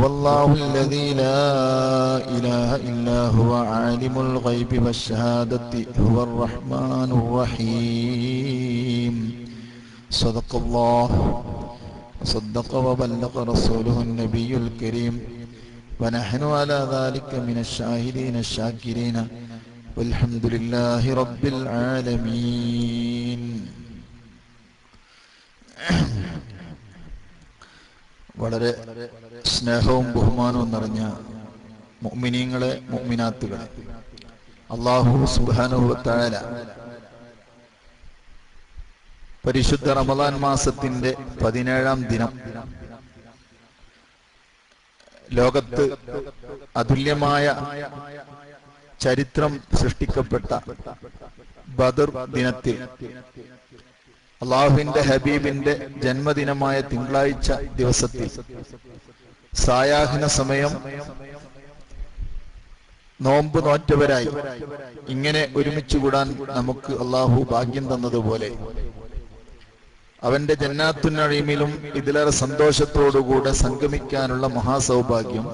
هو الله الذي لا إله إلا هو عالم الغيب والشهادة هو الرحمن الرحيم صدق الله وصدق وبلغ رسوله النبي الكريم ونحن على ذلك من الشاهدين الشاكرين والحمد لله رب العالمين. വളരെ സ്നേഹവും ബഹുമാനവും നിറഞ്ഞ മുഅ്മിനീങ്ങളെ മുഅ്മിനാത്തുകളെ, അല്ലാഹു സുബ്ഹാനഹു വ തആല പരിശുദ്ധ റമദാൻ മാസത്തിന്റെ 17-ാം ദിനം ലോകത്ത് അതുല്യമായ ചരിത്രം സൃഷ്ടിക്കപ്പെട്ട ബദർ ദിനത്തിൽ അള്ളാഹുവിന്റെ ഹബീബിന്റെ ജന്മദിനമായ തിങ്കളാഴ്ച ദിവസത്തിൽ സായാഹ്ന സമയം നോമ്പ് നോറ്റവരായി ഇങ്ങനെ ഒരുമിച്ച് കൂടാൻ നമുക്ക് അള്ളാഹു ഭാഗ്യം തന്നതുപോലെ അവന്റെ ജന്നാത്തുൻ നഈമിലും ഇതിലേറെ സന്തോഷത്തോടുകൂടെ സംഗമിക്കാനുള്ള മഹാസൗഭാഗ്യം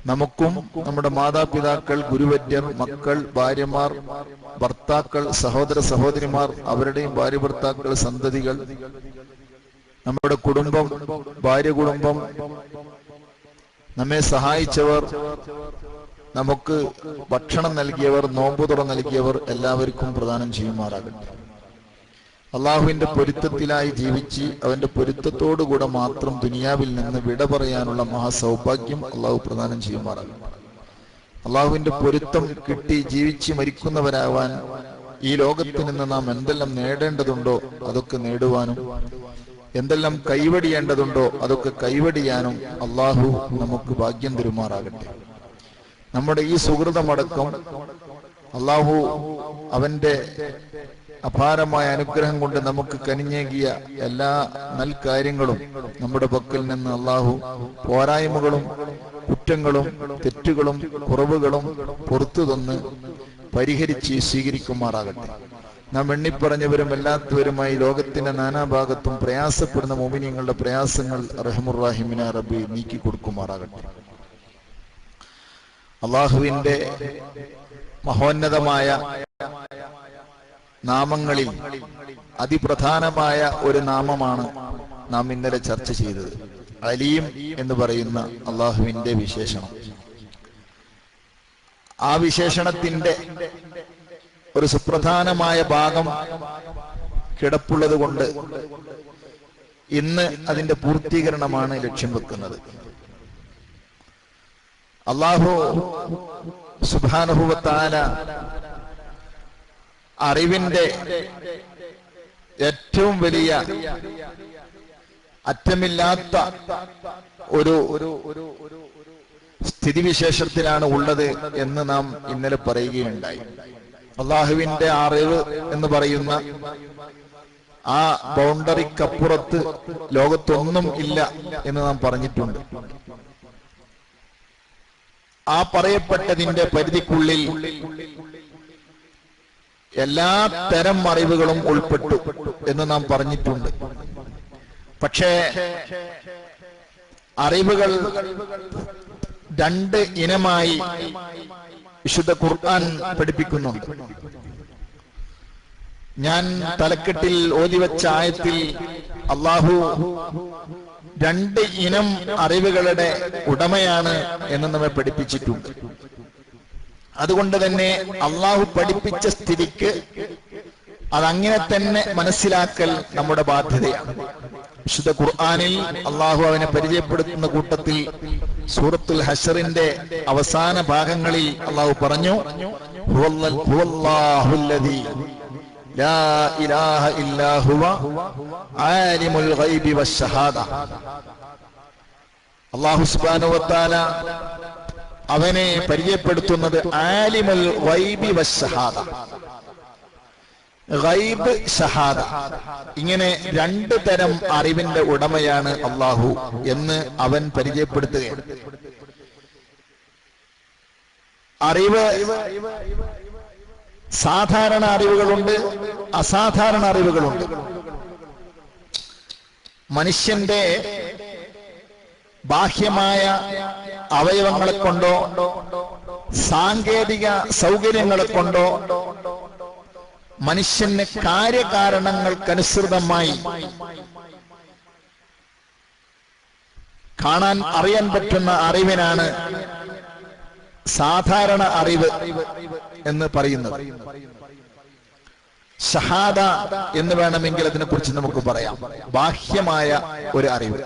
നമുക്കും നമ്മുടെ മാതാപിതാക്കൾ, ഗുരുവര്യർ, മക്കൾ, ഭാര്യമാർ, ഭർത്താക്കൾ, സഹോദര സഹോദരിമാർ, അവരുടെയും ഭാര്യ ഭർത്താക്കൾ, സന്തതികൾ, നമ്മുടെ കുടുംബം, ഭാര്യ കുടുംബം, നമ്മെ സഹായിച്ചവർ, നമുക്ക് ഭക്ഷണം നൽകിയവർ, നോമ്പ് തുറ നൽകിയവർ എല്ലാവർക്കും പ്രദാനം ചെയ്യുമാറാകട്ടെ. അള്ളാഹുവിന്റെ പൊരുത്തത്തിലായി ജീവിച്ച് അവന്റെ പൊരുത്തത്തോടുകൂടെ മാത്രം ദുനിയാവിൽ നിന്ന് വിട പറയാനുള്ള മഹാസൗഭാഗ്യം അള്ളാഹു പ്രദാനം ചെയ്യുമാറാകട്ടെ. അള്ളാഹുവിന്റെ പൊരുത്തം കിട്ടി ജീവിച്ച് മരിക്കുന്നവരാവാൻ ഈ ലോകത്ത് നിന്ന് നാം എന്തെല്ലാം നേടേണ്ടതുണ്ടോ അതൊക്കെ നേടുവാനും എന്തെല്ലാം കൈവടിയേണ്ടതുണ്ടോ അതൊക്കെ കൈവടിയാനും അള്ളാഹു നമുക്ക് ഭാഗ്യം തരുമാറാകട്ടെ. നമ്മുടെ ഈ സുഹൃതമടക്കം അള്ളാഹു അവന്റെ അപാരമായ അനുഗ്രഹം കൊണ്ട് നമുക്ക് കനിഞ്ഞേകിയ എല്ലാ നൽകാര്യങ്ങളും നമ്മുടെ പക്കൽ നിന്ന് അള്ളാഹു പോരായ്മകളും കുറ്റങ്ങളും തെറ്റുകളും കുറവുകളും പുറത്തു തന്ന് പരിഹരിച്ച് സ്വീകരിക്കുമാറാകട്ടെ. നാം എണ്ണിപ്പറഞ്ഞവരും അല്ലാത്തവരുമായി ലോകത്തിന്റെ നാനാഭാഗത്തും പ്രയാസപ്പെടുന്ന മുഅ്മിനീങ്ങളുടെ പ്രയാസങ്ങൾ റഹ്മുർ-റഹീമിനായ റബ്ബി നീക്കി കൊടുക്കുമാറാകട്ടെ. അള്ളാഹുവിന്റെ മഹോന്നതമായ നാമങ്ങളിൽ അതിപ്രധാനമായ ഒരു നാമമാണ് നാം ഇന്നലെ ചർച്ച ചെയ്തത്, അലീം എന്ന് പറയുന്ന അള്ളാഹുവിന്റെ വിശേഷണം. ആ വിശേഷണത്തിന്റെ ഒരു സുപ്രധാനമായ ഭാഗം കിടപ്പുള്ളത് കൊണ്ട് ഇന്ന് അതിന്റെ പൂർത്തീകരണമാണ് ലക്ഷ്യം വെക്കുന്നത്. അല്ലാഹു സുബ്ഹാനഹു വ തആല അറിവിന്റെ ഏറ്റവും വലിയ അറ്റമില്ലാത്ത ഒരു സ്ഥിതിവിശേഷത്തിലാണ് ഉള്ളത് എന്ന് നാം ഇന്നലെ പറയുകയുണ്ടായി. അള്ളാഹുവിന്റെ അറിവ് എന്ന് പറയുന്ന ആ ബൗണ്ടറിക്കപ്പുറത്ത് ലോകത്തൊന്നും ഇല്ല എന്ന് നാം പറഞ്ഞിട്ടുണ്ട്. ആ പറയപ്പെട്ടതിന്റെ പരിധിക്കുള്ളിൽ എല്ലാ തരം അറിവുകളും ഉൾപ്പെട്ടു എന്ന് നാം പറഞ്ഞിട്ടുണ്ട്. പക്ഷേ അറിവുകൾ രണ്ട് ഇനമായി വിശുദ്ധ ഖുർആൻ പഠിപ്പിക്കുന്നുണ്ട്. ഞാൻ തലക്കെട്ടിൽ ഓതിവെച്ച ആയത്തിൽ അള്ളാഹു രണ്ട് ഇനം അറിവുകളുടെ ഉടമയാണ് എന്ന് നമ്മെ പഠിപ്പിച്ചിട്ടുണ്ട്. അതുകൊണ്ട് തന്നെ അള്ളാഹു പഠിപ്പിച്ച സ്ഥിതിക്ക് അതങ്ങനെ തന്നെ മനസ്സിലാക്കൽ നമ്മുടെ ബാധ്യതയാണ്. വിശുദ്ധ ഖുർആനിൽ അള്ളാഹു അവനെ പരിചയപ്പെടുത്തുന്ന കൂട്ടത്തിൽ സൂറത്തുൽ ഹശറിന്റെ അവസാന ഭാഗങ്ങളിൽ അള്ളാഹു പറഞ്ഞു, ഹുവല്ലാഹുല്ലദീ ലാ ഇലാഹ ഇല്ലാ ഹുവ ആലിമുൽ ഗൈബി വശ്ശഹാദ. അള്ളാഹു സുബ്ഹാനഹു വ തആല അവനെ പരിചയപ്പെടുത്തുന്നത് ആലിമുൽ ഗൈബി വശ്ശഹാദ, ഗൈബ്, ഷഹാദ, ഇങ്ങനെ രണ്ട് തരം അറിവിന്റെ ഉടമയാണ് അള്ളാഹു എന്ന് അവൻ പരിചയപ്പെടുത്തുകയാണ്. അറിവ് സാധാരണ അറിവുകളുണ്ട്, അസാധാരണ അറിവുകളുണ്ട്. മനുഷ്യന്റെ ബാഹ്യമായ അവയവങ്ങളെ കൊണ്ടോ സാങ്കേതിക സൗകര്യങ്ങളെ കൊണ്ടോ മനുഷ്യന് കാര്യകാരണങ്ങൾക്കനുസൃതമായി കാണാൻ അറിയാൻ പറ്റുന്ന അറിവിനാണ് സാധാരണ അറിവ് എന്ന് പറയുന്നത്. ഷഹാദ എന്ന് വേണമെങ്കിൽ അതിനെക്കുറിച്ച് നമുക്ക് പറയാം. ബാഹ്യമായ ഒരു അറിവ്.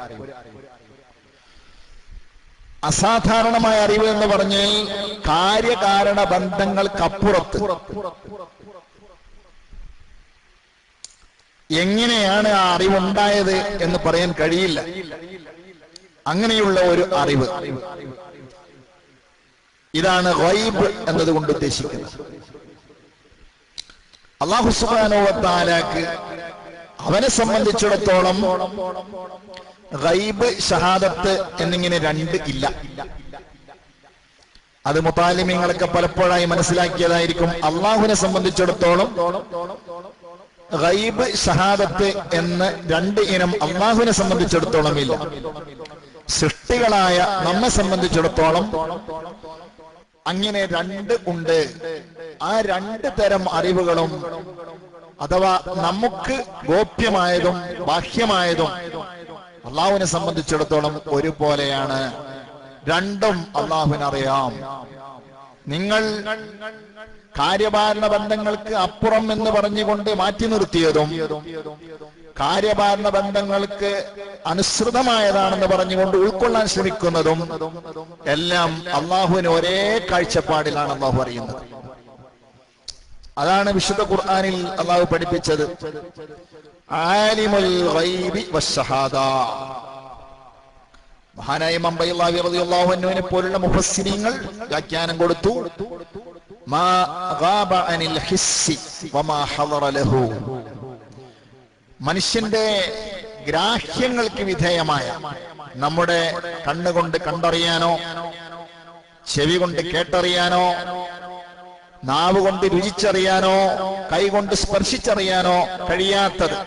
അസാധാരണമായ അറിവ് എന്ന് പറഞ്ഞാൽ കാര്യകാരണ ബന്ധങ്ങൾക്കപ്പുറത്ത് എങ്ങനെയാണ് ആ അറിവുണ്ടായത് എന്ന് പറയാൻ കഴിയില്ല. അങ്ങനെയുള്ള ഒരു അറിവ്, ഇതാണ് ഗൈബ് എന്നതുകൊണ്ട് ഉദ്ദേശിക്കുന്നത്. അല്ലാഹു സുബ്ഹാനഹു വ തആലക്ക് അവനെ സംബന്ധിച്ചിടത്തോളം ഗൈബ് ഷഹാദത്ത് എന്നിങ്ങനെ രണ്ട് ഇല്ല. അത് മുതാലിമീങ്ങളൊക്കെ പലപ്പോഴായി മനസ്സിലാക്കിയതായിരിക്കും. അള്ളാഹുവിനെ സംബന്ധിച്ചിടത്തോളം ഗൈബ് ഷഹാദത്ത് എന്ന് രണ്ട് ഇനം അള്ളാഹുവിനെ സംബന്ധിച്ചിടത്തോളം ഇല്ല. സൃഷ്ടികളായ നമ്മെ സംബന്ധിച്ചിടത്തോളം അങ്ങനെ രണ്ട് ഉണ്ട്. ആ രണ്ട് തരം അറിവുകളും അഥവാ നമുക്ക് ഗോപ്യമായതും ബാഹ്യമായതും അള്ളാഹുവിനെ സംബന്ധിച്ചിടത്തോളം ഒരുപോലെയാണ്. രണ്ടും അള്ളാഹുവിനറിയാം. നിങ്ങൾ കാര്യഭാരണ ബന്ധങ്ങൾക്ക് അപ്പുറം എന്ന് പറഞ്ഞുകൊണ്ട് മാറ്റി നിർത്തിയതും കാര്യഭാരണ ബന്ധങ്ങൾക്ക് അനുസൃതമായതാണെന്ന് പറഞ്ഞുകൊണ്ട് ഉൾക്കൊള്ളാൻ ശ്രമിക്കുന്നതും എല്ലാം അള്ളാഹുവിന് ഒരേ കാഴ്ചപ്പാടിലാണ് അള്ളാഹു അറിയുന്നത്. അതാണ് വിശുദ്ധ ഖുർആനിൽ അള്ളാഹു പഠിപ്പിച്ചത്. ആലിമുൽ ഗൈബി വശ്ശഹാദ. മഹാനായ ഇമാം ബൈളാവി റളിയല്ലാഹു അൻഹുവിനെ പോലുള്ള മുഫസ്സിരീങ്ങൾ വ്യാഖ്യാനം കൊടുത്തു. മാ ഗാബ അനിൽ ഹിസ്സി വമാ ഹദറ ലഹു. മനുഷ്യന്റെ ഗ്രാഹ്യങ്ങൾക്ക് വിധേയമായ, നമ്മുടെ കണ്ണുകൊണ്ട് കണ്ടറിയാനോ ചെവി കൊണ്ട് കേട്ടറിയാനോ നാവ് കൊണ്ട് രുചിച്ചറിയാനോ കൈകൊണ്ട് സ്പർശിച്ചറിയാനോ കഴിയാത്തത്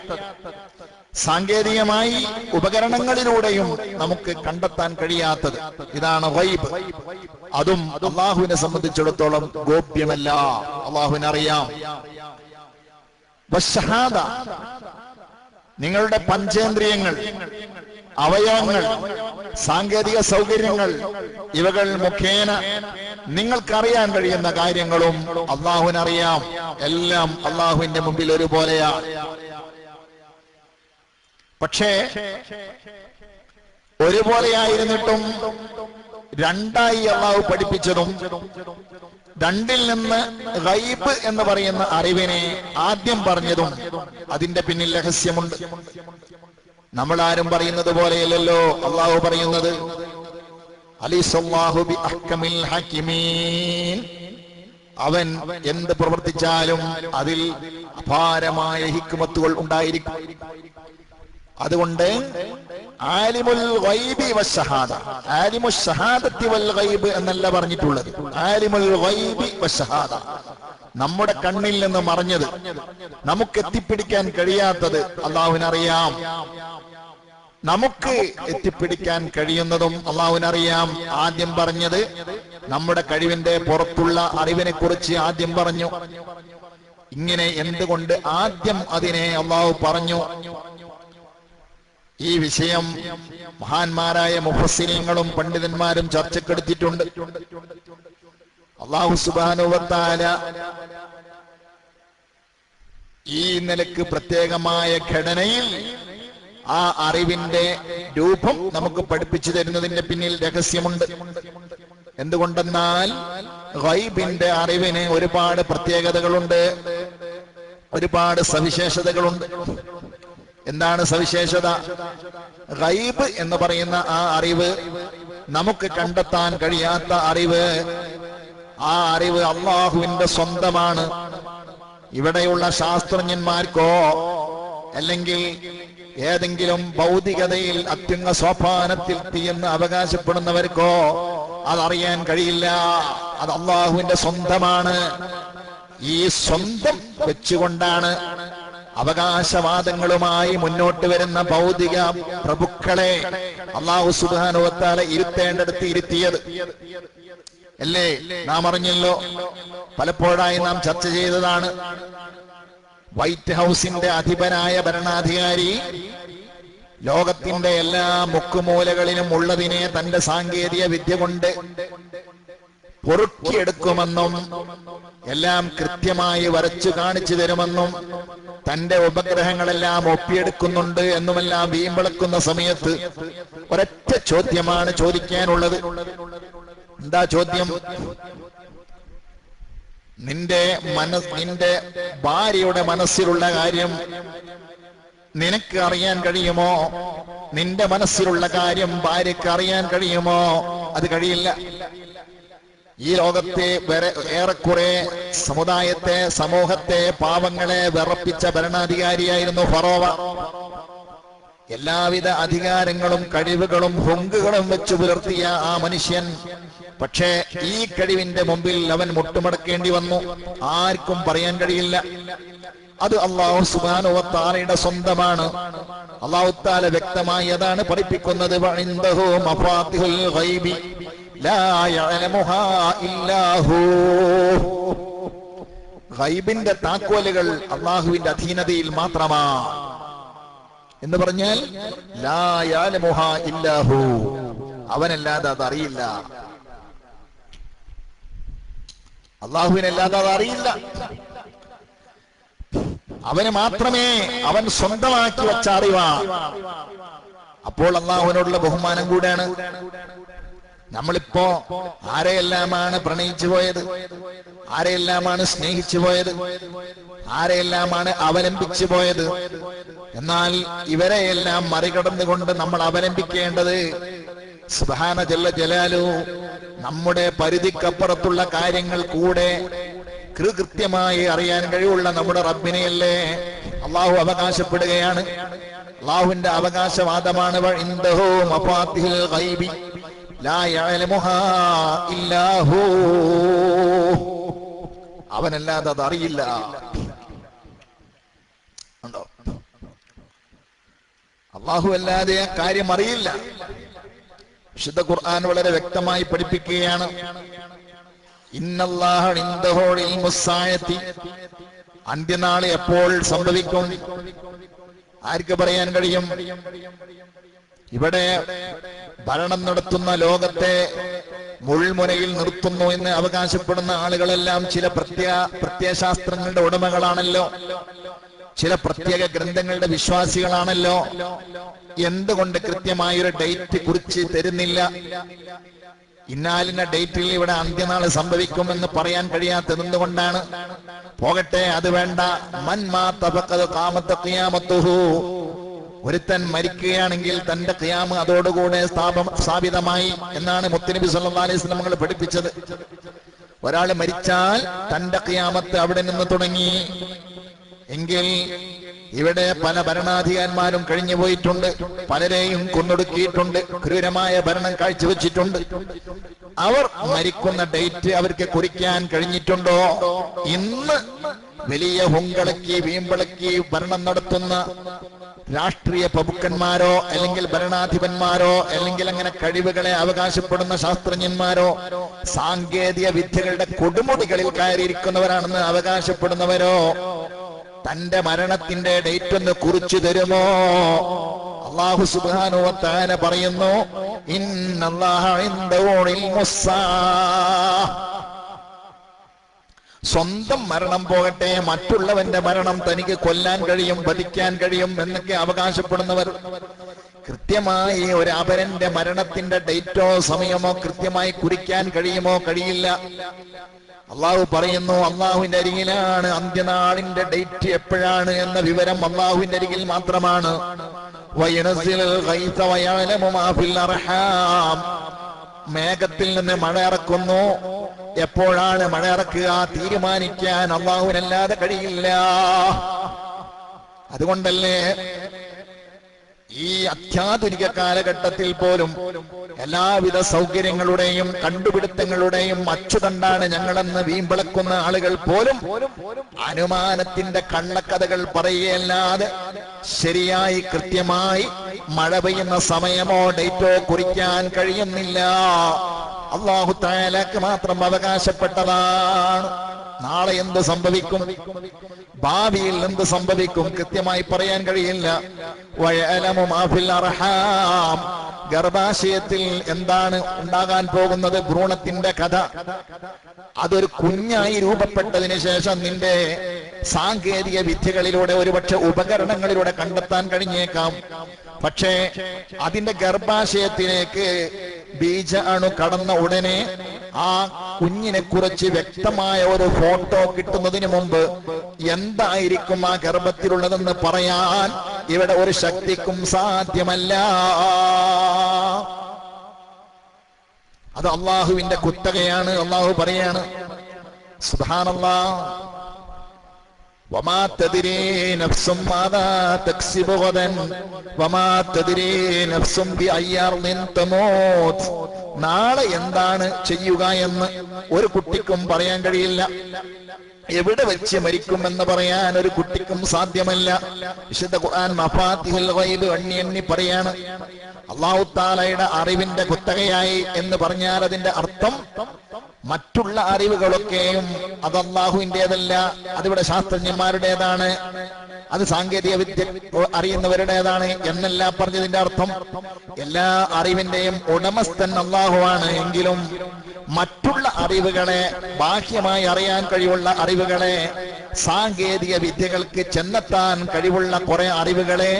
സാങ്കേതികമായി ഉപകരണങ്ങളിലൂടെയും നമുക്ക് കണ്ടെത്താൻ കഴിയാത്തത്, ഇതാണ് ഗൈബ്. അതും അള്ളാഹുവിനെ സംബന്ധിച്ചിടത്തോളം ഗോപ്യമല്ല, അള്ളാഹുവിനറിയാം. വശ്ശഹാദ, നിങ്ങളുടെ പഞ്ചേന്ദ്രിയങ്ങൾ, അവയവങ്ങൾ, സാങ്കേതിക സൗകര്യങ്ങൾ, ഇവകൾ മുഖേന നിങ്ങൾക്കറിയാൻ കഴിയുന്ന കാര്യങ്ങളും അള്ളാഹുവിനറിയാം. എല്ലാം അള്ളാഹുവിന്റെ മുമ്പിൽ ഒരുപോലെയാണ്. പക്ഷേ ഒരുപോലെയായിരുന്നിട്ടും രണ്ടായി അള്ളാഹു പഠിപ്പിച്ചതും രണ്ടിൽ നിന്ന് ഗൈബ് എന്ന് പറയുന്ന അറിവിനെ ആദ്യം പറഞ്ഞതും അതിന്റെ പിന്നിൽ രഹസ്യമുണ്ട്. നമ്മൾ ആരും പറയുന്നത് പോലെയല്ലല്ലോ അള്ളാഹു പറയുന്നത്. അലൈസല്ലാഹു ബി അഹ്കമിൽ ഹകീമീൻ. അവൻ എന്ത് പ്രവർത്തിച്ചാലും അതിൽ അപാരമായ ഹിക്മത്തുകൾ ഉണ്ടായിരിക്കും. അതുകൊണ്ട് ആലിമുൽ ഗൈബി വശ്ശഹാദ, ആലിമുൽ ഷഹാദത്തി വൽ ഗൈബ് എന്നല്ല പറഞ്ഞിട്ടുള്ളത്. ആലിമുൽ ഗൈബി വശ്ശഹാദ, നമ്മുടെ കണ്ണിൽ നിന്ന് മറഞ്ഞത്, നമുക്ക് എത്തിപ്പിടിക്കാൻ കഴിയാത്തത് അള്ളാഹുവിനറിയാം. നമുക്ക് എത്തിപ്പിടിക്കാൻ കഴിയുന്നതും അള്ളാഹുവിനറിയാം. ആദ്യം പറഞ്ഞത് നമ്മുടെ കഴിവിന്റെ പുറത്തുള്ള അറിവിനെ കുറിച്ച് ആദ്യം പറഞ്ഞു. ഇങ്ങനെ എന്തുകൊണ്ട് ആദ്യം അതിനെ അള്ളാഹു പറഞ്ഞു? ഈ വിഷയം മഹാന്മാരായ മുഫസ്സിരീങ്ങളും പണ്ഡിതന്മാരും ചർച്ചക്കെടുത്തിട്ടുണ്ട്. അല്ലാഹു സുബ്ഹാനഹു വ തആല ഈ നിലക്ക് പ്രത്യേകമായ ഘടനയിൽ ആ അറിവിന്റെ രൂപം നമുക്ക് പഠിപ്പിച്ചു തരുന്നതിന്റെ പിന്നിൽ രഹസ്യമുണ്ട്. എന്തുകൊണ്ടെന്നാൽ ഗൈബിന്റെ അറിവിന് ഒരുപാട് പ്രത്യേകതകളുണ്ട്, ഒരുപാട് സവിശേഷതകളുണ്ട്. എന്താണ് സവിശേഷത? ഗൈബ് എന്ന് പറയുന്ന ആ അറിവ്, നമുക്ക് കണ്ടെത്താൻ കഴിയാത്ത അറിവ്, ആ അറിവ് അള്ളാഹുവിന്റെ സ്വന്തമാണ്. ഇവിടെയുള്ള ശാസ്ത്രജ്ഞന്മാർക്കോ അല്ലെങ്കിൽ ഏതെങ്കിലും ഭൗതികതയിൽ അത്യുന്ന സോപാനത്തിൽ എന്ന് അവകാശപ്പെടുന്നവർക്കോ അതറിയാൻ കഴിയില്ല. അത് അള്ളാഹുവിന്റെ സ്വന്തമാണ്. ഈ സ്വന്തം വെച്ചുകൊണ്ടാണ് അവകാശവാദങ്ങളുമായി മുന്നോട്ട് വരുന്ന ഭൗതിക പ്രഭുക്കളെ അല്ലാഹു സുബ്ഹാനഹു വ തആല ഇരുത്തേണ്ടടുത്ത് ഇരുത്തിയത് അല്ലേ? നാം അറിഞ്ഞല്ലോ, പലപ്പോഴായി നാം ചർച്ച ചെയ്തതാണ്. വൈറ്റ് ഹൗസിന്റെ അധിപനായ ഭരണാധികാരി ലോകത്തിന്റെ എല്ലാ മുക്കുമൂലകളിലും ഉള്ളതിനെ തന്റെ സാങ്കേതിക വിദ്യ കൊണ്ട് പൊറുക്കിയെടുക്കുമെന്നും എല്ലാം കൃത്യമായി വരച്ചു കാണിച്ചു തരുമെന്നും തന്റെ ഉപഗ്രഹങ്ങളെല്ലാം ഒപ്പിയെടുക്കുന്നുണ്ട് എന്നുമെല്ലാം വീമ്പിളക്കുന്ന സമയത്ത് ഒരൊറ്റ ചോദ്യമാണ് ചോദിക്കാനുള്ളത്. എന്താ ചോദ്യം? നിന്റെ ഭാര്യയുടെ മനസ്സിലുള്ള കാര്യം നിനക്ക് അറിയാൻ കഴിയുമോ? നിന്റെ മനസ്സിലുള്ള കാര്യം ഭാര്യയ്ക്ക് അറിയാൻ കഴിയുമോ? അത് കഴിയില്ല. ഈ ലോകത്തെ ഏറെക്കുറെ സമുദായത്തെ, സമൂഹത്തെ, പാവങ്ങളെ വിറപ്പിച്ച ഭരണാധികാരിയായിരുന്നു ഫറോവ. എല്ലാവിധ അധികാരങ്ങളും കഴിവുകളും ഹുങ്കുകളും വെച്ചു പുലർത്തിയ ആ മനുഷ്യൻ, പക്ഷേ ഈ കഴിവിന്റെ മുമ്പിൽ അവൻ മുട്ടുമടക്കേണ്ടി വന്നു. ആർക്കും പറയാൻ കഴിയില്ല. അത് അല്ലാഹു സുബ്ഹാനഹു വ തആലയുടെ സ്വന്തമാണ്. അല്ലാഹു തആല വ്യക്തമായി അതാണ് പഠിപ്പിക്കുന്നത്. വഇൻദഹു മഫാത്തിഹുൽ ഗൈബി ലാ യഅലമുഹാ ഇല്ലാ ഹു. ഗൈബിന്റെ താക്കോലുകൾ അല്ലാഹുവിന്റെ അധീനതയിൽ മാത്രമാണ് എന്ന് പറഞ്ഞാൽ ലാ യഅലമുഹാ ഇല്ലാ ഹു, അവനല്ലാതെ അത് അറിയില്ല. അല്ലാഹുവിനല്ലാതെ അത് അറിയില്ല. അവന് മാത്രമേ അവൻ സ്വന്തമാക്കി വച്ച അറിവാണ്. അപ്പോൾ അല്ലാഹുവിനോടുള്ള ബഹുമാനം കൂടെയാണ്. നമ്മളിപ്പോ ആരെയെല്ലാമാണ് പ്രണയിച്ചു പോയത്, ആരെയെല്ലാമാണ് സ്നേഹിച്ചു പോയത്, ആരെയെല്ലാമാണ് അവലംബിച്ചു പോയത്. എന്നാൽ ഇവരെയെല്ലാം മറികടന്നുകൊണ്ട് നമ്മൾ അവലംബിക്കേണ്ടത് സുബ്ഹാന ജല്ല ജലാലു നമ്മുടെ പരിധിക്കപ്പുറത്തുള്ള കാര്യങ്ങൾ കൂടെ കൃത്യമായി അറിയാൻ കഴിവുള്ള നമ്മുടെ റബ്ബിനെയല്ലേ അള്ളാഹു അവകാശപ്പെടുകയാണ്. അള്ളാഹുവിന്റെ അവകാശവാദമാണ് വഇൻദഹു മഫാത്തിഹുൽ ഗൈബി ലാ യഅലമുഹാ ഇല്ലാ ഹു, അവനല്ലാതെ അത് അറിയില്ല. ഉണ്ടോ? അള്ളാഹു അല്ലാതെ ആ കാര്യം അറിയില്ല. വിശുദ്ധ ഖുർആൻ വളരെ വ്യക്തമായി പഠിപ്പിക്കുകയാണ്. ഇന്നല്ലാഹ ഇൻദഹു ഇൽമുസ്സാഅത്തി, അന്ത്യനാൾ എപ്പോൾ സംഭവിക്കും ആർക്ക് പറയാൻ കഴിയും? ഇവിടെ ഭരണം നടത്തുന്ന ലോകത്തെ മുൾമുനയിൽ നിർത്തുന്നു എന്ന് അവകാശപ്പെടുന്ന ആളുകളെല്ലാം ചില പ്രത്യയശാസ്ത്രങ്ങളുടെ ഉടമകളാണല്ലോ, ചില പ്രത്യേക ഗ്രന്ഥങ്ങളുടെ വിശ്വാസികളാണല്ലോ. എന്തുകൊണ്ട് കൃത്യമായൊരു ഡേറ്റ് കുറിച്ച് തരുന്നില്ല? ഇന്നാലിന്റെ ഡേറ്റിൽ ഇവിടെ അന്ത്യനാൾ സംഭവിക്കുമെന്ന് പറയാൻ കഴിയാത്തത് എന്തുകൊണ്ടാണ്? പോകട്ടെ, അത് വേണ്ട. ഒരുത്തൻ മരിക്കുകയാണെങ്കിൽ തന്റെ ഖിയാമ് അതോടുകൂടെ സ്ഥാപിതമായി എന്നാണ് മുത്തുനബി സല്ലല്ലാഹു അലൈഹി വസല്ലം നമ്മൾ പഠിപ്പിച്ചത്. ഒരാൾ മരിച്ചാൽ തന്റെ ഖിയാമത്ത് അവിടെ നിന്ന് തുടങ്ങി. എങ്കിൽ ഇവിടെ പല ഭരണാധികാരിമാരും കഴിഞ്ഞു പോയിട്ടുണ്ട്, പലരെയും കൊന്നൊടുക്കിയിട്ടുണ്ട്, ക്രൂരമായ ഭരണം കാഴ്ചവെച്ചിട്ടുണ്ട്. അവർ മരിക്കുന്ന ഡേറ്റ് അവർക്ക് കുറിക്കാൻ കഴിഞ്ഞിട്ടുണ്ടോ? ഇന്ന് വലിയ ഹുങ്കളക്കി വീമ്പിളക്കി ഭരണം നടത്തുന്ന രാഷ്ട്രീയ പ്രഭുക്കന്മാരോ അല്ലെങ്കിൽ ഭരണാധിപന്മാരോ അല്ലെങ്കിൽ അങ്ങനെ കഴിവുകളെ അവകാശപ്പെടുന്ന ശാസ്ത്രജ്ഞന്മാരോ സാങ്കേതിക വിദ്യകളുടെ കൊടുമുടികളിൽ കയറിയിരിക്കുന്നവരാണെന്ന് അവകാശപ്പെടുന്നവരോ തന്റെ മരണത്തിന്റെ ഡേറ്റ് ഒന്ന് കുറിച്ചു തരുമോ? അല്ലാഹു സുബ്ഹാനഹു വ തആല പറയുന്നു, ഇന്നല്ലാഹ ഇൻദഹു ഇൽമുസ്സാഅ. സ്വന്തം മരണം പോകട്ടെ, മറ്റുള്ളവന്റെ മരണം തനിക്ക് കൊല്ലാൻ കഴിയും, വധിക്കാൻ കഴിയും എന്നൊക്കെ അവകാശപ്പെടുന്നവർ കൃത്യമായി ഒരു അപരന്റെ മരണത്തിന്റെ ഡേറ്റോ സമയമോ കൃത്യമായി കുറിക്കാൻ കഴിയുമോ? കഴിയില്ല. അള്ളാഹു പറയുന്നു, അള്ളാഹുവിന്റെ അരികിലാണ് അന്ത്യനാളിന്റെ ഡേറ്റ് എപ്പോഴാണ് എന്ന വിവരം അള്ളാഹുവിന്റെ അരികിൽ മാത്രമാണ്. മേഘത്തിൽ നിന്ന് മഴ ഇറക്കുന്നു. എപ്പോഴാണ് മഴ ഇറക്കുക തീരുമാനിക്കാൻ അള്ളാഹുവിനല്ലാതെ കഴിയില്ല. അതുകൊണ്ടല്ലേ ഈ അത്യാധുനിക കാലഘട്ടത്തിൽ പോലും എല്ലാവിധ സൗകര്യങ്ങളുടെയും കണ്ടുപിടുത്തങ്ങളുടെയും അച്ചുതണ്ടാണ് ഞങ്ങളെന്ന് വീമ്പിളക്കുന്ന ആളുകൾ പോലും അനുമാനത്തിന്റെ കള്ളക്കഥകൾ പറയുകയല്ലാതെ ശരിയായി കൃത്യമായി മഴ പെയ്യുന്ന സമയമോ ഡേറ്റോ കുറിക്കാൻ കഴിയുന്നില്ല. അല്ലാഹു തആലക്ക് മാത്രം അവകാശപ്പെട്ടതാണ്. നാളെ എന്ത് സംഭവിക്കും, ഭാവിയിൽ എന്ത് സംഭവിക്കും കൃത്യമായി പറയാൻ കഴിയില്ല. വയഅലമു മാ ഫിൽ അർഹാം, ഗർഭാശയത്തിൽ എന്താണ് ഉണ്ടാകാൻ പോകുന്നത്, ഭ്രൂണത്തിന്റെ കഥ. അതൊരു കുഞ്ഞായി രൂപപ്പെട്ടതിന് ശേഷം നിന്റെ സാങ്കേതിക വിദ്യകളിലൂടെ ഒരുപക്ഷെ ഉപകരണങ്ങളിലൂടെ കണ്ടെത്താൻ കഴിഞ്ഞേക്കാം. പക്ഷേ അതിന്റെ ഗർഭാശയത്തിലേക്ക് ബീജ അണു കടന്ന ഉടനെ ആ കുഞ്ഞിനെ കുറിച്ച് വ്യക്തമായ ഒരു ഫോട്ടോ കിട്ടുന്നതിന് മുമ്പ് എന്തായിരിക്കും ആ ഗർഭത്തിലുള്ളതെന്ന് പറയാൻ ഇവിടെ ഒരു ശക്തിക്കും സാധ്യമല്ല. അത് അള്ളാഹുവിന്റെ കുത്തകയാണ്. അള്ളാഹു പറയാണ്, സുബ്ഹാനല്ലാഹ്, വമാ തദ്രീ നഫ്സും മാദാ തക്സിബു ഗദൻ വമാ തദ്രീ നഫ്സും ബിഅയ്യി അർദിൻ തമൂത്. നാളെ എന്താണ് ചെയ്യുക എന്ന് ഒരു കുട്ടിക്കും പറയാൻ കഴിയില്ല. എവിടെ വെച്ച് മരിക്കുമെന്ന് പറയാൻ ഒരു കുട്ടിക്കും സാധ്യമല്ല. വിശുദ്ധ ഖുർആൻ മഫാത്തിഹുൽ ഗൈബ് എണ്ണി പറയാണ്. അല്ലാഹു തആലയുടെ അറിവിന്റെ കുത്തകയായി എന്ന് പറഞ്ഞാൽ അതിന്റെ അർത്ഥം മറ്റുള്ള അറിവുകളൊക്കെയും അത് അല്ലാഹുവിൻ്റെതല്ല, അതിവിടെ ശാസ്ത്രജ്ഞന്മാരുടേതാണ്, അത് സാങ്കേതിക വിദ്യ അറിയുന്നവരുടേതാണ് എന്നല്ല പറഞ്ഞതിന്റെ അർത്ഥം. എല്ലാ അറിവിന്റെയും ഉടമസ്ഥൻ അല്ലാഹുവാണ്. എങ്കിലും മറ്റുള്ള അറിവുകളെ, ബാഹ്യമായി അറിയാൻ കഴിവുള്ള അറിവുകളെ, സാങ്കേതിക വിദ്യകൾക്ക് ചെന്നെത്താൻ കഴിവുള്ള കുറെ അറിവുകളെ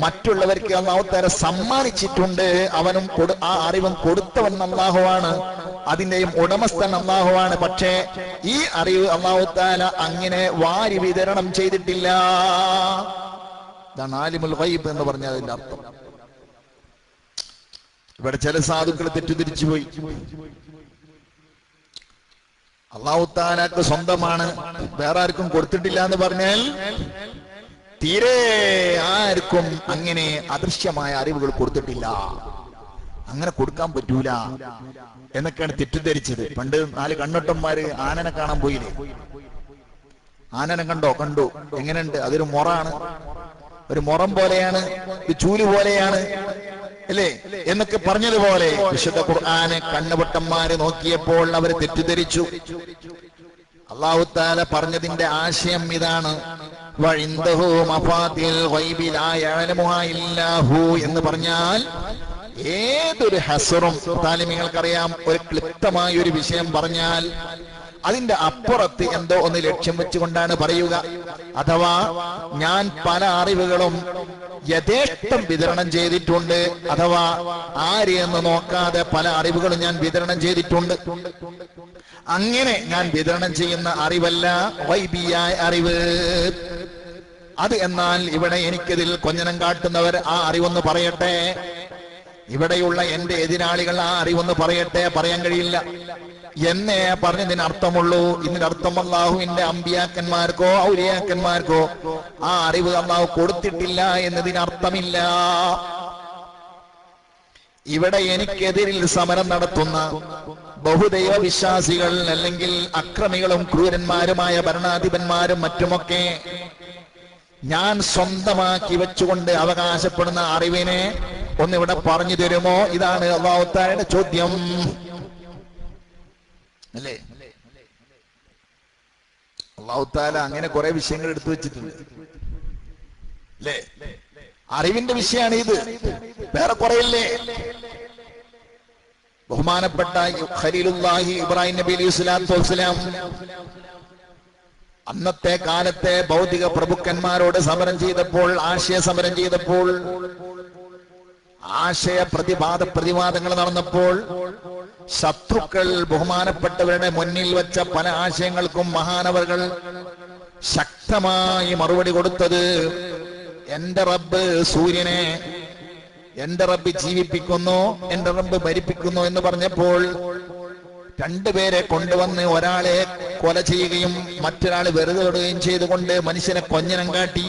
മറ്റുള്ളവർക്ക് അല്ലാഹു തആല സമ്മാനിച്ചിട്ടുണ്ട്. അവനും ആ അറിവും കൊടുത്തവൻ അല്ലാഹുവാണ്, അതിന്റെയും ഉടമസ്ഥൻ അല്ലാഹുവാണ്. പക്ഷേ ഈ അറിവ് അല്ലാഹു തആല അങ്ങനെ വാരി വിതരണം ചെയ്തിട്ടില്ല. ഇതാണ് ആലിമുൽ ഗൈബ് എന്ന് പറഞ്ഞാൽ അതിന്റെ അർത്ഥം. ഇവിടെ ചില സാധുക്കൾ തെറ്റിദ്ധരിച്ചു പോയി. അല്ലാഹു തആലക്ക് സ്വന്തമാണ്, വേറെ ആർക്കും കൊടുത്തിട്ടില്ല എന്ന് പറഞ്ഞാൽ തീരെ ആർക്കും അങ്ങനെ അദൃശ്യമായ അറിവുകൾ കൊടുത്തിട്ടില്ല, അങ്ങനെ കൊടുക്കാൻ പറ്റൂല എന്നൊക്കെയാണ് തെറ്റിദ്ധരിച്ചത്. പണ്ട് 4 കണ്ണട്ടന്മാര് ആനനെ കാണാൻ പോയില്ലേ? ആനനെ കണ്ടു. എങ്ങനെയുണ്ട്? അതൊരു മൊറാണ്, ഒരു മൊറം പോലെയാണ്, ഒരു ചൂല് പോലെയാണ് അല്ലേ എന്നൊക്കെ പറഞ്ഞതുപോലെ വിശുദ്ധ ഖുർആന് കണ്ണുപൊട്ടന്മാര് നോക്കിയപ്പോൾ അവർ തെറ്റിദ്ധരിച്ചു. അല്ലാഹു തആല പറഞ്ഞതിന്റെ ആശയം ഇതാണ്, വഇൻദഹു മഫാത്തിഹുൽ ഗൈബി ലാ യഅലമുഹാ ഇല്ലാ ഹു എന്ന് പറഞ്ഞാൽ ഏതൊരു ഹസറും താലിമികൾക്കറിയാം, ഒരു ക്ലിപ്തമായ ഒരു വിഷയം പറഞ്ഞാൽ അതിന്റെ അപ്പുറത്ത് എന്തോ ഒന്ന് ലക്ഷ്യം വെച്ചുകൊണ്ടാണ് പറയുക. അഥവാ ഞാൻ പല അറിവുകളും യഥേഷ്ടം വിതരണം ചെയ്തിട്ടുണ്ട്, അഥവാ ആരെയെന്ന് നോക്കാതെ പല അറിവുകളും ഞാൻ വിതരണം ചെയ്തിട്ടുണ്ട്. അങ്ങനെ ഞാൻ വിതരണം ചെയ്യുന്ന അറിവല്ല ഗൈബിയായ അറിവ്. അത് എന്നാൽ ഇവിടെ എനിക്കിതിൽ കൊഞ്ഞനം കാട്ടുന്നവർ ആ അറിവൊന്ന് പറയട്ടെ, ഇവിടെയുള്ള എന്റെ എതിരാളികൾ ആ അറിവൊന്ന് പറയട്ടെ. പറയാൻ കഴിയില്ല എന്നേ പറഞ്ഞതിന് അർത്ഥമുള്ളൂ. ഇതിന്റെ അർത്ഥം അല്ലാഹുവിന്റെ അമ്പിയാക്കന്മാർക്കോ ഔലിയാക്കന്മാർക്കോ ആ അറിവ് അല്ലാഹു കൊടുത്തിട്ടില്ല എന്നതിന് അർത്ഥമില്ല. ഇവിടെ എനിക്കെതിരിൽ സമരം നടത്തുന്ന ബഹുദൈവ വിശ്വാസികൾ, അല്ലെങ്കിൽ അക്രമികളും ക്രൂരന്മാരുമായ ഭരണാധിപന്മാരും മറ്റുമൊക്കെ ഞാൻ സ്വന്തമാക്കി വെച്ചുകൊണ്ട് അവകാശപ്പെടുന്ന അറിവിനെ ഒന്നിവിടെ പറഞ്ഞു തരുമോ? ഇതാണ് അല്ലാഹു തആലയുടെ ചോദ്യം അല്ലേ? അല്ലാഹു തആല അങ്ങനെ കുറെ വിഷയങ്ങൾ എടുത്തു വെച്ചിട്ടുണ്ട് അല്ലേ? അറിവിന്റെ വിഷയമാണ് ഇത്, വേറെ കുറയില്ലേ? ബഹുമാനപ്പെട്ട ഖലീലുല്ലാഹി ഇബ്രാഹിം നബി അലൈഹി സ്വലാത്തു വസ്സലാം അന്നത്തെ കാലത്തെ ഭൗതിക പ്രഭുക്കന്മാരോട് സമരം ചെയ്തപ്പോൾ, ആശയ സമരം ചെയ്തപ്പോൾ, ആശയ പ്രതിവാദങ്ങൾ നടന്നപ്പോൾ ശത്രുക്കൾ ബഹുമാനപ്പെട്ടവരുടെ മുന്നിൽ വെച്ച പല ആശയങ്ങൾക്കും മഹാനവറുകൾ ശക്തമായി മറുപടി കൊടുത്തത്, എന്റെ റബ്ബ് സൂര്യനെ, എന്റെ റബ്ബ് ജീവിപ്പിക്കുന്നു, എന്റെ റബ്ബ് ഭരിപ്പിക്കുന്നു എന്ന് പറഞ്ഞപ്പോൾ രണ്ടുപേരെ കൊണ്ടുവന്ന് ഒരാളെ കൊല ചെയ്യുകയും മറ്റൊരാളെ വെറുതെ വിടുകയും ചെയ്തുകൊണ്ട് മനുഷ്യനെ കൊഞ്ഞനം കാട്ടി.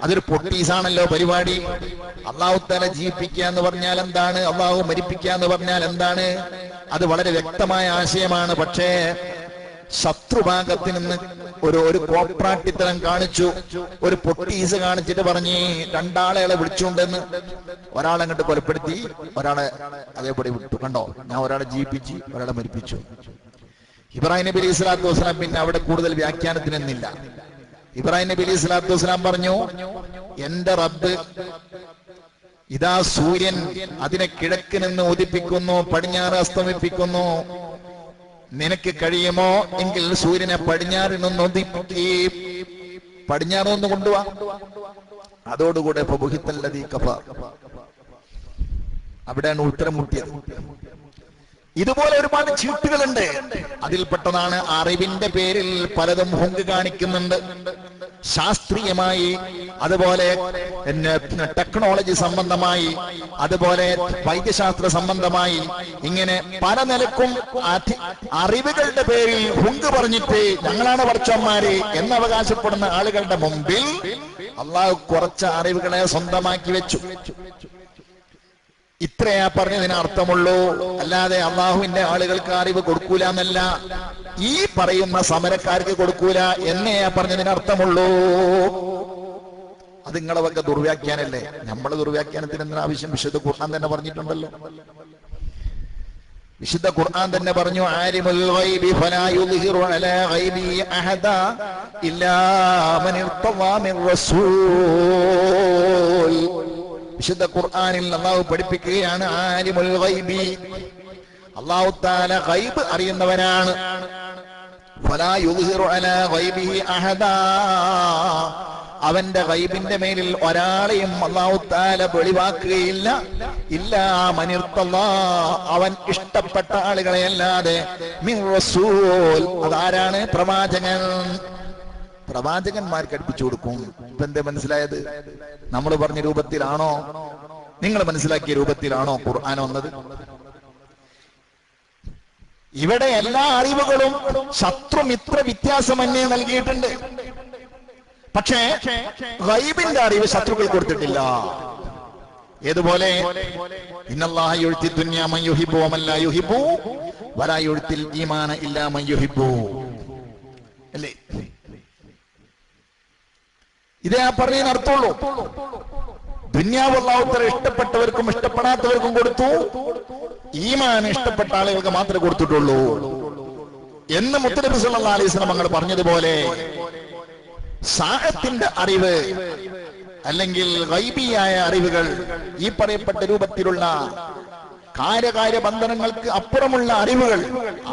അതൊരു പൊട്ടീസാണല്ലോ പരിപാടി. അള്ളാഹു തആല ജീവിപ്പിക്കുക എന്ന് പറഞ്ഞാൽ എന്താണ്, അള്ളാഹു മരിപ്പിക്കുക എന്ന് പറഞ്ഞാൽ എന്താണ്? അത് വളരെ വ്യക്തമായ ആശയമാണ്. പക്ഷേ ശത്രുഭാഗത്ത് നിന്ന് ഒരു കോപ്രാട്ടിത്തരം കാണിച്ചു, ഒരു പൊട്ടീസ് കാണിച്ചിട്ട് പറഞ്ഞ് രണ്ടാളെ വിളിച്ചുകൊണ്ടെന്ന്. ഒരാളെ അങ്ങോട്ട് കൊലപ്പെടുത്തി, ഒരാളെ അതേപടി വിട്ടു. കണ്ടോ, ഞാൻ ഒരാളെ ജീവിപ്പിച്ച് ഒരാളെ മരിപ്പിച്ചു. ഇബ്രാഹിം നബി അലൈഹി സ്വലാത്തു വസ്സലാം പിന്നെ അവിടെ കൂടുതൽ വ്യാഖ്യാനത്തിനെന്നില്ല. ഇബ്രാഹിം നബി അലൈഹി സ്വലാത്തു വസ്സലാം പറഞ്ഞു, എന്റെ റബ്ബ് ഇതാ സൂര്യൻ അതിനെ കിഴക്ക് നിന്ന് ഉദിപ്പിക്കുന്നു, പടിഞ്ഞാറ് അസ്തമിപ്പിക്കുന്നു. നിനക്ക് കഴിയുമോ എങ്കിൽ സൂര്യനെ പടിഞ്ഞാറിൽ നിന്ന് ഉദിപ്പിക്കേ, പടിഞ്ഞാറ് ഒന്ന് കൊണ്ടുവാ. അതോടുകൂടെ അവിടെയാണ് ഉത്തരം മുട്ടിയത്. ഇതുപോലെ ഒരുപാട് ചീട്ടുകളുണ്ട്. അതിൽപ്പെട്ടതാണ് അറിവിന്റെ പേരിൽ പലതും ഹുങ്ക് കാണിക്കുന്നുണ്ട്. ശാസ്ത്രീയമായി, അതുപോലെ ടെക്നോളജി സംബന്ധമായി, അതുപോലെ വൈദ്യശാസ്ത്ര സംബന്ധമായി, ഇങ്ങനെ പല നിലക്കും അറിവുകളുടെ പേരിൽ ഹുങ്ക് പറഞ്ഞിട്ട് ഞങ്ങളാണ് വർച്ചന്മാര് എന്ന് അവകാശപ്പെടുന്ന ആളുകളുടെ മുമ്പിൽ അള്ളാഹു കുറച്ച് അറിവുകളെ സ്വന്തമാക്കി വെച്ചു. ഇത്രയാ പറഞ്ഞതിന് അർത്ഥമുള്ളൂ. അല്ലാതെ അള്ളാഹുവിന്റെ ആളുകൾക്ക് അറിവ് കൊടുക്കൂല എന്നല്ല, ഈ പറയുന്ന സമരക്കാർക്ക് കൊടുക്കൂല എന്നേ പറഞ്ഞതിന് അർത്ഥമുള്ളൂ. അത് നിങ്ങളെ വക ദുർവ്യാഖ്യാനല്ലേ? നമ്മളെ ദുർവ്യാഖ്യാനത്തിന് എന്തിനാ ആവശ്യം? വിശുദ്ധ ഖുർആൻ തന്നെ പറഞ്ഞിട്ടുണ്ടല്ലോ. വിശുദ്ധ ഖുർആൻ തന്നെ പറഞ്ഞു, ആലിമുൽ ഗൈബി ഫലാ യുദ്ഹിറു അലാ ഗൈബി അഹദാ ഇല്ലാ മൻ ഇർതദാ മിർ റസൂൽ. വിശുദ്ധ ഖുർആനിൽ അല്ലാഹു പഠിപ്പിക്കുകയാണ്, ആലിമുൽ ഗൈബി, അല്ലാഹു തആല ഗൈബ് അറിയുന്നവനാണ്. ഫലാ യുദ്ഹിറു അലാ ഗൈബിഹി അഹദാ, അവന്റെ ഗൈബിന്റെ മേലിൽ ഒരാളെയും അല്ലാഹു തആല വെളിവാക്കുകയില്ല. ഇല്ലാ മൻ ഇർതദാ, അവൻ ഇഷ്ടപ്പെട്ട ആളുകളെ അല്ലാതെ. മിർ റസൂൽ, അതാരാണ്? പ്രവാചകൻ. പ്രവാചകന്മാർക്ക് അടുപ്പിച്ചു കൊടുക്കും. ഇപ്പൊ എന്താ മനസ്സിലായത്? നമ്മൾ പറഞ്ഞ രൂപത്തിലാണോ, നിങ്ങൾ മനസ്സിലാക്കിയ രൂപത്തിലാണോ ഖുർആൻ വന്നത്? ഇവിടെ എല്ലാ അറിവുകളും ശത്രുമിത്ര വ്യത്യാസമന്യേ നൽകിയിട്ടുണ്ട്. പക്ഷേ ഗൈബിന്റെ അറിവ് ശത്രുക്കൾ കൊടുത്തിട്ടില്ല. ഏതുപോലെ? ഇന്നല്ലാഹ യുഅ്തി ദുനിയ മൻ യുഹിബ്ബു വമൻ ലാ യുഹിബ്ബു വലാ യുഅ്തിൽ ഈമാന ഇല്ലാ മൻ യുഹിബ്ബു. അല്ലേ? ഇതേ ആ പറയുന്ന അർത്ഥമുള്ളൂ. ദുനിയാവ് അല്ലാഹു തആല ഇഷ്ടപ്പെട്ടവർക്കും ഇഷ്ടപ്പെടാത്തവർക്കും കൊടുത്തു, ഈമാൻ ഇഷ്ടപ്പെട്ട ആളുകൾക്ക് മാത്രമേ കൊടുത്തിട്ടുള്ളൂ എന്ന് മുത്തനബി സല്ലല്ലാഹു അലൈഹി വസല്ലം തങ്ങൾ പറഞ്ഞതുപോലെ സാഅത്തിന്റെ അറിവ് അല്ലെങ്കിൽ ഗൈബിയായ അറിവുകൾ, ഈ പറയപ്പെട്ട രൂപത്തിലുള്ള കാര്യകാര്യ ബന്ധനങ്ങൾക്ക് അപ്പുറമുള്ള അറിവുകൾ,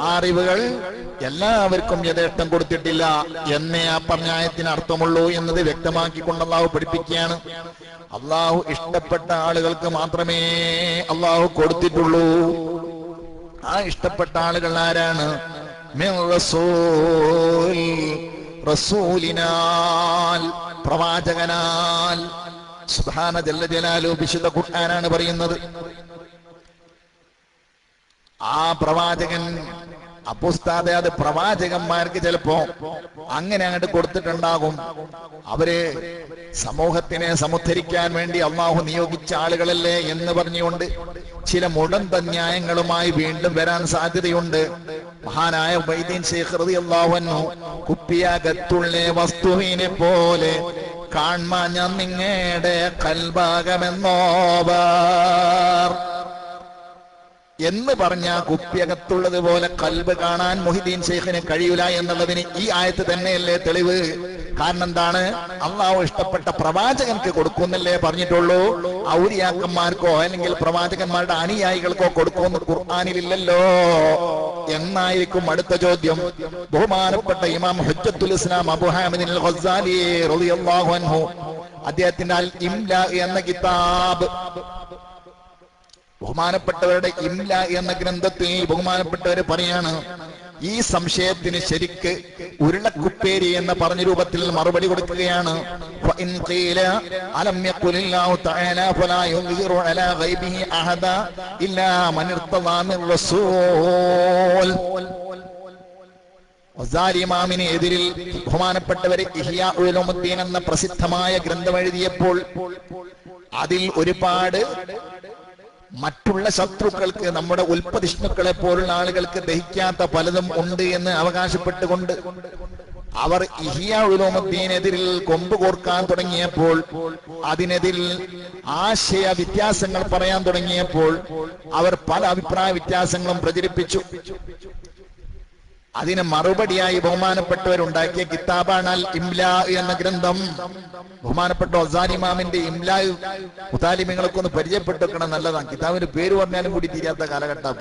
ആ അറിവുകൾ എല്ലാവർക്കും യഥേഷ്ടം കൊടുത്തിട്ടില്ല എന്നേ ആ പറഞ്ഞ ആയത്തിന് അർത്ഥമുള്ളൂ എന്നത് വ്യക്തമാക്കിക്കൊണ്ട് അള്ളാഹു പഠിപ്പിക്കുകയാണ്. അള്ളാഹു ഇഷ്ടപ്പെട്ട ആളുകൾക്ക് മാത്രമേ അള്ളാഹു കൊടുത്തിട്ടുള്ളൂ. ആ ഇഷ്ടപ്പെട്ട ആളുകൾ ആരാണ്? മിർ റസൂൽ, റസൂലിനാൽ, പ്രവാചകനാൽ. സുബ്ഹാന ജല്ല ജലാലുഹു വിശുദ്ധ ഖുർആനാണ് പറയുന്നത്. ആ പ്രവാചകൻ അപ്പോസ്താദെ, അത് പ്രവാചകന്മാർക്ക് ചിലപ്പോ അങ്ങനെ അങ്ങോട്ട് കൊടുത്തിട്ടുണ്ടാകും. അവര് സമൂഹത്തിനെ സമുദ്ധരിക്കാൻ വേണ്ടി അള്ളാഹു നിയോഗിച്ച ആളുകളല്ലേ എന്ന് പറഞ്ഞുകൊണ്ട് ചില മുടന്ത ന്യായങ്ങളുമായി വീണ്ടും വരാൻ സാധ്യതയുണ്ട്. മഹാനായ ഉബൈദീൻ ശൈഖ് റളിയല്ലാഹു അൻഹു, കുപ്പിയകത്തുള്ള വസ്തുവിനെ പോലെ കാൺമാ ഞാൻ നിങ്ങളുടെ കൽഭാഗമെന്നോവർ എന്ന് പറഞ്ഞ കുപ്പിയകത്തുള്ളത് പോലെ കൽബ് കാണാൻ മുഹിദ്ദീൻ ശൈഖിന് കഴിയൂല എന്നുള്ളതിന് ഈ ആയത്ത് തന്നെയല്ലേ തെളിവ്? കാരണം എന്താണ്? അള്ളാഹു ഇഷ്ടപ്പെട്ട പ്രവാചകൻക്ക് കൊടുക്കുന്നല്ലേ പറഞ്ഞിട്ടുള്ളൂ. ഔലിയാക്കന്മാർക്കോ അല്ലെങ്കിൽ പ്രവാചകന്മാരുടെ അനുയായികൾക്കോ കൊടുക്കുമെന്ന് ഖുർആനിലില്ലല്ലോ എന്നായിരിക്കും അടുത്ത ചോദ്യം. ബഹുമാനപ്പെട്ട ഇമാം ഹുജ്ജത്തുൽ ഇസ്ലാം അബൂ ഹാമിദ് അൽ ഗസ്സാലി റളിയല്ലാഹു അൻഹു അദ്ദേഹത്തിന്റെ അൽ ഇംലാ എന്ന കിതാബ്, ബഹുമാനപ്പെട്ടവരുടെ ഇംല എന്ന ഗ്രന്ഥത്തിൽ ബഹുമാനപ്പെട്ടവര് പറയാണ്, ഈ സംശയത്തിന് ശരിക്ക് ഉരുളക്കുപ്പേരി എന്ന പറഞ്ഞ രൂപത്തിൽ മറുപടി കൊടുക്കുകയാണ്. ഗസാലി ഇമാമിന് എതിരിൽ ബഹുമാനപ്പെട്ടവര് ഇഹ്യാ ഉലൂമുദ്ദീൻ എന്ന പ്രസിദ്ധമായ ഗ്രന്ഥം എഴുതിയപ്പോൾ അതിൽ ഒരുപാട് മറ്റുള്ള ശത്രുക്കൾക്ക്, നമ്മുടെ ഉൽപ്പതിഷ്ണുക്കളെ പോലുള്ള ആളുകൾക്ക് ദഹിക്കാത്ത പലതും ഉണ്ട് എന്ന് അവകാശപ്പെട്ടുകൊണ്ട് അവർ ഇഹ്യാ ഉലൂമുദ്ദീനെതിരിൽ കൊമ്പ് കോർക്കാൻ തുടങ്ങിയപ്പോൾ, അതിനെതിരിൽ ആശയ വ്യത്യാസങ്ങൾ പറയാൻ തുടങ്ങിയപ്പോൾ അവർ പല അഭിപ്രായ വ്യത്യാസങ്ങളും പ്രചരിപ്പിച്ചു. അതിന് മറുപടിയായി ബഹുമാനപ്പെട്ടവരുണ്ടാക്കിയ കിതാബാണ് അൽ ഇംലാ എന്ന ഗ്രന്ഥം. ബഹുമാനപ്പെട്ട ഗസാലി ഇമാമിന്റെ ഇംലാ മുതാലിമിങ്ങളൊക്കെ ഒന്ന് പരിചയപ്പെട്ടെടുക്കണം, നല്ലതാണ്. കിതാബിന്റെ പേര് പറഞ്ഞാലും കൂടി തീരാത്ത കാലഘട്ടം,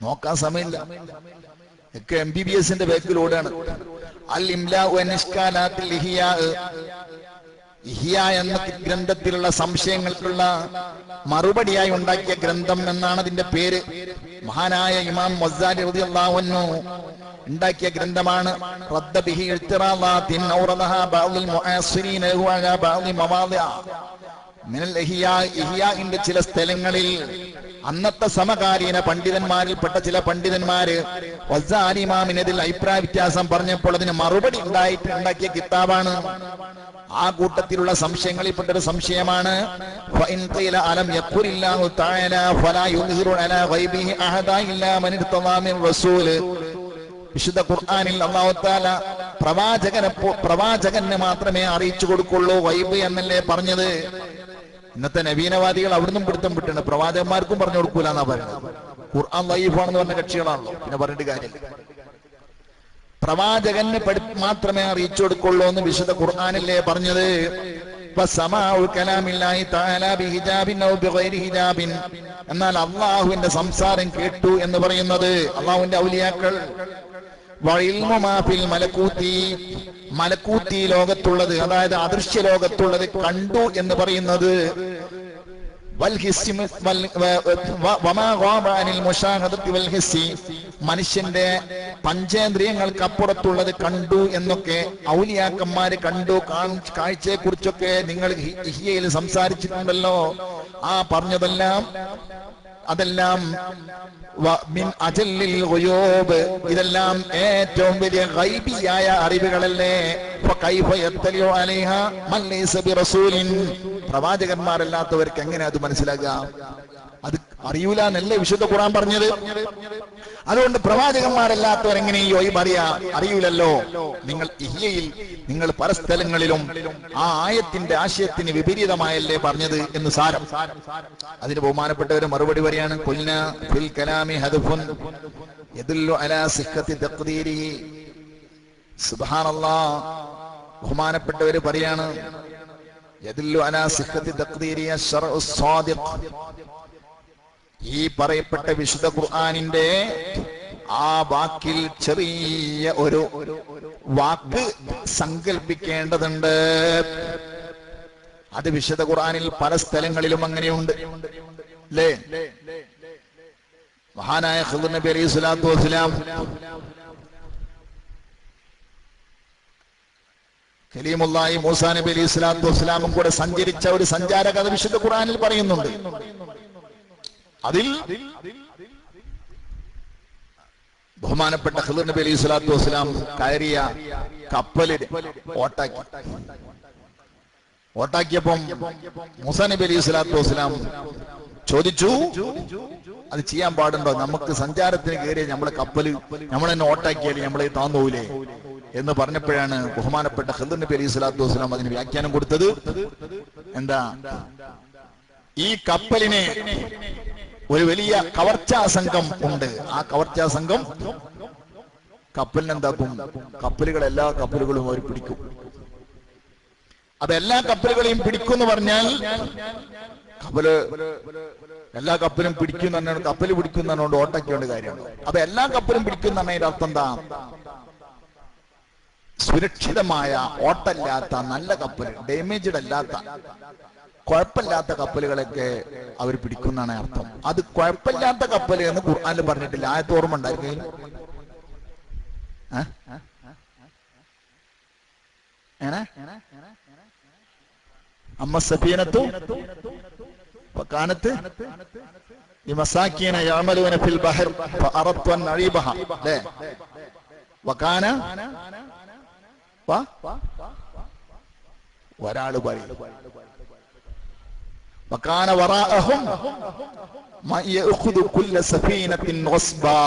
നോക്കാൻ സമയമില്ല, ഒക്കെ MBBSന്റെ ബാക്കിലൂടെയാണ്. അൽ ഇംലാ വനിഷ്കാലാത്തിൽ ഇഹ്യാ, ഇഹ്യാ എന്ന ഗ്രന്ഥത്തിലുള്ള സംശയങ്ങൾക്കുള്ള മറുപടിയായി ഉണ്ടാക്കിയ ഗ്രന്ഥം എന്നാണ് അതിന്റെ പേര്. മഹാനായ ഇമാം ഗസാലി റളിയല്ലാഹു അൻഹു ഉണ്ടാക്കിയ ഗ്രന്ഥമാണ്. റദ്ദ ബിഹി ഇൽതിറാദാത്തിൻ ഔറദഹാ ബഅദുൽ മുആസിരീന വഅലാ ബഅദി മവാദിഅ മിനൽ ഇഹ്യാ. ഇഹ്യാഇന്റെ ചില സ്ഥലങ്ങളിൽ അന്നത്തെ സമകാലീന പണ്ഡിതന്മാരിൽപ്പെട്ട ചില പണ്ഡിതന്മാര് ഗസാലി ഇമാമിനെതിൽ അഭിപ്രായ വ്യത്യാസം പറഞ്ഞപ്പോൾ അതിന് മറുപടി ഉണ്ടാക്കിയ കിതാബാണ്. ആ കൂട്ടത്തിലുള്ള സംശയങ്ങളിൽപ്പെട്ടൊരു സംശയമാണ് ഫഇൻ ഖീല അലം യഖുലില്ലാഹു തആല ഫലാ യുദ്ഹിറു അലാ ഗൈബിഹി അഹദാ ഇല്ലാ മൻ ഇർതദാ മിൻ റസൂൽ. വിശുദ്ധ ഖുർആനിൽ അല്ലാഹു തആല പ്രവാചകന് മാത്രമേ അറിയിച്ചു കൊടുക്കുള്ളൂ ഗൈബ് എന്നല്ലേ പറഞ്ഞത്. ഇന്നത്തെ നവീനവാദികൾ അവിടുന്ന് പിടുത്തം വിട്ടാണ്, പ്രവാചകന്മാർക്കും പറഞ്ഞു കൊടുക്കൂല എന്നാ പറയുന്നത്. ഖുർആൻ ലൈഫാണെന്ന് പറഞ്ഞ കക്ഷികളാണല്ലോ, പിന്നെ പറഞ്ഞിട്ട് കാര്യമില്ല. പ്രവാചകന് മാത്രമേ അറിയിച്ചു കൊടുക്കുള്ളൂ എന്ന് വിശുദ്ധ ഖുർആനില്ലേ പറഞ്ഞത്. എന്നാൽ അള്ളാഹുവിന്റെ സംസാരം കേട്ടു എന്ന് പറയുന്നത് അള്ളാഹുവിന്റെ ഔലിയാക്കൾ മലക്കൂത്തി ലോകത്തുള്ളത്, അതായത് അദൃശ്യ ലോകത്തുള്ളത് കണ്ടു എന്ന് പറയുന്നത് മനുഷ്യന്റെ പഞ്ചേന്ദ്രിയങ്ങൾക്ക് അപ്പുറത്തുള്ളത് കണ്ടു എന്നൊക്കെ ഔലിയാക്കന്മാര് കണ്ടു. കാഴ്ചയെ കുറിച്ചൊക്കെ നിങ്ങൾ ഇഹ്യയിൽ സംസാരിച്ചിട്ടുണ്ടല്ലോ. ആ പറഞ്ഞതെല്ലാം അതെല്ലാം മിൻ അജല്ലിൽ ഗുയൂബ്, ഇതെല്ലാം ഏറ്റവും വലിയ ഗൈബിയായ അറിവുകളല്ലേ. ഫകൈഫ യത്തലിഉ അലൈഹാ മൻ ലൈസ ബിറസൂലിൻ, പ്രവാചകന്മാരല്ലാത്തവർക്ക് എങ്ങനെ അത് മനസ്സിലാക്കുക? അത് അറിയൂല എന്നല്ലേ വിശുദ്ധ ഖുർആൻ പറഞ്ഞത്. അതുകൊണ്ട് പ്രവാചകന്മാരല്ലാത്തവർ എങ്ങനെ ഈ ഒയ്ബ് അറിയൂലല്ലോ. നിങ്ങൾ ഇഹ്യയിൽ, നിങ്ങൾ പല സ്ഥലങ്ങളിലും ആ ആയത്തിന്റെ ആശയത്തിന് വിപരീതമായല്ലേ പറഞ്ഞത് എന്ന് സാരം. അതിന് ബഹുമാനപ്പെട്ടവര് മറുപടി പറയാണ്, ഖുൽനാ ഫിൽ കലാമി ഹദ്ഫുൻ യദുല്ലു അലാ സിഹ്ഹത്തി തഖ്ദീരിഹി. സുബ്ഹാനല്ലാഹ്, ബഹുമാനപ്പെട്ടവര് പറയാണ്, യദുല്ലു അലാ സിഹ്ഹത്തി തഖ്ദീരിഹി അശ്ശറഉ സ്സാദിഖ്. ഈ പറയപ്പെട്ട വിശുദ്ധ ഖുർആനിന്റെ ആ വാക്കിൽ ചെറിയ ഒരു വാക്ക് സങ്കല്പിക്കേണ്ടതുണ്ട്. അത് വിശുദ്ധ ഖുർആനിൽ പല സ്ഥലങ്ങളിലും അങ്ങനെയുണ്ട് അല്ലേ. മഹാനായ ഖിദ്ർ നബി അലൈഹി സ്വലാത്തു വസ്സലാം കലീമുല്ലാഹി മൂസാ നബി അലൈഹി സ്വലാത്തു വസ്സലാമും കൂടെ സഞ്ചരിച്ച ഒരു സഞ്ചാര കഥ വിശുദ്ധ ഖുർആനിൽ പറയുന്നുണ്ട്. അതിൽ ബഹുമാനപ്പെട്ട ഖിദ്ർ നബി അലൈഹി സ്വലാത്തു വസ്സലാം കയറിയ കപ്പലിൽ ഓട്ടാക്കിയപ്പം മൂസാ നബി അലൈഹി സ്വലാത്തു വസ്സലാം ചോദിച്ചു, അത് ചെയ്യാൻ പാടുണ്ടോ? നമുക്ക് സഞ്ചാരത്തിന് കയറിയ നമ്മളെ കപ്പല് നമ്മൾ തന്നെ ഓട്ടാക്കിയാൽ നമ്മളെ താന്നൂലേ എന്ന് പറഞ്ഞപ്പോഴാണ് ബഹുമാനപ്പെട്ട ഖിദ്ർ നബി അലൈഹി സ്വലാത്തു വസ്സലാം അതിന് വ്യാഖ്യാനം കൊടുത്തത്. എന്താ? ഈ കപ്പലിനെ ഒരു വലിയ കവർച്ചാ സംഘം ഉണ്ട്. ആ കവർച്ചാ സംഘം കപ്പലിനെന്താക്കും? എല്ലാ കപ്പലുകളും അവർ പിടിക്കും. അത് എല്ലാ കപ്പലുകളെയും പിടിക്കും എന്ന് പറഞ്ഞാൽ എല്ലാ കപ്പലും പിടിക്കും എന്നാണ്, കപ്പല് പിടിക്കും എന്നതുകൊണ്ട് ഓട്ടയ്ക്കേണ്ട കാര്യമാണ്. അപ്പൊ എല്ലാ കപ്പലും പിടിക്കും എന്ന് പറഞ്ഞതിന്റെ അർത്ഥം എന്താ? സുരക്ഷിതമായ, ഓട്ടല്ലാത്ത, നല്ല കപ്പൽ, ഡാമേജ്ഡ് അല്ലാത്ത, കുഴപ്പമില്ലാത്ത കപ്പലുകളൊക്കെ അവർ പിടിക്കുന്നതാണ് അർത്ഥം. അത് കുഴപ്പമില്ലാത്ത കപ്പൽ എന്ന് ഖുർആനിൽ പറഞ്ഞിട്ടില്ല. ആയത്ത് ഓർമ്മ ഉണ്ടായിരിക്കും. അമ്മ സഫീനത്തു കാനത്ത് മസാക്കീന യഅമലൂന ഫിൽ ബഹർ ഫഅറദ്തു അൻ അഈബഹ. വകാന ഒരാള് പറയും വകാന വറാഅഹും മയഖുദു കുല്ല സഫീനത്തിൻ ഗസ്ബാ.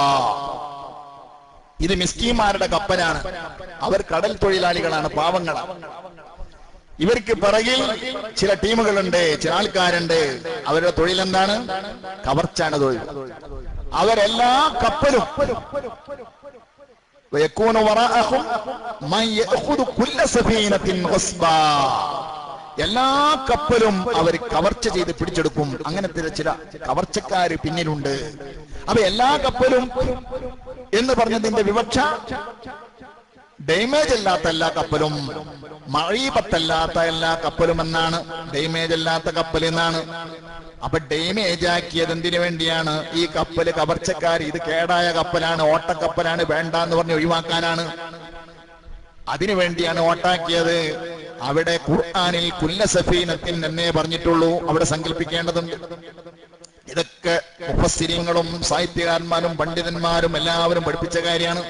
ഇത് മിസ്കീന്മാരുടെ കപ്പലാണ്. അവർ കടൽ തൊഴിലാളികളാണ്, പാവങ്ങളാണ്. ഇവർക്ക് പിറകിൽ ചില ടീമുകളുണ്ട്, ചില ആൾക്കാരുണ്ട്. അവരുടെ തൊഴിൽ എന്താണ്? കവർച്ചാണ് തൊഴിൽ. അവരെല്ലാ കപ്പലും എല്ലാ കപ്പലും അവർ കവർച്ച ചെയ്ത് പിടിച്ചെടുക്കും. അങ്ങനത്തെ ചില കവർച്ചക്കാര് പിന്നിലുണ്ട്. അപ്പൊ എല്ലാ കപ്പലും എന്ന് പറഞ്ഞതിന്റെ വിവക്ഷ ഡാമേജ് അല്ലാത്ത എല്ലാ കപ്പലും, മഴീപത്തല്ലാത്ത എല്ലാ കപ്പലും എന്നാണ്. ഡാമേജ് അല്ലാത്ത കപ്പൽ എന്നാണ്. അപ്പൊ ഡാമേജ് ആക്കിയത് എന്തിനു വേണ്ടിയാണ്? ഈ കപ്പല് കവർച്ചക്കാർ ഇത് കേടായ കപ്പലാണ്, ഓട്ടക്കപ്പലാണ്, വേണ്ട എന്ന് പറഞ്ഞ് ഒഴിവാക്കാനാണ്. അതിനു വേണ്ടിയാണ് ഓട്ടാക്കിയത്. അവിടെ ഖുർആനിൽ കുല്ല സഫീനത്തിൻ എന്നേ പറഞ്ഞിട്ടുള്ളൂ. അവിടെ സങ്കല്പിക്കേണ്ടതുണ്ട്. ഇതൊക്കെ മുഫസ്സിരീങ്ങളും സാഹിത്യകാരന്മാരും പണ്ഡിതന്മാരും എല്ലാവരും പഠിപ്പിച്ച കാര്യമാണ്.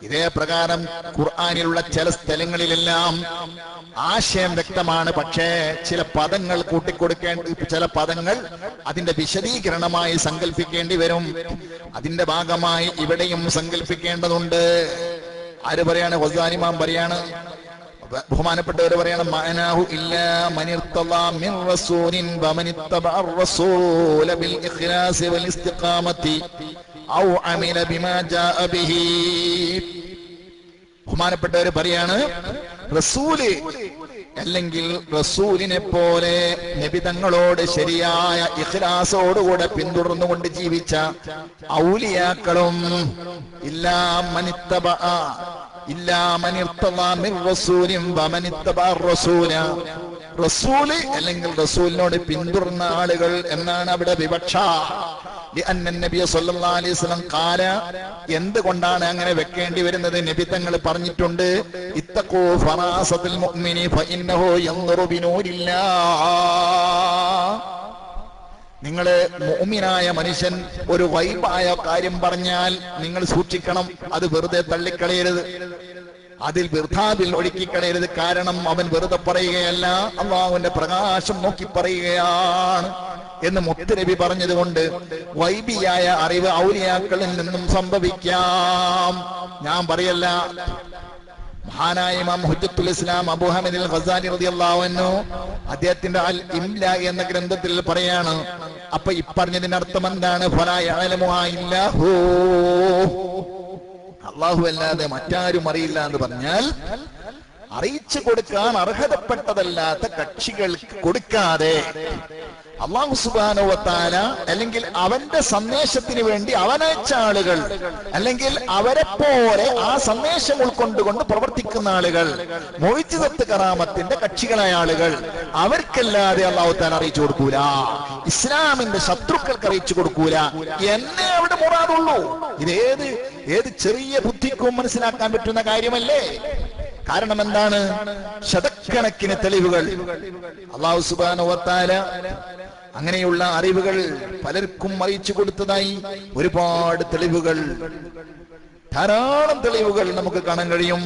ഇതേ പ്രകാരം ഖുർആനിലുള്ള ചില സ്ഥലങ്ങളിലെല്ലാം ആശയം വ്യക്തമാണ്. പക്ഷേ ചില പദങ്ങൾ ചില പദങ്ങൾ അതിന്റെ വിശദീകരണമായി സങ്കല്പിക്കേണ്ടി വരും. അതിന്റെ ഭാഗമായി ഇവിടെയും സങ്കല്പിക്കേണ്ടതുണ്ട്. ആര് പറയാണ്? ഗസാലി ഇമാം പറയാണ്, ബഹുമാനപ്പെട്ടവർ പറയണം, മഅനാഹു ഇല്ലാ മനിർതളാ മിൻ റസൂലിൻ വമനിത്തബഅ റസൂല ബിൽ ഇഖ്ലാസി വൽ ഇസ്തിഖാമത്തി ഔ അമില ബിമാ ജാഅ ബിഹി. ബഹുമാനപ്പെട്ടവർ പറയാണ്, റസൂല് അല്ലെങ്കിൽ റസൂലിനെ പോലെ നബി തങ്ങളോട് ശരിയായ ഇഖ്ലാസോടുകൂടെ പിന്തുടർന്നുകൊണ്ട് ജീവിച്ച ഔലിയാക്കളും ഇല്ലാ മനിത്തബഅ റസൂല് അല്ലെങ്കിൽ റസൂലിനോട് പിന്തുടർന്ന ആളുകൾ എന്നാണ് അവിടെ വിവക്ഷ. എന്തുകൊണ്ടാണ് അങ്ങനെ വെക്കേണ്ടി വരുന്നത്? നബി തങ്ങൾ പറഞ്ഞിട്ടുണ്ട്, ഇത്തഖൂ ഫറാസത്തുൽ മുഅ്മിനി ഫഇന്നഹു യൻദുറു ബിനൂരില്ലാഹ്. നിങ്ങള് മുഅ്മിനായ മനുഷ്യൻ ഒരു വൈബായ കാര്യം പറഞ്ഞാൽ നിങ്ങൾ സൂക്ഷിക്കണം. അത് വെറുതെ തള്ളിക്കളയരുത്, അതിൽ വൃഥാവിൽ ഒഴുക്കിക്കളയരുത്. കാരണം അവൻ വെറുതെ പറയുകയല്ല, അല്ലാഹുവിന്റെ പ്രകാശം നോക്കി പറയുകയാണ് എന്ന് മുത്തുനബി പറഞ്ഞതുകൊണ്ട് വൈബിയായ അറിവ് ഔലിയാക്കളിൽ നിന്നും സംഭവിക്കാം. ഞാൻ പറയല്ല. മഹാനായ ഇമാം ഹുജ്ജത്തുൽ ഇസ്ലാം അബൂ ഹമീദ് അൽ ഗസാലി റളിയല്ലാഹു അൻഹു അദ്ദേഹത്തിന്റെ അൽ ഇംല എന്ന ഗ്രന്ഥത്തിൽ പറയാണ്, അപ്പൊ ഈ പറഞ്ഞതിന്റെ അർത്ഥം എന്താണ്? ഫലാ യഅലമുഹാ ഇല്ലാഹു, അല്ലാഹു അല്ലാതെ മറ്റാരും അറിയില്ല എന്ന് പറഞ്ഞാൽ അറിയിച്ചു കൊടുക്കാൻ അർഹതപ്പെട്ടതല്ലാത്ത കക്ഷികൾക്ക് കൊടുക്കാതെ അല്ലാഹു സുബ്ഹാനഹു വ തആല അല്ലെങ്കിൽ അവന്റെ സന്ദേശത്തിന് വേണ്ടി അവനയച്ച ആളുകൾ അല്ലെങ്കിൽ അവരെ പോലെ ആ സന്ദേശം ഉൾക്കൊണ്ടുകൊണ്ട് പ്രവർത്തിക്കുന്ന ആളുകൾ, മുഅ്ജിസത്ത് കറാമത്തിന്റെ കക്ഷികളായ ആളുകൾ, അവർക്കല്ലാതെ അല്ലാഹു തആല അറിയിച്ചു കൊടുക്കൂല. ഇസ്ലാമിന്റെ ശത്രുക്കൾക്ക് അറിയിച്ചു കൊടുക്കൂല എന്നേ അവിടെ മുറാദുള്ളൂ. ഇത് ഏത് ചെറിയ ബുദ്ധിക്കും മനസ്സിലാക്കാൻ പറ്റുന്ന കാര്യമല്ലേ? കാരണം എന്താണ്? ശതക്കണക്കിന് തെളിവുകൾ അല്ലാഹു സുബ്ഹാനഹു വ തആല അങ്ങനെയുള്ള അറിവുകൾ പലർക്കും അറിയിച്ചു കൊടുത്തതായി ഒരുപാട് തെളിവുകൾ, ധാരാളം തെളിവുകൾ നമുക്ക് കാണാൻ കഴിയും.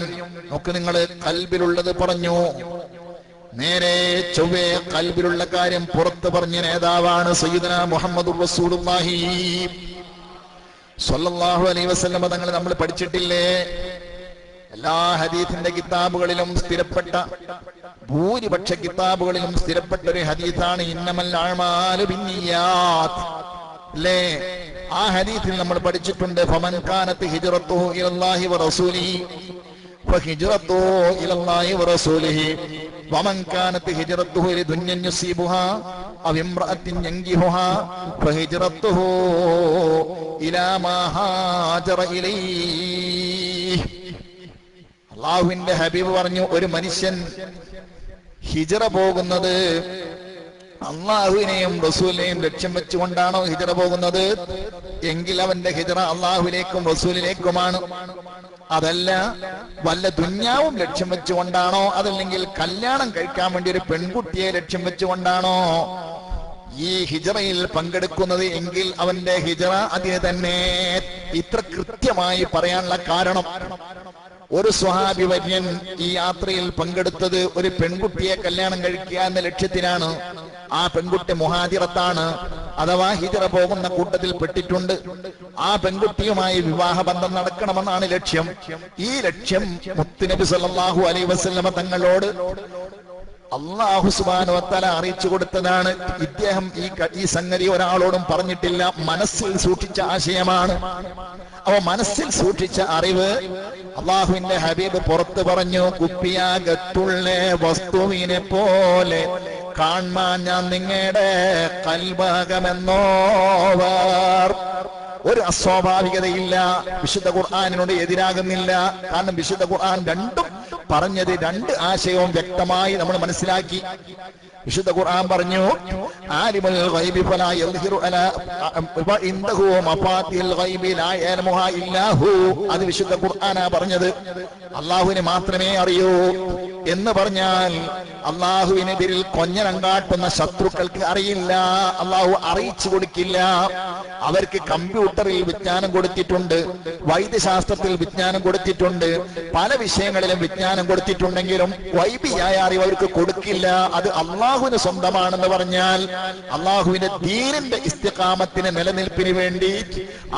നമുക്ക് നിങ്ങൾ ഖൽബിലുള്ളത് പറഞ്ഞു, നേരെ ചൊവ്വേ ഖൽബിലുള്ള കാര്യം പുറത്ത് പറഞ്ഞ നേതാവാണ് സയ്യിദുനാ മുഹമ്മദുർ റസൂലുള്ളാഹി സ്വല്ലല്ലാഹു അലൈഹി വസല്ലം. തങ്ങൾ നമ്മൾ പഠിച്ചിട്ടില്ലേ? എല്ലാ ഹദീസിന്റെ കിതാബുകളിലും സ്ഥിരപ്പെട്ട, ഭൂരിപക്ഷ കിതാബുകളിലും സ്ഥിരപ്പെട്ട ഒരു ഹദീസാണ് ഇന്നമൽ അഅ്മാലു ബിന്നിയാത്ത് അല്ലേ? ആ ഹദീസിൽ നമ്മൾ പഠിച്ചിട്ടുണ്ട്, ഫമൻ കാനത് ഹിജ്റത്തുഹു ഇലല്ലാഹി വറസൂലിഹി ഫഹിജ്റത്തുഹു ഇലല്ലാഹി വറസൂലിഹി വമൻ കാനത് ഹിജ്റത്തുഹു ലിദുന്യൻ യുസീബുഹാ അവ ഇംറഅത്തിൻ യൻകിഹുഹാ ഫഹിജ്റത്തുഹു ഇലാ മാ ഹാജറ ഇലൈഹി. അല്ലാഹുവിന്റെ ഹബീബ് പറഞ്ഞു, ഒരു മനുഷ്യൻ ഹിജ്റ പോകുന്നത് അള്ളാഹുവിനെയും റസൂലിനെയും ലക്ഷ്യം വെച്ചുകൊണ്ടാണോ ഹിജ്റ പോകുന്നത്? എങ്കിൽ അവന്റെ ഹിജ്റ അള്ളാഹുവിലേക്കും റസൂലിലേക്കുമാണ്. അതല്ല വല്ല ദുന്യാവും ലക്ഷ്യം വെച്ചുകൊണ്ടാണോ, അതല്ലെങ്കിൽ കല്യാണം കഴിക്കാൻ വേണ്ടി ഒരു പെൺകുട്ടിയെ ലക്ഷ്യം വെച്ചുകൊണ്ടാണോ? ഈ ഹിജറയിൽ പങ്കെടുക്കുന്നത് എങ്കിൽ അവന്റെ ഹിജറ അതിന് തന്നെ. ഇത്ര കൃത്യമായി പറയാനുള്ള കാരണം, ഒരു സ്വഹാബി വര്യൻ ഈ യാത്രയിൽ പങ്കെടുത്തത് ഒരു പെൺകുട്ടിയെ കല്യാണം കഴിക്കുക എന്ന ലക്ഷ്യത്തിനാണ്. ആ പെൺകുട്ടി മുഹാജിറത്താണ്, അഥവാ ഹിജറ പോകുന്ന കൂട്ടത്തിൽ പെട്ടിട്ടുണ്ട്. ആ പെൺകുട്ടിയുമായി വിവാഹബന്ധം നടക്കണമെന്നാണ് ലക്ഷ്യം. ഈ ലക്ഷ്യം മുത്തുനബി സല്ലല്ലാഹു അലൈഹി വസല്ലമ തങ്ങളോട് അല്ലാഹു സുബ്ഹാനഹു വ തആല അറിയിച്ചു കൊടുത്തതാണ്. ഇദ്ദേഹം ഈ സംഗതി ഒരാളോടും പറഞ്ഞിട്ടില്ല, മനസ്സിൽ സൂക്ഷിച്ച ആശയമാണ്. അവ മനസ്സിൽ സൂക്ഷിച്ച അറിവ് അള്ളാഹുവിന്റെ ഹബീബ് പുറത്ത് പറഞ്ഞു, കുപ്പിയാകത്തുള്ള വസ്തുവിനെ പോലെ കാണാൻ ഞാൻ നിങ്ങളുടെ കൽബകമെന്നോവർ. ഒരു അസ്വാഭാവികതയില്ല, വിശുദ്ധ ഖുർആനിനോട് എതിരാകുന്നില്ല. കാരണം വിശുദ്ധ ഖുർആൻ രണ്ടും പറഞ്ഞത് രണ്ട് ആശയവും വ്യക്തമായി നമ്മൾ മനസ്സിലാക്കി. വിശുദ്ധ ഖുർആൻ പറഞ്ഞു, ആലിമുൽ ഗൈബി ഫലാ യദ്ഹിറു അലാ ഇൻദഹു മഫാത്തിഹുൽ ഗൈബി ലാ യഅലമുഹാ ഇല്ലാ ഹു. അത് വിശുദ്ധ ഖുർആനാ പറഞ്ഞത്. അല്ലാഹുവിനെ മാത്രമേ അറിയൂ എന്ന് പറഞ്ഞാൽ അല്ലാഹുവിനെതിരിൽ കൊഞ്ഞനം കാട്ടുന്ന ശത്രുക്കൾക്ക് അറിയില്ല, അല്ലാഹു അറിയിച്ചു കൊടുക്കില്ല. അവർക്ക് കമ്പ്യൂട്ടറിൽ വിജ്ഞാനം കൊടുത്തിട്ടുണ്ട്, വൈദ്യശാസ്ത്രത്തിൽ വിജ്ഞാനം കൊടുത്തിട്ടുണ്ട്, പല വിഷയങ്ങളിലും വിജ്ഞാനം കൊടുത്തിട്ടുണ്ടെങ്കിലും വൈബിയായ അറിവ് അവർക്ക് കൊടുക്കില്ല. അത് അള്ളാഹുവിന് സ്വന്തമാണെന്ന് പറഞ്ഞാൽ അള്ളാഹുവിന്റെ ദീനിന്റെ ഇസ്തിഖാമത്തിന് നിലനിൽപ്പിന് വേണ്ടി,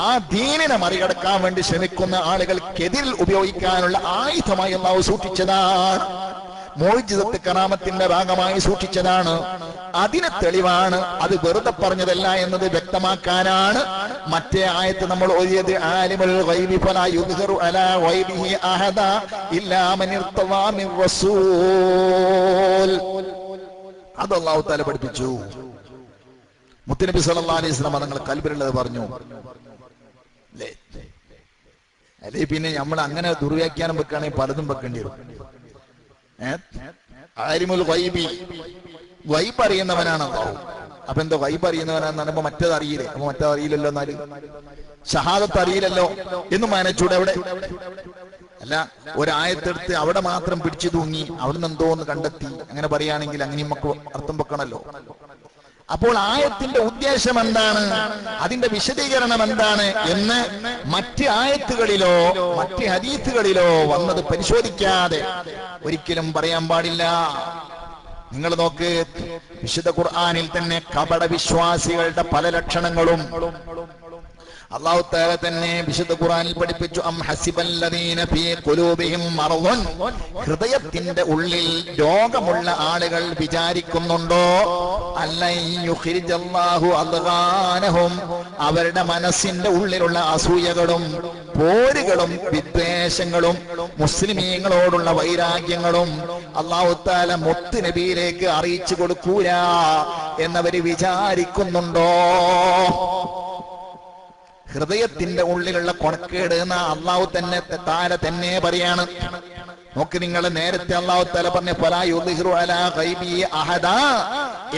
ആ ദീനിനെ മറികടക്കാൻ വേണ്ടി ശ്രമിക്കുന്ന ആളുകൾക്കെതിരിൽ ഉപയോഗിക്കാനുള്ള ആയുധമായി അള്ളാഹു സൂക്ഷിച്ചതാണ്. മോചിതത്ത് കറാമത്തിന്റെ ഭാഗമായി സൂക്ഷിച്ചതാണ്. അതിന് തെളിവാണ്, അത് വെറുതെ പറഞ്ഞതല്ല എന്നത് വ്യക്തമാക്കാനാണ് മറ്റേ ആയത്ത് നമ്മൾ ഓതിയത്. ആലിമുൽ ഗൈബി ഫലാ യുദ്ഹിറു അലാ ഗൈബിഹി അഹദ ഇല്ലാ മൻ ഇർതദാ മിർ റസൂൽ. അത് അല്ലാഹു തആല പഠിപ്പിച്ചു. മുത്തുനബി സല്ലല്ലാഹു അലൈഹി വസല്ലം തങ്ങൾ കൽബിലുള്ളത് പറഞ്ഞു. അല്ലേ പിന്നെ നമ്മൾ അങ്ങനെ ദുർവ്യാഖ്യാനം വെക്കുകയാണെങ്കിൽ പലതും വെക്കേണ്ടി വരും. ആലിമുൽ ഗൈബി, ഗൈബ് അറിയുന്നവനാണ് അല്ലാഹു. അപ്പൊ എന്തോ ഗൈബ് അറിയുന്നവനാന്ന് പറയുമ്പോ മറ്റേത് അറിയില്ലേ? അപ്പൊ മറ്റേത് അറിയില്ലല്ലോ, എന്നാല് ഷഹാദത്ത് അറിയില്ലല്ലോ എന്ന് മാനച്ചൂടെ അവിടെ? അല്ല, ഒരായത്തെടുത്ത് അവിടെ മാത്രം പിടിച്ചു തൂങ്ങി അവിടുന്ന് എന്തോന്ന് കണ്ടെത്തി അങ്ങനെ പറയുകയാണെങ്കിൽ അങ്ങനെയും നമുക്ക് അർത്ഥം വെക്കണല്ലോ. അപ്പോൾ ആയത്തിന്റെ ഉദ്ദേശം എന്താണ്, അതിന്റെ വിശദീകരണം എന്താണ് എന്ന് മറ്റ് ആയത്തുകളിലോ മറ്റ് ഹദീസുകളിലോ വന്നത് പരിശോധിക്കാതെ ഒരിക്കലും പറയാൻ പാടില്ല. നിങ്ങൾ നോക്ക്, വിശുദ്ധ ഖുർആനിൽ തന്നെ കപട വിശ്വാസികളുടെ പല ലക്ഷണങ്ങളും അല്ലാഹു തആല തന്നെ വിശുദ്ധ ഖുർആനിൽ പഠിപ്പിച്ചു. അം ഹസിബല്ലദീന ഫീ ഖുലൂബിഹിം മർദുൻ, ഹൃദയത്തിന്റെ ഉള്ളിൽ രോഗമുള്ള ആളുകൾ വിചാരിക്കുന്നുണ്ടോ അല്ലൻ യുഖ്രിജല്ലാഹു അദ്ഗാനഹും, അവരുടെ മനസ്സിന്റെ ഉള്ളിലുള്ള അസൂയകളും പോരുകളും വിദ്വേഷങ്ങളും മുസ്ലിമീങ്ങളോടുള്ള വൈരാഗ്യങ്ങളും അല്ലാഹു തആല മുത്ത് നബിയിലേക്ക് അറിയിച്ചു കൊടുക്കൂല എന്നവര് വിചാരിക്കുന്നുണ്ടോ? ഹൃദയത്തിന്റെ ഉള്ളിലുള്ള കൊണക്കേട് എന്ന അള്ളാഹു തന്നെ താര തന്നെ പറയാണ്. നോക്ക്, നിങ്ങൾ നേരത്തെ അള്ളാഹു തആല പറഞ്ഞ ഫലാ യുദ്ഹിറു അലാ ഗൈബി അഹദ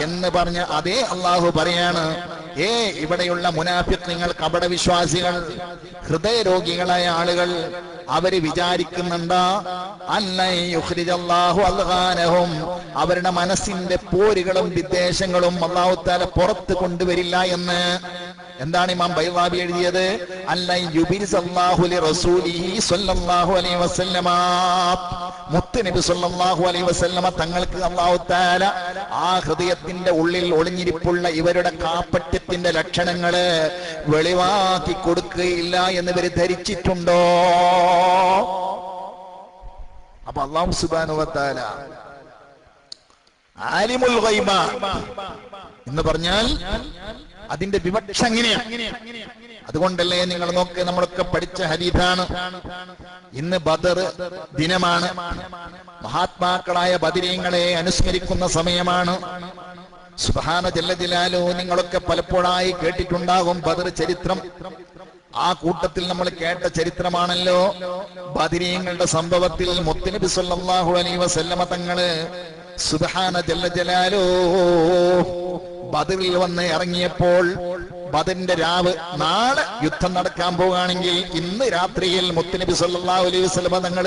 എന്ന് പറഞ്ഞ അതേ അള്ളാഹു പറയാണ്, ഇവിടെയുള്ള മുനാഫിഖീങ്ങൾ, കപട വിശ്വാസികൾ, ഹൃദയരോഗികളായ ആളുകൾ, അവര് വിചാരിക്കുന്നുണ്ടാ അല്ലൻ യുഖ്രിജല്ലാഹു അദ്ഗാനഹും, അവരുടെ മനസ്സിന്റെ പോരുകളും വിദ്വേഷങ്ങളും അല്ലാഹു തആല പുറത്ത് കൊണ്ടുവരില്ല എന്ന്. എന്താണ് ഇമാം ബൈളാവി എഴുതിയത്? അല്ലൻ യുബിരിസല്ലാഹു ലിറസൂലിഹി സ്വല്ലല്ലാഹു അലൈഹി വസല്ലമ, മുത്ത് നബി സ്വല്ലല്ലാഹു അലൈഹി വസല്ലമ തങ്ങൾക്ക് അല്ലാഹു തആല ആ ഹൃദയത്തിന്റെ ഉള്ളിൽ ഒളിഞ്ഞിരിപ്പുള്ള ഇവരുടെ കാപ്പട്യത്തിന്റെ ലക്ഷണങ്ങള് വെളിവാക്കി കൊടുക്കുകയില്ല എന്ന് ഇവർ ധരിച്ചിട്ടുണ്ടോ? അപ്പൊ അല്ലാഹു സുബ്ഹാനഹു വ തആല ആലിമുൽ ഗൈബ എന്ന് പറഞ്ഞാൽ അതിന്റെ വിവക്ഷ എങ്ങനെയാണ്? അതുകൊണ്ടല്ലേ നിങ്ങൾ നോക്ക്, നമ്മളൊക്കെ പഠിച്ച ഹദീസാണ്. ഇന്ന് ബദർ ദിനമാണ്, മഹാത്മാക്കളായ ബദരീങ്ങളെ അനുസ്മരിക്കുന്ന സമയമാണ്. സുബ്ഹാന ജല്ല ജലാലു, നിങ്ങളൊക്കെ പലപ്പോഴായി കേട്ടിട്ടുണ്ടാകും ബദർ ചരിത്രം. ആ കൂട്ടത്തിൽ നമ്മൾ കേട്ട ചരിത്രമാണല്ലോ ബദരീങ്ങളുടെ സംഭവത്തിൽ മുത്തുനബി സല്ലല്ലാഹു അലൈഹി വസല്ലമ തങ്ങള് സുബ്ഹാന ജല്ല ജലാലു ബദറിൽ വന്ന് ഇറങ്ങിയപ്പോൾ, ബദറിന്റെ രാവ്, നാളെ യുദ്ധം നടക്കാൻ പോവുകയാണെങ്കിൽ ഇന്ന് രാത്രിയിൽ മുത്തുനബി സല്ലല്ലാഹു അലൈഹി വസല്ലമ തങ്ങൾ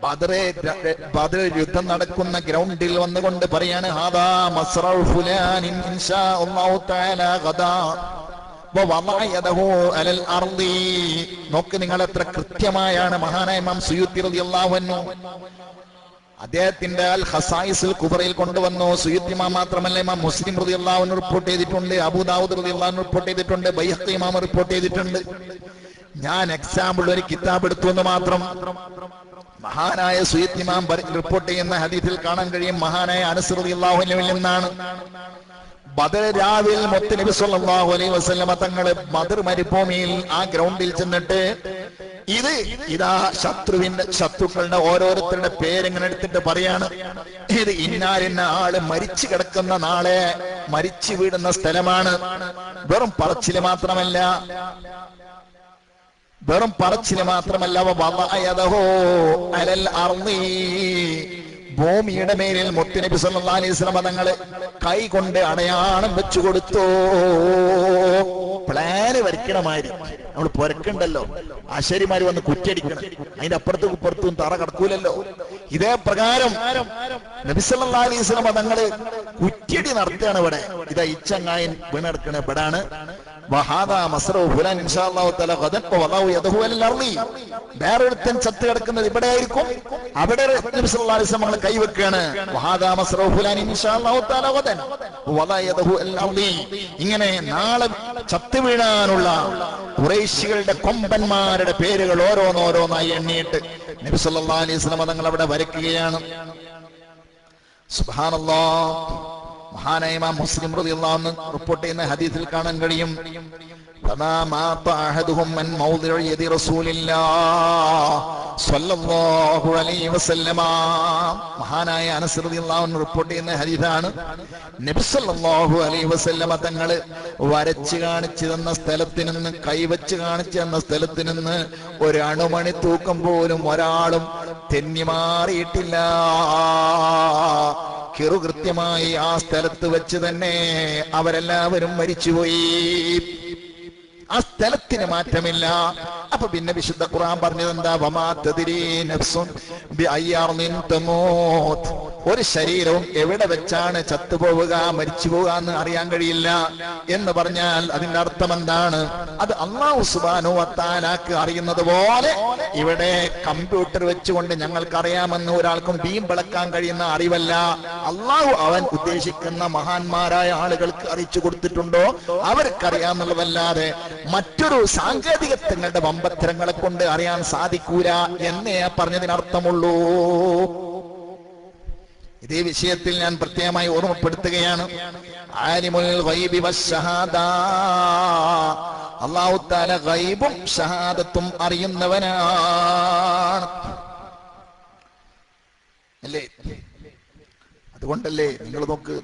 ബദർ യുദ്ധം നടക്കുന്ന ഗ്രൗണ്ടിൽ വന്നുകൊണ്ട് പറയാണ് ഹാദാ മസ്റഉ ഫുലാനിൻ ഇൻഷാ അല്ലാഹു തആല ഗദാ വവളഅ യദഹു അലൽ അർളി. നോക്ക് നിങ്ങൾ എത്ര കൃത്യമായാണ് മഹാനായ ഇമാം സുയൂത്തി റളിയല്ലാഹു അൻഹു അദ്ദേഹത്തിന്റെ അൽ ഖസായിസുൽ കുബറയിൽ കൊണ്ടുവന്നു. സുയൂത്തി ഇമാം മാത്രമല്ല, ഇമാം മുസ്ലിം റളിയല്ലാഹു അൻഹു റിപ്പോർട്ട് ചെയ്തിട്ടുണ്ട്, അബൂ ദാവൂദ് റളിയല്ലാഹു അൻഹു റിപ്പോർട്ട് ചെയ്തിട്ടുണ്ട്, ബൈഹഖി ഇമാം റിപ്പോർട്ട് ചെയ്തിട്ടുണ്ട്. ഞാൻ എക്സാമ്പിൾ ഒരു കിതാബ് എടുത്തു എന്ന് മാത്രം. മഹാനായ സുയൂത്തി ഇമാം റിപ്പോർട്ട് ചെയ്യുന്ന ഹദീസിൽ കാണാൻ കഴിയും, മഹാനായ അനസ് റളിയല്ലാഹു അൻഹുവിൽ നിന്നാണ് ബദർ രാവിൽ മുത്തുനബി സല്ലല്ലാഹു അലൈഹി വസല്ലമ തങ്ങള് ബദർ മരുഭൂമിയിൽ ആ ഗ്രൗണ്ടിൽ ചെന്നിട്ട് ഇതാ ശത്രുക്കളുടെ ഓരോരുത്തരുടെ പേരെങ്ങനെ എടുത്തിട്ട് പറയാണ്, ഇത് ഇന്നാലിന്ന ആള് മരിച്ചു കിടക്കുന്ന നാളെ മരിച്ചു വീടുന്ന സ്ഥലമാണ്. വെറും പറച്ചില് മാത്രമല്ല അലൽ അർളി, ഭൂമിയുടെ മേലിൽ മുത്തുനബി സല്ലല്ലാഹു അലൈഹി വസല്ലം തങ്ങള് കൈ കൊണ്ട് അടയാളം വെച്ചു കൊടുത്തു. പ്ലാന് വരയ്ക്കണമാതിരി. നമ്മൾ പൊരക്കുണ്ടല്ലോ, ആശാരിമാര് വന്ന് കുറ്റിയടിക്കണം, അതിന്റെ അപ്പുറത്തും ഇപ്പുറത്തും തറ കടക്കൂലല്ലോ. ഇതേ പ്രകാരം നബി സല്ലല്ലാഹു അലൈഹി വസല്ലം തങ്ങള് കുറ്റിയടി നടത്തുകയാണ്. ഇവിടെ ഇതാ ഇച്ചങ്ങായൻ വീണെടുക്കണ ഇവിടാണ്. വേറൊരുത്തൻ ചത്ത് കിടക്കുന്നത് ഇവിടെ ആയിരിക്കും, അവിടെ നബി സല്ലല്ലാഹു അലൈഹി വസല്ലം കൈവെക്കുകയാണ്. ഇങ്ങനെ നാളെ ചത്തു വീഴാനുള്ള ഖുറൈശികളുടെ കൊമ്പന്മാരുടെ പേരുകൾ ഓരോന്നോരോന്നായി എണ്ണിയിട്ട് നബി സല്ലല്ലാഹു അലൈഹി വസല്ലം തങ്ങൾ അവിടെ വരയ്ക്കുകയാണ്. സുബ്ഹാനല്ലാഹ്. മഹാനായ ഇമാം മുസ്ലിം റളിയല്ലാഹു അൻഹു റിപ്പോർട്ട് ചെയ്യുന്ന ഹദീസിൽ കാണാൻ കഴിയും, ഫമാ മാത അഹദുഹും മൻ മൗദിഉ യദി റസൂലില്ലാഹ് സ്വല്ലല്ലാഹു അലൈഹി വസല്ലമ. മഹാനായ അനസ് റളിയല്ലാഹു അൻഹു റിപ്പോർട്ട് ചെയ്യുന്ന ഹദീസാണ്, നബി സല്ലല്ലാഹു അലൈഹി വസല്ലമ തങ്ങൾ വരച്ചു കാണിച്ചു തന്ന സ്ഥലത്ത് നിന്ന്, കൈവച്ച് കാണിച്ചു തന്ന സ്ഥലത്ത് നിന്ന് ഒരു അണുമണി തൂക്കം പോലും ഒരാളും തെന്നിമാറിയിട്ടില്ല. കൃത്യമായി ആ സ്ഥലത്ത് വെച്ച് തന്നെ അവരെല്ലാവരും മരിച്ചുപോയി. ആ സ്ഥലത്തിന് മാറ്റമില്ല. അപ്പൊ പിന്നെ വിശുദ്ധ ഖുർആൻ പറഞ്ഞത് എന്താ? വമാ തദ്രീ നഫ്സുൻ ബിഅയ്യാർദിൻ തമൂത്ത്. ഒരു ശരീരവും എവിടെ വെച്ചാണ് ചത്തുപോവുക, മരിച്ചു പോവുക എന്ന് അറിയാൻ കഴിയില്ല എന്ന് പറഞ്ഞാൽ അതിന്റെ അർത്ഥം എന്താണ്? അത് അല്ലാഹു സുബ്ഹാനഹു വ തആലക്ക് അറിയുന്നത് പോലെ ഇവിടെ കമ്പ്യൂട്ടർ വെച്ചുകൊണ്ട് ഞങ്ങൾക്കറിയാമെന്ന് ഒരാൾക്കും ബീം വിളക്കാൻ കഴിയുന്ന അറിവല്ല. അല്ലാഹു അവൻ ഉദ്ദേശിക്കുന്ന മഹാന്മാരായ ആളുകൾക്ക് അറിയിച്ചു കൊടുത്തിട്ടുണ്ടോ അവർക്കറിയാമെന്നുള്ളതല്ലാതെ മറ്റൊരു സാങ്കേതികത്വങ്ങളുടെ വമ്പത്തരങ്ങളെ കൊണ്ട് അറിയാൻ സാധിക്കൂല എന്നേ പറഞ്ഞതിനർത്ഥമുള്ളൂ. ഇതേ വിഷയത്തിൽ ഞാൻ പ്രത്യേകമായി ഓർമ്മപ്പെടുത്തുകയാണ്, ആലിമുൽ ഗൈബി വശഹാദ, അല്ലാഹു തആല ഗൈബും ഷഹാദത്തും അറിയുന്നവനാണ്. അല്ലേ? അതുകൊണ്ടല്ലേ നിങ്ങൾ നോക്ക്,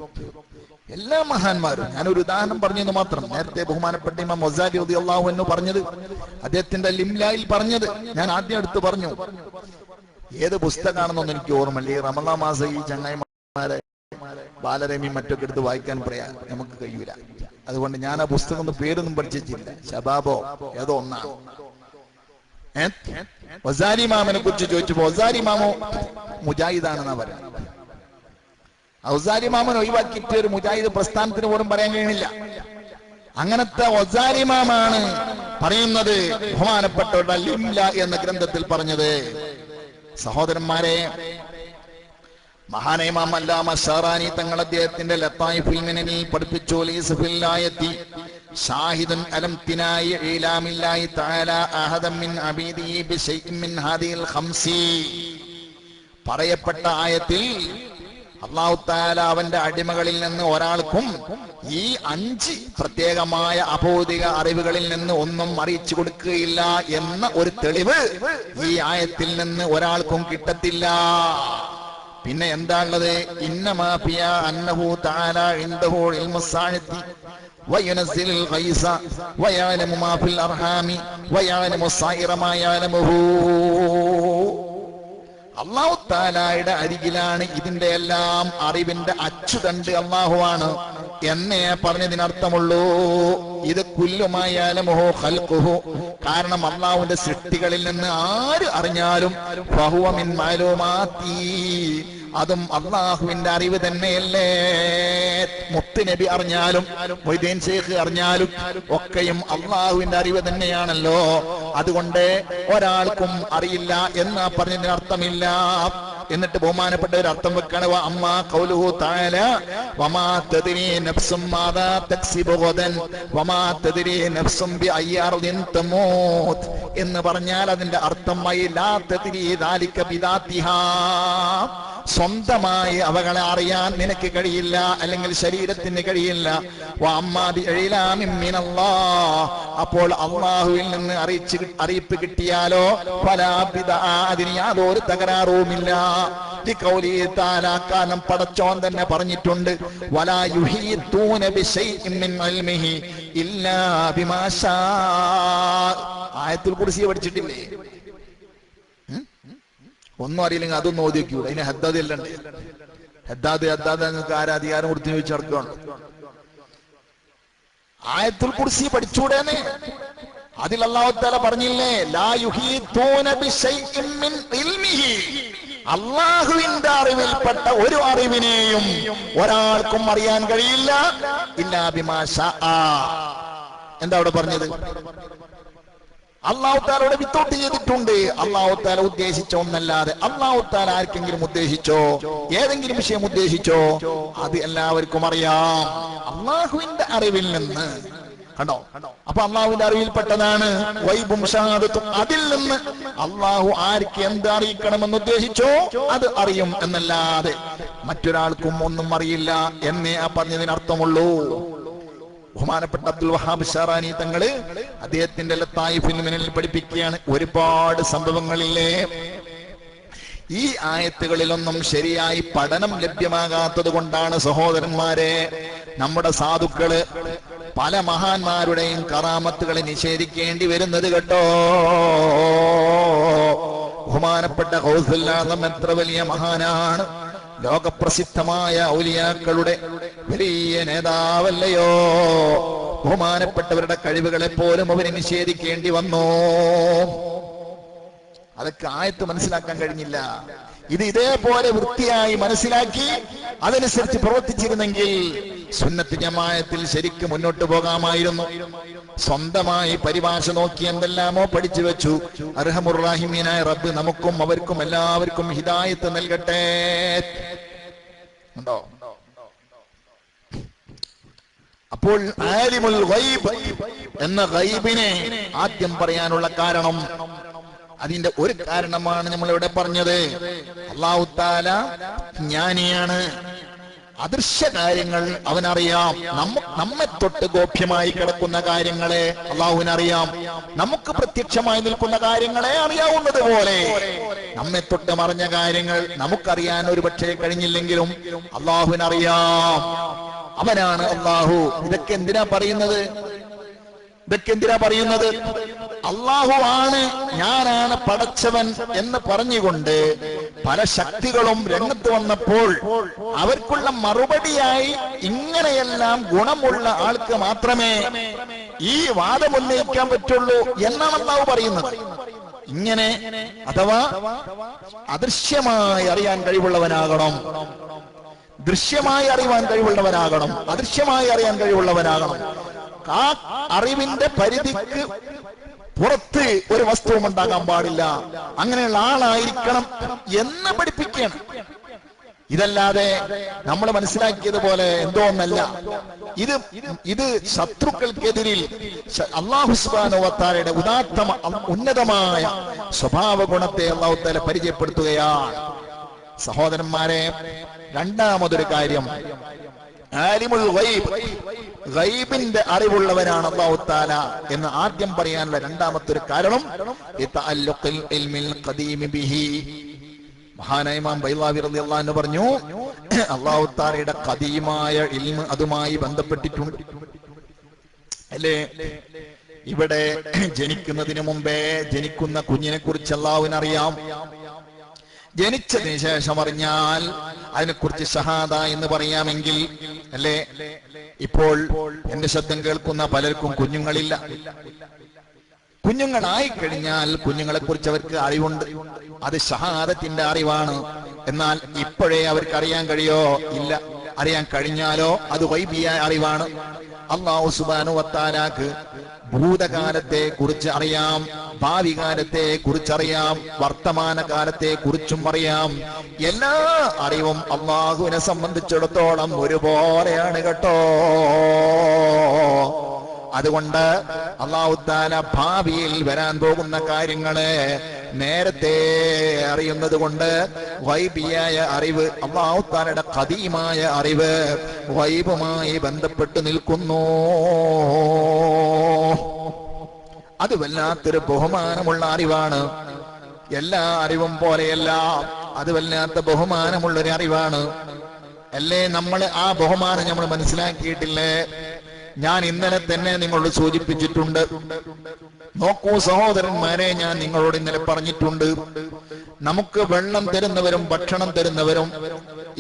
എല്ലാ മഹാന്മാരും, ഞാനൊരു ഉദാഹരണം പറഞ്ഞെന്ന് മാത്രം. നേരത്തെ ബഹുമാനപ്പെട്ട ഇമാം ഗസാലി റളിയല്ലാഹു അൻഹു പറഞ്ഞത്, അദ്ദേഹത്തിന്റെ ലിംലായിൽ പറഞ്ഞത് ഞാൻ ആദ്യം എടുത്ത് പറഞ്ഞു. ഏത് പുസ്തകമാണെന്നൊന്നും എനിക്ക് ഓർമ്മയില്ല. ഈ റമളാൻ മാസം ഈ ചങ്ങായിമാരെ ബാലരമി മറ്റൊക്കെ എടുത്ത് വായിക്കാൻ നമുക്ക് കഴിയൂല. അതുകൊണ്ട് ഞാൻ ആ പുസ്തകം പേരൊന്നും പഠിച്ചിട്ടില്ല. ശബാബോ ഏതോ ഒന്നാണ്. ഗസാലി ഇമാമിനെ കുറിച്ച് ചോദിച്ചപ്പോ ഗസാലി ഇമാമോ മുജാഹിദാണെന്നാ പറയുന്നത്. ഗസാലി ഇമാമിനെ ഒഴിവാക്കിയിട്ട് ഒരു മുജാഹിദ് പ്രസ്ഥാനത്തിന് പോലും പറയാൻ കഴിയുന്നില്ല. അങ്ങനത്തെ ഗസാലി ഇമാമാണ് പറയുന്നത്, ബഹുമാനപ്പെട്ടവരുടെ ലിംല എന്ന ഗ്രന്ഥത്തിൽ പറഞ്ഞത്. സഹോദരന്മാരെ, മഹാനായ ഇമാം അല്ലാമ ശഅറാനി തങ്ങൾ അദ്ദേഹത്തിന്റെ ലത്തായിഫുൽ മിനനിൽ പഠിപ്പിച്ചു, ലൈസ ഫിൽ ആയത്തി ഷാഹിദുൻ അലം തിനായി ഇലാമില്ലാഹി തആല അഹദൻ മിൻ അബീദിഹി ബിശൈഇൻ മിൻ ഹാദിഹിൽ ഖംസി. പറയപ്പെട്ട ആയത്തിൽ അല്ലാഹു തആല അവന്റെ അടിമകളിൽ നിന്ന് ഒരാൾക്കും ഈ 5 പ്രത്യേകമായ അഭൗതിക അറിവുകളിൽ നിന്ന് ഒന്നും അറിയിച്ചു കൊടുക്കുകയില്ല എന്ന ഒരു തെളിവ് ഈ ആയത്തിൽ നിന്ന് ഒരാൾക്കും കിട്ടത്തില്ല. പിന്നെ എന്താ ഉള്ളത്? ഇന്നമാ ഫിയ അന്നഹു തആല ഇൻദഹു ഇൽമുസ് സാഅത്തി വയനസിലുൽ ഗൈസ വയഅലമു മാ ഫിൽ അർഹാമി വയഅലമു സായിറ മാ യഅലമുഹു. അല്ലാഹു തആലയുടെ അരികിലാണ് ഇതിന്റെ എല്ലാം അറിവിന്റെ അച്ചുതണ്ട് അല്ലാഹുവാണ് എന്നേ പറഞ്ഞതിനർത്ഥമുള്ളൂ. ഇത് കുല്ലുമായാലമുഹു ഖൽഖുഹു, കാരണം അല്ലാഹുവിന്റെ സൃഷ്ടികളിൽ നിന്ന് ആര് അറിഞ്ഞാലും ഫഹുവ മിൻ മാലൂമാത്തി, അതും അള്ളാഹുവിന്റെ അറിവ് തന്നെയല്ലേ. മുത്ത് നബി അറിഞ്ഞാലും മൊയ്തീൻ ശൈഖ് അറിഞ്ഞാലും ഒക്കെയും അള്ളാഹുവിന്റെ അറിവ് തന്നെയാണല്ലോ. അതുകൊണ്ട് ഒരാൾക്കും അറിയില്ല എന്ന് പറഞ്ഞതിന് അർത്ഥമില്ല. എന്നിട്ട് ബഹുമാനപ്പെട്ട ഒരു അർത്ഥം വെക്കാണ്, അമ്മാ ഖൗലുഹു തആല വമാ തദ്രി നഫ്സും മാദാ തക്സിബു ഗദൻ വമാ തദ്രി നഫ്സും ബിഅയ്യി അർദിൻ തമൂത് എന്ന് പറഞ്ഞാൽ അതിന്റെ അർത്ഥം ലാ തദ്രി ദാലിക ബിദാതിഹാ, സ്വന്തമായി അവകളെ അറിയാൻ നിനക്ക് കഴിയില്ല, അല്ലെങ്കിൽ ശരീരത്തിന് കഴിയില്ല. അപ്പോൾ അള്ളാഹുവിൽ നിന്ന് അറിയിപ്പ് കിട്ടിയാലോ അതിന് യാതൊരു തകരാറുമില്ല. കാരണം പടച്ചോൻ തന്നെ പറഞ്ഞിട്ടുണ്ട്, വലാ യുഹീതൂന ബിശൈഇൻ മിൻ ഇൽമിഹി ഇല്ലാ ബിമാ ശാ. ആയത്തുൽ കുർസി പഠിച്ചിട്ടില്ലേ? ഒന്നും അറിയില്ലെങ്കിൽ അതൊന്നും ഓതി വെക്കൂടെ. അതിന് ഹദ്ദാദ് എല്ലാം ഉണ്ട്. ഹദ്ദാദ് നിങ്ങൾക്ക് ആരാധികാരം കൊടുത്ത് ചോദിച്ചടക്കുകയാണ്. ആയത്തുൽ കുർസി പഠിച്ചൂടേന്ന്. അതിൽ അല്ലാഹു തആല പറഞ്ഞില്ലേ, ലാ യുഹീതൂന ബിശൈഇൻ മിൻ ഇൽമിഹി, അല്ലാഹുവിന്റെ അറിവിൽപ്പെട്ട ഒരു അറിവിനെയും ഒരാൾക്കും അറിയാൻ കഴിയില്ല ഇല്ലാ ബിമാ ശാ. എന്താ അവിടെ പറഞ്ഞത്? അല്ലാഹു തആലയുടെ വിത്തോട്ട് ചെയ്തിട്ടുണ്ട്. അല്ലാഹു തആല ഉദ്ദേശിച്ച ഒന്നല്ലാതെ. അല്ലാഹു തആല ആർക്കെങ്കിലും ഉദ്ദേശിച്ചോ, ഏതെങ്കിലും വിഷയം ഉദ്ദേശിച്ചോ, അത് എല്ലാവർക്കും അറിയാം അല്ലാഹുവിന്റെ അറിവിൽ നിന്ന്. കണ്ടോ? അപ്പൊ അള്ളാഹുവിന്റെ അറിവിൽപ്പെട്ടതാണ് ഗൈബും ഷഹാദത്തും. അതിൽ നിന്ന് അള്ളാഹു ആർക്ക് എന്ത് അറിയിക്കണമെന്ന് ഉദ്ദേശിച്ചോ അത് അറിയും എന്നല്ലാതെ മറ്റൊരാൾക്കും ഒന്നും അറിയില്ല എന്നേ ആ പറഞ്ഞതിനർത്ഥമുള്ളൂ. ബഹുമാനപ്പെട്ട അബ്ദുൽ വഹാബ് ഷാറാനി തങ്ങള് അദ്ദേഹത്തിന്റെ ലത്തായിഫിൽ മിനൽ പഠിപ്പിക്കുകയാണ്, ഒരുപാട് സംഭവങ്ങളില്ലേ ഈ ആയത്തുകളിലൊന്നും ശരിയായി പഠനം ലഭ്യമാകാത്തത് കൊണ്ടാണ് സഹോദരന്മാരെ നമ്മുടെ സാധുക്കള് പല മഹാന്മാരുടെയും കറാമത്തുകളെ നിഷേധിക്കേണ്ടി വരുന്നത് കേട്ടോ. ബഹുമാനപ്പെട്ട ഗൗസുൽ ആസം എത്ര വലിയ മഹാനാണ്, ലോകപ്രസിദ്ധമായ ഔലിയാക്കളുടെ വലിയ നേതാവല്ലയോ. ബഹുമാനപ്പെട്ടവരുടെ കഴിവുകളെ പോലും അവരെ നിഷേധിക്കേണ്ടി വന്നു. അതൊക്കെ ആയത്ത് മനസ്സിലാക്കാൻ കഴിഞ്ഞില്ല. ഇത് ഇതേപോലെ വൃത്തിയായി മനസ്സിലാക്കി അതനുസരിച്ച് പ്രവർത്തിച്ചിരുന്നെങ്കിൽ സുന്നത്ത് ജമാഅത്തിൽ ശരിക്കും മുന്നോട്ട് പോകാമായിരുന്നു. സ്വന്തമായി പരിഭാഷ നോക്കി എന്തെല്ലാമോ പഠിച്ചു വെച്ചു. അർഹമുർ റഹീമീനായ റബ്ബ് നമുക്കും അവർക്കും എല്ലാവർക്കും ഹിദായത്ത് നൽകട്ടെ. ഉണ്ടോ? അപ്പോൾ ആലിമുൽ ഗൈബ് എന്ന ഗൈബിനെ ആദ്യം പറയാനുള്ള കാരണം, അതിന്റെ ഒരു കാരണമാണ് നമ്മളിവിടെ പറഞ്ഞത്. അല്ലാഹു തആല ജ്ഞാനിയാണ്. അദൃശ്യ കാര്യങ്ങൾ അവനറിയാം. നമ്മെ തൊട്ട് ഗോപ്യമായി കിടക്കുന്ന കാര്യങ്ങളെ അള്ളാഹുവിനറിയാം. നമുക്ക് പ്രത്യക്ഷമായി നിൽക്കുന്ന കാര്യങ്ങളെ അറിയാവുന്നത് പോലെ നമ്മെ തൊട്ട് മറഞ്ഞ കാര്യങ്ങൾ നമുക്കറിയാൻ ഒരു പക്ഷേ കഴിഞ്ഞില്ലെങ്കിലും അള്ളാഹുവിനറിയാം. അവനാണ് അള്ളാഹു. ഇതൊക്കെ എന്തിനാ പറയുന്നത്? അള്ളാഹു ആണ്, ഞാനാണ് പടച്ചവൻ എന്ന് പറഞ്ഞുകൊണ്ട് പല ശക്തികളും രംഗത്ത് വന്നപ്പോൾ അവർക്കുള്ള മറുപടിയായി ഇങ്ങനെയെല്ലാം ഗുണമുള്ള ആൾക്ക് മാത്രമേ ഈ വാദം ഉന്നയിക്കാൻ പറ്റുള്ളൂ എന്നാണ് അള്ളാഹു പറയുന്നത്. ഇങ്ങനെ അഥവാ അദൃശ്യമായി അറിയാൻ കഴിവുള്ളവനാകണം, ദൃശ്യമായി അറിയാൻ കഴിവുള്ളവനാകണം, അദൃശ്യമായി അറിയാൻ കഴിവുള്ളവനാകണം. ആ അറിവിന്റെ പരിധിക്ക് പുറത്ത് ഒരു വസ്തുവും ഉണ്ടാകാൻ പാടില്ല, അങ്ങനെയുള്ള ആളായിരിക്കണം എന്ന് പഠിപ്പിക്കണം. ഇതല്ലാതെ നമ്മൾ മനസ്സിലാക്കിയതുപോലെ എന്തോ ഒന്നല്ല. ഇത് ശത്രുക്കൾക്കെതിരിൽ അല്ലാഹു സുബ്ഹാനഹു വ തആലയുടെ ഉന്നതമായ സ്വഭാവ ഗുണത്തെ അല്ലാഹു തആല പരിചയപ്പെടുത്തുകയാണ്. സഹോദരന്മാരെ, രണ്ടാമതൊരു കാര്യം, ആലിമുൽ ഗൈബ്, ഗൈബിന്റെ അറിവുള്ളവനാണ് അല്ലാഹു തആല എന്ന് ആദ്യം പറയാനുള്ള രണ്ടാമത്തെ ഒരു കാരണം ഇതഅല്ലുഖിൽ ഇൽമിൽ ഖദീം ബിഹി. മഹാനായ ഇമാം ബൈളാവി റളിയല്ലാഹു അൻഹു പറഞ്ഞു, അല്ലാഹു തആലയുടെ ഖദീമായ ഇൽമ് അതുമായി ബന്ധപ്പെട്ടിട്ടുണ്ട്. അല്ലേ? ഇവിടെ ജനിക്കുന്നതിന് മുമ്പേ ജനിക്കുന്ന കുഞ്ഞിനെ കുറിച്ച് അല്ലാഹുവിനറിയാം. ജനിച്ചതിന് ശേഷം അറിഞ്ഞാൽ അതിനെക്കുറിച്ച് ഷഹാദ എന്ന് പറയാമെങ്കിൽ അല്ലേ? ഇപ്പോൾ എന്റെ ശബ്ദം കേൾക്കുന്ന പലർക്കും കുഞ്ഞുങ്ങളില്ല. കുഞ്ഞുങ്ങളായി കഴിഞ്ഞാൽ കുഞ്ഞുങ്ങളെ കുറിച്ച് അവർക്ക് അറിവുണ്ട്, അത് ഷഹാദത്തിന്റെ അറിവാണ്. എന്നാൽ ഇപ്പോഴേ അവർക്ക് അറിയാൻ കഴിയോ? ഇല്ല. അറിയാൻ കഴിഞ്ഞാലോ അത് ഗൈബിയായ അറിവാണ്. അല്ലാഹു സുബ്ഹാനഹു വ തആലാക്ക് ഭൂതകാലത്തെ കുറിച്ച് അറിയാം, ഭാവി കാലത്തെ കുറിച്ചറിയാം, വർത്തമാന കാലത്തെ കുറിച്ചും അറിയാം. എല്ലാ അറിവും അള്ളാഹുവിനെ സംബന്ധിച്ചിടത്തോളം ഒരുപോലെയാണ് കേട്ടോ. അതുകൊണ്ട് അല്ലാഹു തആല ഭാവിയിൽ വരാൻ പോകുന്ന കാര്യങ്ങളെ നേരത്തെ അറിയുന്നത് കൊണ്ട് ഗൈബിയായ അറിവ്, അല്ലാഹു തആലയുടെ ഖദീമായ അറിവ് ഗൈബുമായി ബന്ധപ്പെട്ട് നിൽക്കുന്നു. അത് വല്ലാത്തൊരു ബഹുമാനമുള്ള അറിവാണ്. എല്ലാ അറിവും പോലെയല്ല, അത് വല്ലാത്ത ബഹുമാനമുള്ളൊരു അറിവാണ്. അല്ലേ? നമ്മൾ ആ ബഹുമാനം നമ്മൾ മനസ്സിലാക്കിയിട്ടില്ലേ? ഞാൻ ഇന്നലെ തന്നെ നിങ്ങളോട് സൂചിപ്പിച്ചിട്ടുണ്ട്. നോക്കൂ സഹോദരന്മാരെ, ഞാൻ നിങ്ങളോട് ഇന്നലെ പറഞ്ഞിട്ടുണ്ട്, നമുക്ക് വെള്ളം തരുന്നവരും ഭക്ഷണം തരുന്നവരും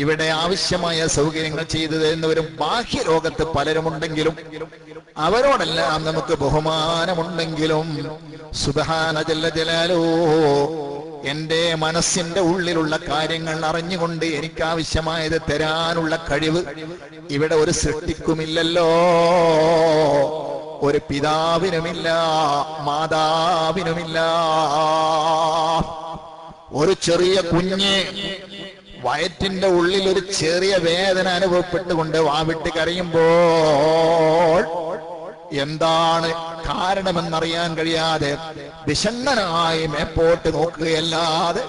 ഇവിടെ ആവശ്യമായ സൗകര്യങ്ങൾ ചെയ്തു തരുന്നവരും ബാഹ്യലോകത്ത് പലരുമുണ്ടെങ്കിലും അവരോടെല്ലാം നമുക്ക് ബഹുമാനമുണ്ടെങ്കിലും സുബ്ഹാന ജല്ല ജലാലുഹു എന്റെ മനസ്സിന്റെ ഉള്ളിലുള്ള കാര്യങ്ങൾ അറിഞ്ഞുകൊണ്ട് എനിക്ക് ആവശ്യമായത് തരാനുള്ള കഴിവ് ഇവിടെ ഒരു സൃഷ്ടിക്കുമില്ലല്ലോ. ഒരു പിതാവിനുമില്ല, മാതാവിനുമില്ല. ഒരു ചെറിയ കുഞ്ഞ് വയറ്റിന്റെ ഉള്ളിൽ ഒരു ചെറിയ വേദന അനുഭവപ്പെട്ടുകൊണ്ട് വാവിട്ട് കരയുമ്പോൾ എന്താണ് കാരണമെന്നറിയാൻ കഴിയാതെ വിഷണ്ണനായി മേപ്പോട്ട് നോക്കുകയല്ലാതെ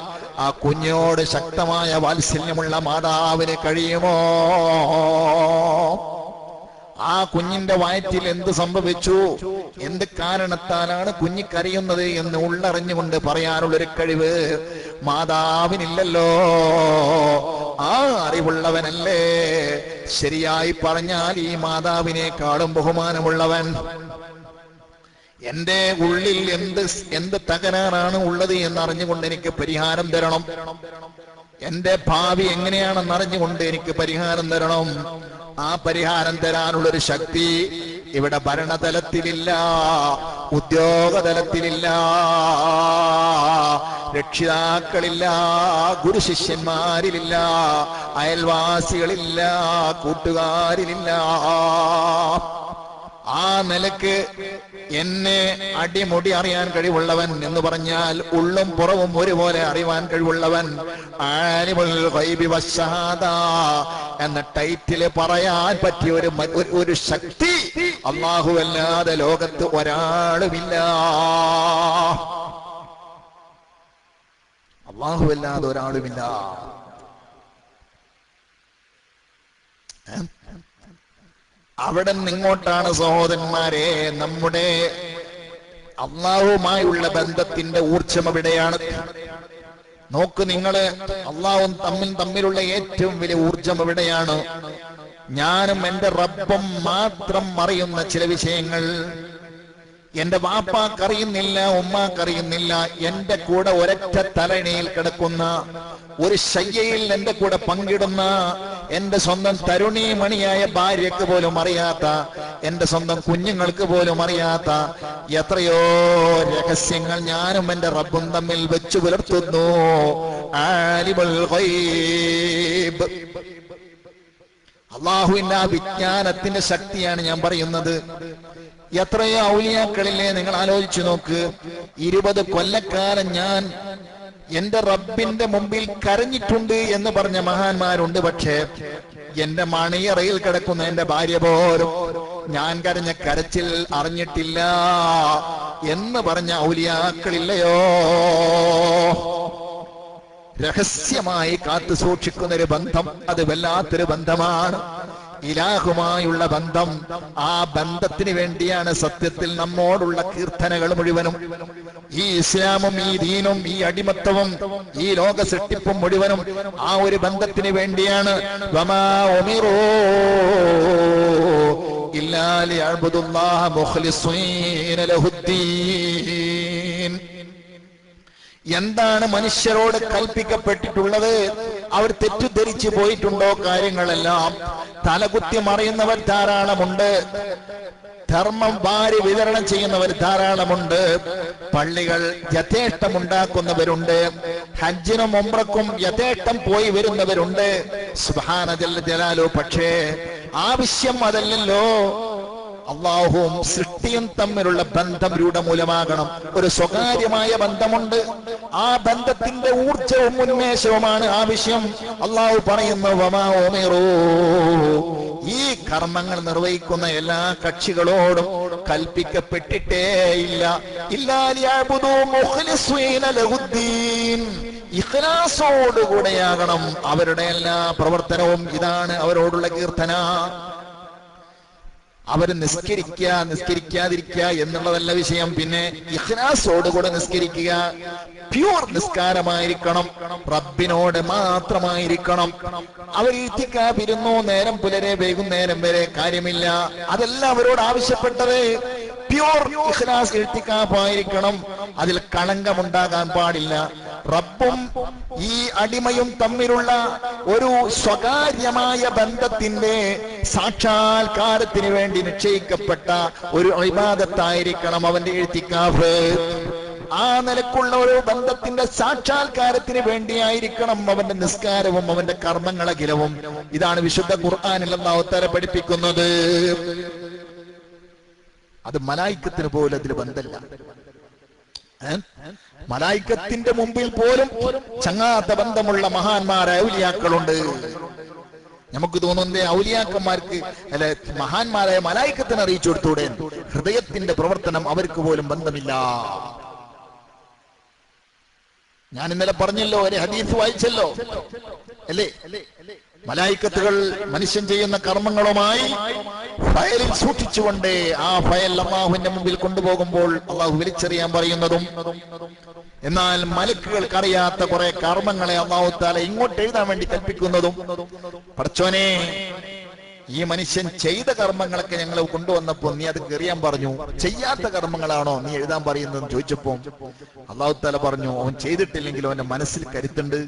ആ കുഞ്ഞോട് ശക്തമായ വാത്സല്യമുള്ള മാതാവിന് കഴിയുമോ? ആ കുഞ്ഞിന്റെ വയറ്റിൽ എന്ത് സംഭവിച്ചു, എന്ത് കാരണത്താലാണ് കുഞ്ഞ് കരയുന്നത് എന്ന് ഉള്ളറിഞ്ഞുകൊണ്ട് പറയാനുള്ളൊരു കഴിവ് മാതാവിനില്ലല്ലോ. ആ അറിവുള്ളവനല്ലേ ശരിയായി പറഞ്ഞാൽ ഈ മാതാവിനേക്കാളും ബഹുമാനമുള്ളവൻ. എന്റെ ഉള്ളിൽ എന്ത് തകരാറാണ് ഉള്ളത് എന്നറിഞ്ഞുകൊണ്ട് എനിക്ക് പരിഹാരം തരണം. എന്റെ ഭാവി എങ്ങനെയാണെന്ന് അറിഞ്ഞുകൊണ്ട് എനിക്ക് പരിഹാരം തരണം. ആ പരിഹാരം തരാനുള്ളൊരു ശക്തി ഇവിടെ ഭരണതലത്തിലില്ല, ഉദ്യോഗതലത്തിലില്ല, രക്ഷിതാക്കളില്ല, ഗുരുശിഷ്യന്മാരിലില്ല, അയൽവാസികളില്ല, കൂട്ടുകാരിലില്ല. ആ നിലക്ക് എന്നെ അടിമുടി അറിയാൻ കഴിവുള്ളവൻ എന്ന് പറഞ്ഞാൽ ഉള്ളും പുറവും ഒരുപോലെ അറിയാൻ കഴിവുള്ളവൻ ആലിമുൽ ഗൈബി വശഹാദ എന്ന ടൈറ്റില് പറയാൻ പറ്റിയ ഒരു ശക്തി അല്ലാഹുവല്ലാതെ ലോകത്ത് ഒരാളുമില്ല. അല്ലാഹുവല്ലാതെ ഒരാളുമില്ല. അവിടെ നിന്നിങ്ങോട്ടാണ് സഹോദരന്മാരെ നമ്മുടെ അള്ളാഹുമായുള്ള ബന്ധത്തിന്റെ ഊർജ്ജം എവിടെയാണ്? നോക്ക് നിങ്ങള്, അള്ളാഹും തമ്മിലുള്ള ഏറ്റവും വലിയ ഊർജ്ജം എവിടെയാണ്? ഞാനും എന്റെ റബ്ബും മാത്രം അറിയുന്ന ചില വിഷയങ്ങൾ എന്റെ വാപ്പാക്കറിയുന്നില്ല, ഉമ്മാക്കറിയുന്നില്ല. എന്റെ കൂടെ ഒരൊറ്റ തലയിണയിൽ കിടക്കുന്ന, ഒരു ശയ്യയിൽ എന്റെ കൂടെ പങ്കിടുന്ന, എന്റെ സ്വന്തം തരുണീമണിയായ ഭാര്യക്ക് പോലും അറിയാത്ത, എന്റെ സ്വന്തം കുഞ്ഞുങ്ങൾക്ക് പോലും അറിയാത്ത എത്രയോ രഹസ്യങ്ങൾ ഞാനും എന്റെ റബ്ബും തമ്മിൽ വെച്ചു പുലർത്തുന്നു. ആലിമുൽ ഗൈബ്, അള്ളാഹുവിന്റെ ആ വിജ്ഞാനത്തിന്റെ ശക്തിയാണ് ഞാൻ പറയുന്നത്. എത്രയോ ഔലിയാക്കളില്ലേ, നിങ്ങൾ ആലോചിച്ചു നോക്ക്. 20 കൊല്ലക്കാലം ഞാൻ എന്റെ റബ്ബിന്റെ മുമ്പിൽ കരഞ്ഞിട്ടുണ്ട് എന്ന് പറഞ്ഞ മഹാന്മാരുണ്ട്. പക്ഷേ എന്റെ മണിയറയിൽ കിടക്കുന്ന എന്റെ ഭാര്യ പോലും ഞാൻ കരഞ്ഞ കരച്ചിൽ അറിഞ്ഞിട്ടില്ല എന്ന് പറഞ്ഞ ഔലിയാക്കളില്ലയോ? രഹസ്യമായി കാത്തു സൂക്ഷിക്കുന്ന ഒരു ബന്ധം, അത് വല്ലാത്തൊരു ബന്ധമാണ്, ഇലാഹുമായുള്ള ബന്ധം. ആ ബന്ധത്തിന് വേണ്ടിയാണ് സത്യത്തിൽ നമ്മോടുള്ള കീർത്തനകൾ മുഴുവനും. ഈ ഇസ്ലാമും ഈ ദീനും ഈ അടിമത്തവും ഈ ലോക സൃഷ്ടിപ്പും മുഴുവനും ആ ഒരു ബന്ധത്തിന് വേണ്ടിയാണ്. വമാ ഉമിറൂ ഇല്ലാ ലിയഅ്ബുദുല്ലാഹ മുഖ്ലിസീന ലഹുദ്ദീൻ. എന്താണ് മനുഷ്യരോട് കൽപ്പിക്കപ്പെട്ടിട്ടുള്ളത്? അവർ തെറ്റിദ്ധരിച്ചു പോയിട്ടുണ്ടോ? കാര്യങ്ങളെല്ലാം തലകുത്തി മറിയുന്നവർ ധാരാളമുണ്ട്. ധർമ്മം വാരി വിതരണം ചെയ്യുന്നവർ ധാരാളമുണ്ട്. പള്ളികൾ യഥേഷ്ടമുണ്ടാക്കുന്നവരുണ്ട്. ഹജ്ജിനും ഉംറക്കും യഥേഷ്ടം പോയി വരുന്നവരുണ്ട്. സുബ്ഹാന ജല്ല ജലാലു. പക്ഷേ ആവശ്യം അതല്ലല്ലോ. അള്ളാഹുവും സൃഷ്ടിയും തമ്മിലുള്ള ബന്ധം രൂഢമൂലമാകണം. ഒരു സ്വകാര്യമായ ബന്ധമുണ്ട്. ആ ബന്ധത്തിന്റെ ഊർജവും ഉന്മേഷവുമാണ് ആവശ്യം. അള്ളാഹു പറയുന്നു, വമാ ഉമിറൂ, ഈ കർമ്മങ്ങൾ നിർവഹിക്കുന്ന എല്ലാ കക്ഷികളോടും കൽപ്പിക്കപ്പെട്ടിട്ടേയില്ല, ഇല്ലാ ലിയഅ്ബുദൂ മുഖ്ലിസീന ലഹുദ്ദീൻ, ഇഖ്ലാസോടുകൂടെയാകണം അവരുടെ എല്ലാ പ്രവർത്തനവും. ഇതാണ് അവരോടുള്ള കീർത്തന. അവർ നിസ്കരിക്കാതിരിക്കുക എന്നുള്ളതല്ല വിഷയം. പിന്നെ ഇഖ്ലാസോടുകൂടെ നിസ്കരിക്കുക, പ്യൂർ നിസ്കാരമായിരിക്കണം, റബ്ബിനോട് മാത്രമായിരിക്കണം. അവർ ഇത്തിക്കാഫിരുന്നു, നേരം പുലരെ വൈകുന്നേരം വരെ, കാര്യമില്ല. അതല്ല അവരോട് ആവശ്യപ്പെട്ടത്. പ്യൂർ ഇഖ്ലാസ് ഇത്തിക്കാഫായിരിക്കണം. അതിൽ കളങ്കമുണ്ടാകാൻ പാടില്ല. റബ്ബും ഈ അടിമയും തമ്മിലുള്ള ഒരു സ്വകാര്യമായ ബന്ധത്തിന്റെ സാക്ഷാത്കാരത്തിന് വേണ്ടി നിശ്ചയിക്കപ്പെട്ട ഒരു ഇബാദത്തായിരിക്കണം അവന്റെ ഇത്തിക്കാഫ്. ആ നിലക്കുള്ള ഒരു ബന്ധത്തിന്റെ സാക്ഷാത്കാരത്തിന് വേണ്ടിയായിരിക്കണം അവന്റെ നിസ്കാരവും അവന്റെ കർമ്മങ്ങളഖിലവും. ഇതാണ് വിശുദ്ധ ഖുർആനിൽ അല്ലാഹു തആല പഠിപ്പിക്കുന്നത്. അത് മലായിക്കത്തിന് പോലും അതിൽ ബന്ധമില്ല. മലായിക്കത്തിന്റെ മുമ്പിൽ പോലും ചങ്ങാത്ത ബന്ധമുള്ള മഹാന്മാരായ ഔലിയാക്കളുണ്ട്. നമുക്ക് തോന്നുന്നേ ഔലിയാക്കന്മാർക്ക് അല്ലെ മഹാന്മാരായ മലായിക്കത്തിന് അറിയിച്ചു കൊടുത്തൂടെ? ഹൃദയത്തിന്റെ പ്രവർത്തനം അവർക്ക് പോലും ബന്ധമില്ല. ഞാൻ ഇന്നലെ പറഞ്ഞല്ലോ, ഒരു ഹദീസ് വായിച്ചല്ലോ അല്ലേ? മലായിക്കത്തുകൾ മനുഷ്യൻ ചെയ്യുന്ന കർമ്മങ്ങളുമായി ഫയലിൽ സൂക്ഷിച്ചുകൊണ്ട് ആ ഫയൽ അല്ലാഹുവിന്റെ മുമ്പിൽ കൊണ്ടുപോകുമ്പോൾ അള്ളാഹു വിളിച്ചറിയാൻ പറയുന്നതും, എന്നാൽ മലക്കുകൾക്ക് അറിയാത്ത കുറെ കർമ്മങ്ങളെ അല്ലാഹു തആല ഇങ്ങോട്ട് എഴുതാൻ വേണ്ടി കൽപ്പിക്കുന്നതും. പടച്ചോനെ, ഈ മനുഷ്യൻ ചെയ്ത കർമ്മങ്ങളൊക്കെ ഞങ്ങൾ കൊണ്ടുവന്നപ്പോ നീ അത് എറിയാൻ പറഞ്ഞു, ചെയ്യാത്ത കർമ്മങ്ങളാണോ നീ എഴുതാൻ പറയുന്നതെന്ന് ചോദിച്ചപ്പോ അല്ലാഹു തആല പറഞ്ഞു, അവൻ ചെയ്തിട്ടില്ലെങ്കിൽ അവന്റെ മനസ്സിൽ കരുത്തുണ്ട്.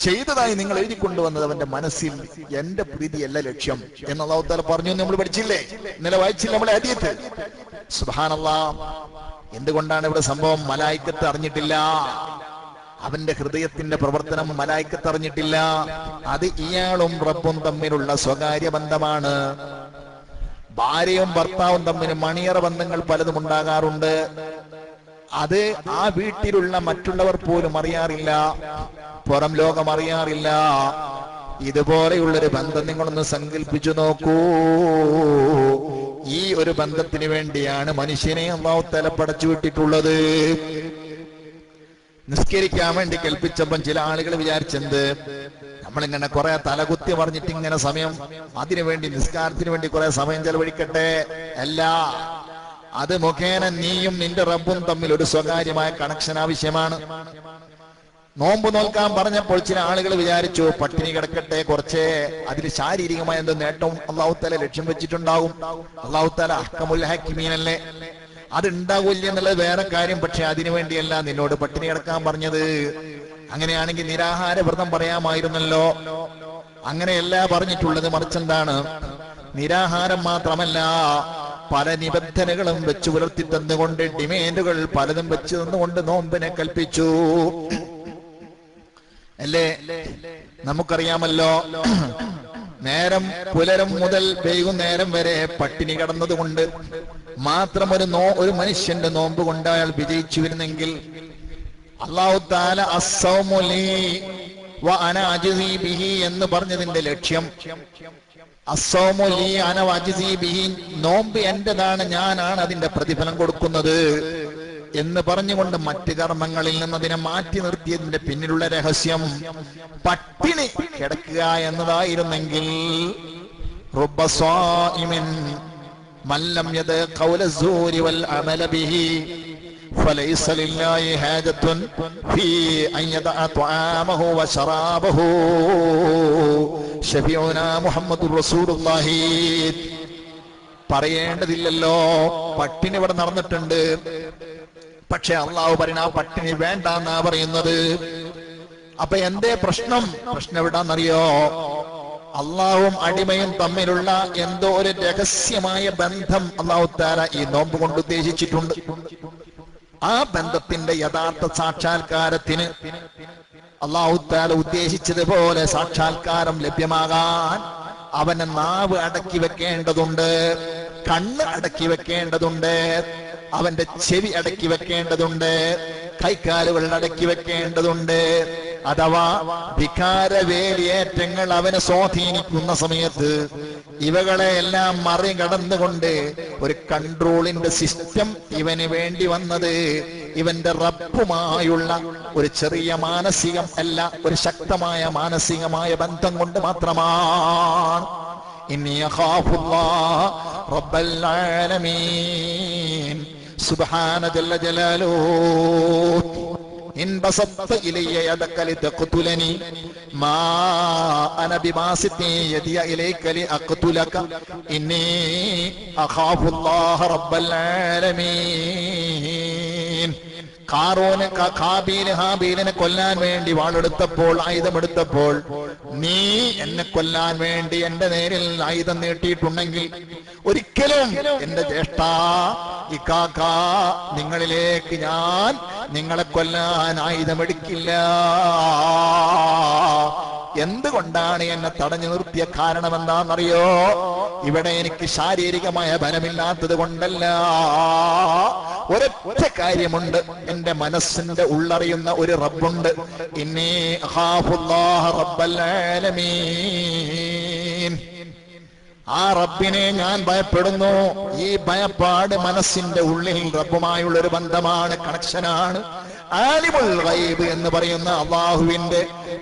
ചെയ്തതായി നിങ്ങൾ എഴുതി കൊണ്ടുവന്നത് അവന്റെ മനസ്സിൽ എന്റെ പ്രീതിയല്ല ലക്ഷ്യം എന്ന് അല്ലാഹു തആല പറഞ്ഞു. നമ്മൾ പഠിച്ചില്ലേ? ഇന്നലെ വായിച്ചില്ല നമ്മളെ ഹദീസ്? സുബ്ഹാനല്ലാഹ്. എന്തുകൊണ്ടാണ് ഇവിടെ സംഭവം? മലായിക്കത്ത് അറിഞ്ഞിട്ടില്ല. അവന്റെ ഹൃദയത്തിന്റെ പ്രവർത്തനം മലായിക്കത്ത് അറിഞ്ഞിട്ടില്ല. അത് ഇയാളും റബ്ബും തമ്മിലുള്ള സ്വകാര്യ ബന്ധമാണ്. ഭാര്യയും ഭർത്താവും തമ്മിൽ മണിയറ ബന്ധങ്ങൾ പലതും ഉണ്ടാകാറുണ്ട്. അത് ആ വീട്ടിലുള്ള മറ്റുള്ളവർ പോലും അറിയാറില്ല, പുറം ലോകം അറിയാറില്ല. ഇതുപോലെയുള്ളൊരു ബന്ധം നിങ്ങളൊന്ന് സങ്കല്പിച്ചു നോക്കൂ. ഈ ഒരു ബന്ധത്തിന് വേണ്ടിയാണ് മനുഷ്യനെ അല്ലാഹു തആല പടച്ചു വിട്ടിട്ടുള്ളത്. നിസ്കരിക്കാൻ വേണ്ടി കൽപ്പിച്ചപ്പം ചില ആളുകൾ വിചാരിച്ചെന്ത്, നമ്മളിങ്ങനെ കുറെ തലകുത്തി പറഞ്ഞിട്ട് ഇങ്ങനെ സമയം അതിനു വേണ്ടി നിസ്കാരത്തിന് വേണ്ടി കുറെ സമയം ചെലവഴിക്കട്ടെ. അല്ല, അത് മുഖേന നീയും നിന്റെ റബ്ബും തമ്മിൽ ഒരു സ്വകാര്യമായ കണക്ഷൻ ആവശ്യമാണ്. നോമ്പ് നോൽക്കാൻ പറഞ്ഞപ്പോൾ ചില ആളുകൾ വിചാരിച്ചു പട്ടിണി കിടക്കട്ടെ, കുറച്ച് അതിൽ ശാരീരികമായ എന്തോ നേട്ടവും അല്ലാഹു തആല ലക്ഷ്യം വെച്ചിട്ടുണ്ടാകും. അല്ലാഹു തആല അഹ്കമുൽ ഹക്കീമീനല്ലേ, അതുണ്ടാവില്ല എന്നുള്ളത് വേറെ കാര്യം. പക്ഷെ അതിനു വേണ്ടിയല്ല നിന്നോട് പട്ടിണി കിടക്കാൻ പറഞ്ഞത്. അങ്ങനെയാണെങ്കിൽ നിരാഹാര വ്രതം പറയാമായിരുന്നല്ലോ. അങ്ങനെയല്ല പറഞ്ഞിട്ടുള്ളത്. മറിച്ചെന്താണ്? നിരാഹാരം മാത്രമല്ല, പല നിബന്ധനകളും വെച്ച് പുലർത്തി തന്നുകൊണ്ട്, ഡിമാൻഡുകൾ പലതും വെച്ച് തന്നുകൊണ്ട് നോമ്പിനെ കൽപ്പിച്ചു അല്ലേ? നമുക്കറിയാമല്ലോ, നേരം പുലരും മുതൽ വൈകുന്നേരം വരെ പട്ടിണി കിടന്നതുകൊണ്ട് മാത്രം ഒരു മനുഷ്യന്റെ നോമ്പ് കൊണ്ട് അയാൾ വിജയിച്ചു വരുന്നെങ്കിൽ അല്ലാഹു തആല അസ്സൗമു ലീ വ അന അജ്സി ബിഹി എന്ന് പറഞ്ഞതിന്റെ ലക്ഷ്യം, അസ്സൗമു ലീ അന അജ്സി ബിഹി, നോമ്പ് എന്റേതാണ്, ഞാനാണ് അതിന്റെ പ്രതിഫലം കൊടുക്കുന്നത് എന്ന് പറഞ്ഞുകൊണ്ട് മറ്റ് കർമ്മങ്ങളിൽ നിന്ന് അതിനെ മാറ്റി നിർത്തിയതിന്റെ പിന്നിലുള്ള രഹസ്യം പട്ടിണി കിടക്കുക എന്നതായിരുന്നെങ്കിൽ റബ്ബ സ്വായിമിൻ മല്ലം യദ ഖൗല സൂരി വൽ അമല ബിഹി ഫലൈസ ലില്ലാഹി ഹാജത്തുൻ ഫീ അൻ യദഅ തുആമഹു വശറാബഹു ശഫീഉനാ മുഹമ്മദുർ റസൂലുള്ളാഹി. പറയേണ്ടതില്ലല്ലോ, പട്ടിണി ഇവിടെ നടന്നിട്ടുണ്ട്. പക്ഷെ അള്ളാഹു പറയുന്ന ആ പട്ടിണി വേണ്ടെന്നാ പറയുന്നത്. അപ്പൊ എന്തേ പ്രശ്നം എവിടാന്നറിയോ? അള്ളാഹുവും അടിമയും തമ്മിലുള്ള എന്തോ ഒരു രഹസ്യമായ ബന്ധം അള്ളാഹു തആല ഈ നോമ്പ് കൊണ്ട് ഉദ്ദേശിച്ചിട്ടുണ്ട്. ആ ബന്ധത്തിന്റെ യഥാർത്ഥ സാക്ഷാത്കാരത്തിന് അള്ളാഹു തആല ഉദ്ദേശിച്ചതുപോലെ സാക്ഷാത്കാരം ലഭ്യമാകാൻ അവനെ നാവ് അടക്കി വെക്കേണ്ടതുണ്ട്, കണ്ണ് അടക്കി വെക്കേണ്ടതുണ്ട്, അവന്റെ ചെവി അടക്കി വെക്കേണ്ടതുണ്ട്, കൈക്കാലുകൾ അടക്കി വെക്കേണ്ടതുണ്ട്. അഥവാ വികാരവേലിയേറ്റങ്ങൾ അവനെ സ്വാധീനിക്കുന്ന സമയത്ത് ഇവകളെ എല്ലാം മറികടന്നുകൊണ്ട് ഒരു കൺട്രോളിന്റെ സിസ്റ്റം ഇവന് വേണ്ടി വന്നത് ഇവന്റെ റബ്ബുമായുള്ള ഒരു ചെറിയ മാനസികം അല്ല, ഒരു ശക്തമായ മാനസികമായ ബന്ധം കൊണ്ട് മാത്രമാണ്. ഇന്നി അഖാഫുല്ലാഹ റബ്ബൽ ആലമീൻ സുബ്ഹാന ജല്ല ജലാലുഹു ഇൻ ബസത്ത ഇലയ്യ യദക ലിതഖ്തുലനി മാ അന ബിബാസിതി യദിയ ഇലൈക ലിഅഖ്തുലക ഇന്നി അഖാഫുല്ലാഹ റബ്ബൽ ആലമീൻ. ഹാബീലിനെ കൊല്ലാൻ വേണ്ടി വാളെടുത്തപ്പോൾ, ആയുധമെടുത്തപ്പോൾ, നീ എന്നെ കൊല്ലാൻ വേണ്ടി എന്റെ നേരിൽ ആയുധം നീട്ടിയിട്ടുണ്ടെങ്കിൽ ഒരിക്കലും എന്റെ ജ്യേഷ്ഠ ഇക്കാക്ക നിങ്ങളിലേക്ക് ഞാൻ നിങ്ങളെ കൊല്ലാൻ ആയുധമെടുക്കില്ല. എന്തുകൊണ്ടാണ് എന്നെ തടഞ്ഞു നിർത്തിയ കാരണം എന്താണെന്നറിയോ? ഇവിടെ എനിക്ക് ശാരീരികമായ ബലമില്ലാത്തത് കൊണ്ടല്ല, ഒരൊറ്റ കാര്യമുണ്ട്, എന്റെ മനസ്സിന്റെ ഉള്ളറിയുന്ന ഒരു റബ്ബുണ്ട്. ഇന്നി അഖാഫുല്ലാഹ റബ്ബൽ ആലമീൻ. ആ റബ്ബിനെ ഞാൻ ഭയപ്പെടുന്നു. ഈ ഭയപ്പാട് മനസ്സിന്റെ ഉള്ളിൽ റബ്ബുമായുള്ള ഒരു ബന്ധമാണ്, കണക്ഷനാണ്. ആലിമുൽ ഗൈബ് എന്ന് പറയുന്ന അല്ലാഹുവിന്റെ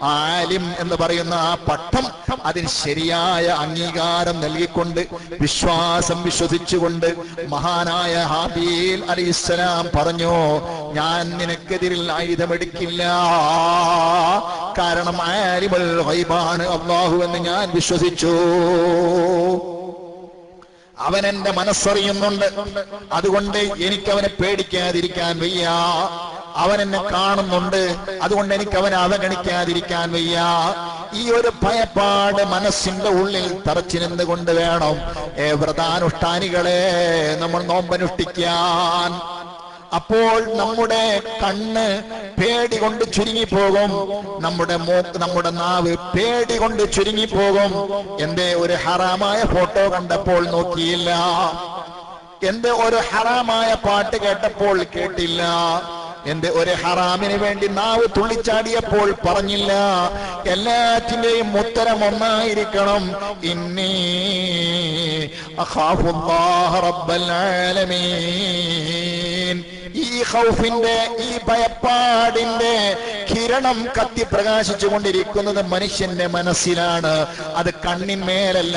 ആലിം എന്ന് പറയുന്ന ആ പട്ടം, അതിന് ശരിയായ അംഗീകാരം നൽകിക്കൊണ്ട് വിശ്വസിച്ചുകൊണ്ട് മഹാനായ ഹാബീൽ അലൈഹിസ്സലാം പറഞ്ഞു, ഞാൻ നിനക്കെതിരിൽ ആയുധമെടുക്കില്ല, കാരണം ആലിമുൽ ഗൈബാണ് അല്ലാഹു എന്ന് ഞാൻ വിശ്വസിച്ചു. അവൻ എന്റെ മനസ്സറിയുന്നുണ്ട്, അതുകൊണ്ട് എനിക്ക് അവനെ പേടിക്കാതിരിക്കാൻ വയ്യ. അവൻ എന്നെ കാണുന്നുണ്ട്, അതുകൊണ്ട് എനിക്ക് അവനെ അവഗണിക്കാതിരിക്കാൻ വയ്യ. ഈ ഒരു ഭയപ്പാട് മനസ്സിന്റെ ഉള്ളിൽ തറച്ചു നിന്നുകൊണ്ട് വേണം വ്രതാനുഷ്ഠാനികളെ നമ്മൾ നോമ്പനുഷ്ഠിക്കാൻ. അപ്പോൾ നമ്മുടെ കണ്ണ് പേടി കൊണ്ട് ചുരുങ്ങിപ്പോകും, നമ്മുടെ നാവ് പേടി കൊണ്ട് ചുരുങ്ങിപ്പോകും. എന്തേ? ഒരു ഹറാമായ ഫോട്ടോ കണ്ടപ്പോൾ നോക്കിയില്ല, എന്തേ? ഒരു ഹറാമായ പാട്ട് കേട്ടപ്പോൾ കേട്ടില്ല, എന്റെ ഒരു ഹറാമിന് വേണ്ടി നാവ് തുള്ളിച്ചാടിയപ്പോൾ പറഞ്ഞില്ല. എല്ലാറ്റിന്റെയും ഉത്തരം ഒന്നായിരിക്കണം, ഇന്നി അഖാഫുല്ലാഹ റബ്ബൽ ആലമീൻ. ഈ ഖൗഫിന്റെ, ഈ ഭയപ്പാടിന്റെ കിരണം കത്തി പ്രകാശിച്ചു കൊണ്ടിരിക്കുന്നത് മനുഷ്യന്റെ മനസ്സിലാണ്, അത് കണ്ണിന്മേലല്ല.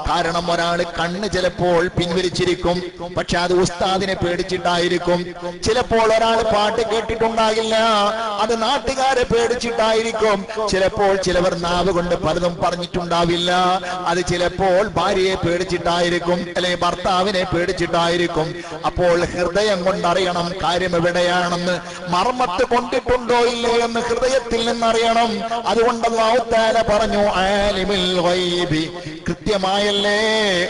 കാരണം ഒരാൾ കണ്ണ് ചിലപ്പോൾ പിൻവലിച്ചിരിക്കും, പക്ഷെ അത് ഉസ്താദിനെ പേടിച്ചിട്ടായിരിക്കും. ചിലപ്പോൾ ഒരാൾ പാട്ട് കേട്ടിട്ടുണ്ടാകില്ല, അത് നാട്ടുകാരെ പേടിച്ചിട്ടായിരിക്കും. ചിലപ്പോൾ ചിലവർ നാവ് കൊണ്ട് പലതും പറഞ്ഞിട്ടുണ്ടാവില്ല, അത് ചിലപ്പോൾ ഭാര്യയെ പേടിച്ചിട്ടായിരിക്കും, അല്ലെങ്കിൽ ഭർത്താവിനെ പേടിച്ചിട്ടായിരിക്കും. അപ്പോൾ ഹൃദയം കൊണ്ടറിയണം കാര്യം എവിടെയാണെന്ന്, മർമ്മത്ത് കൊണ്ടിട്ടുണ്ടോ ഇല്ലേ എന്ന് ഹൃദയത്തിൽ നിന്നറിയണം. അതുകൊണ്ട് അല്ലാഹു തആല പറഞ്ഞു ആലിമുൽ ഗൈബി, കൃത്യമായല്ലേ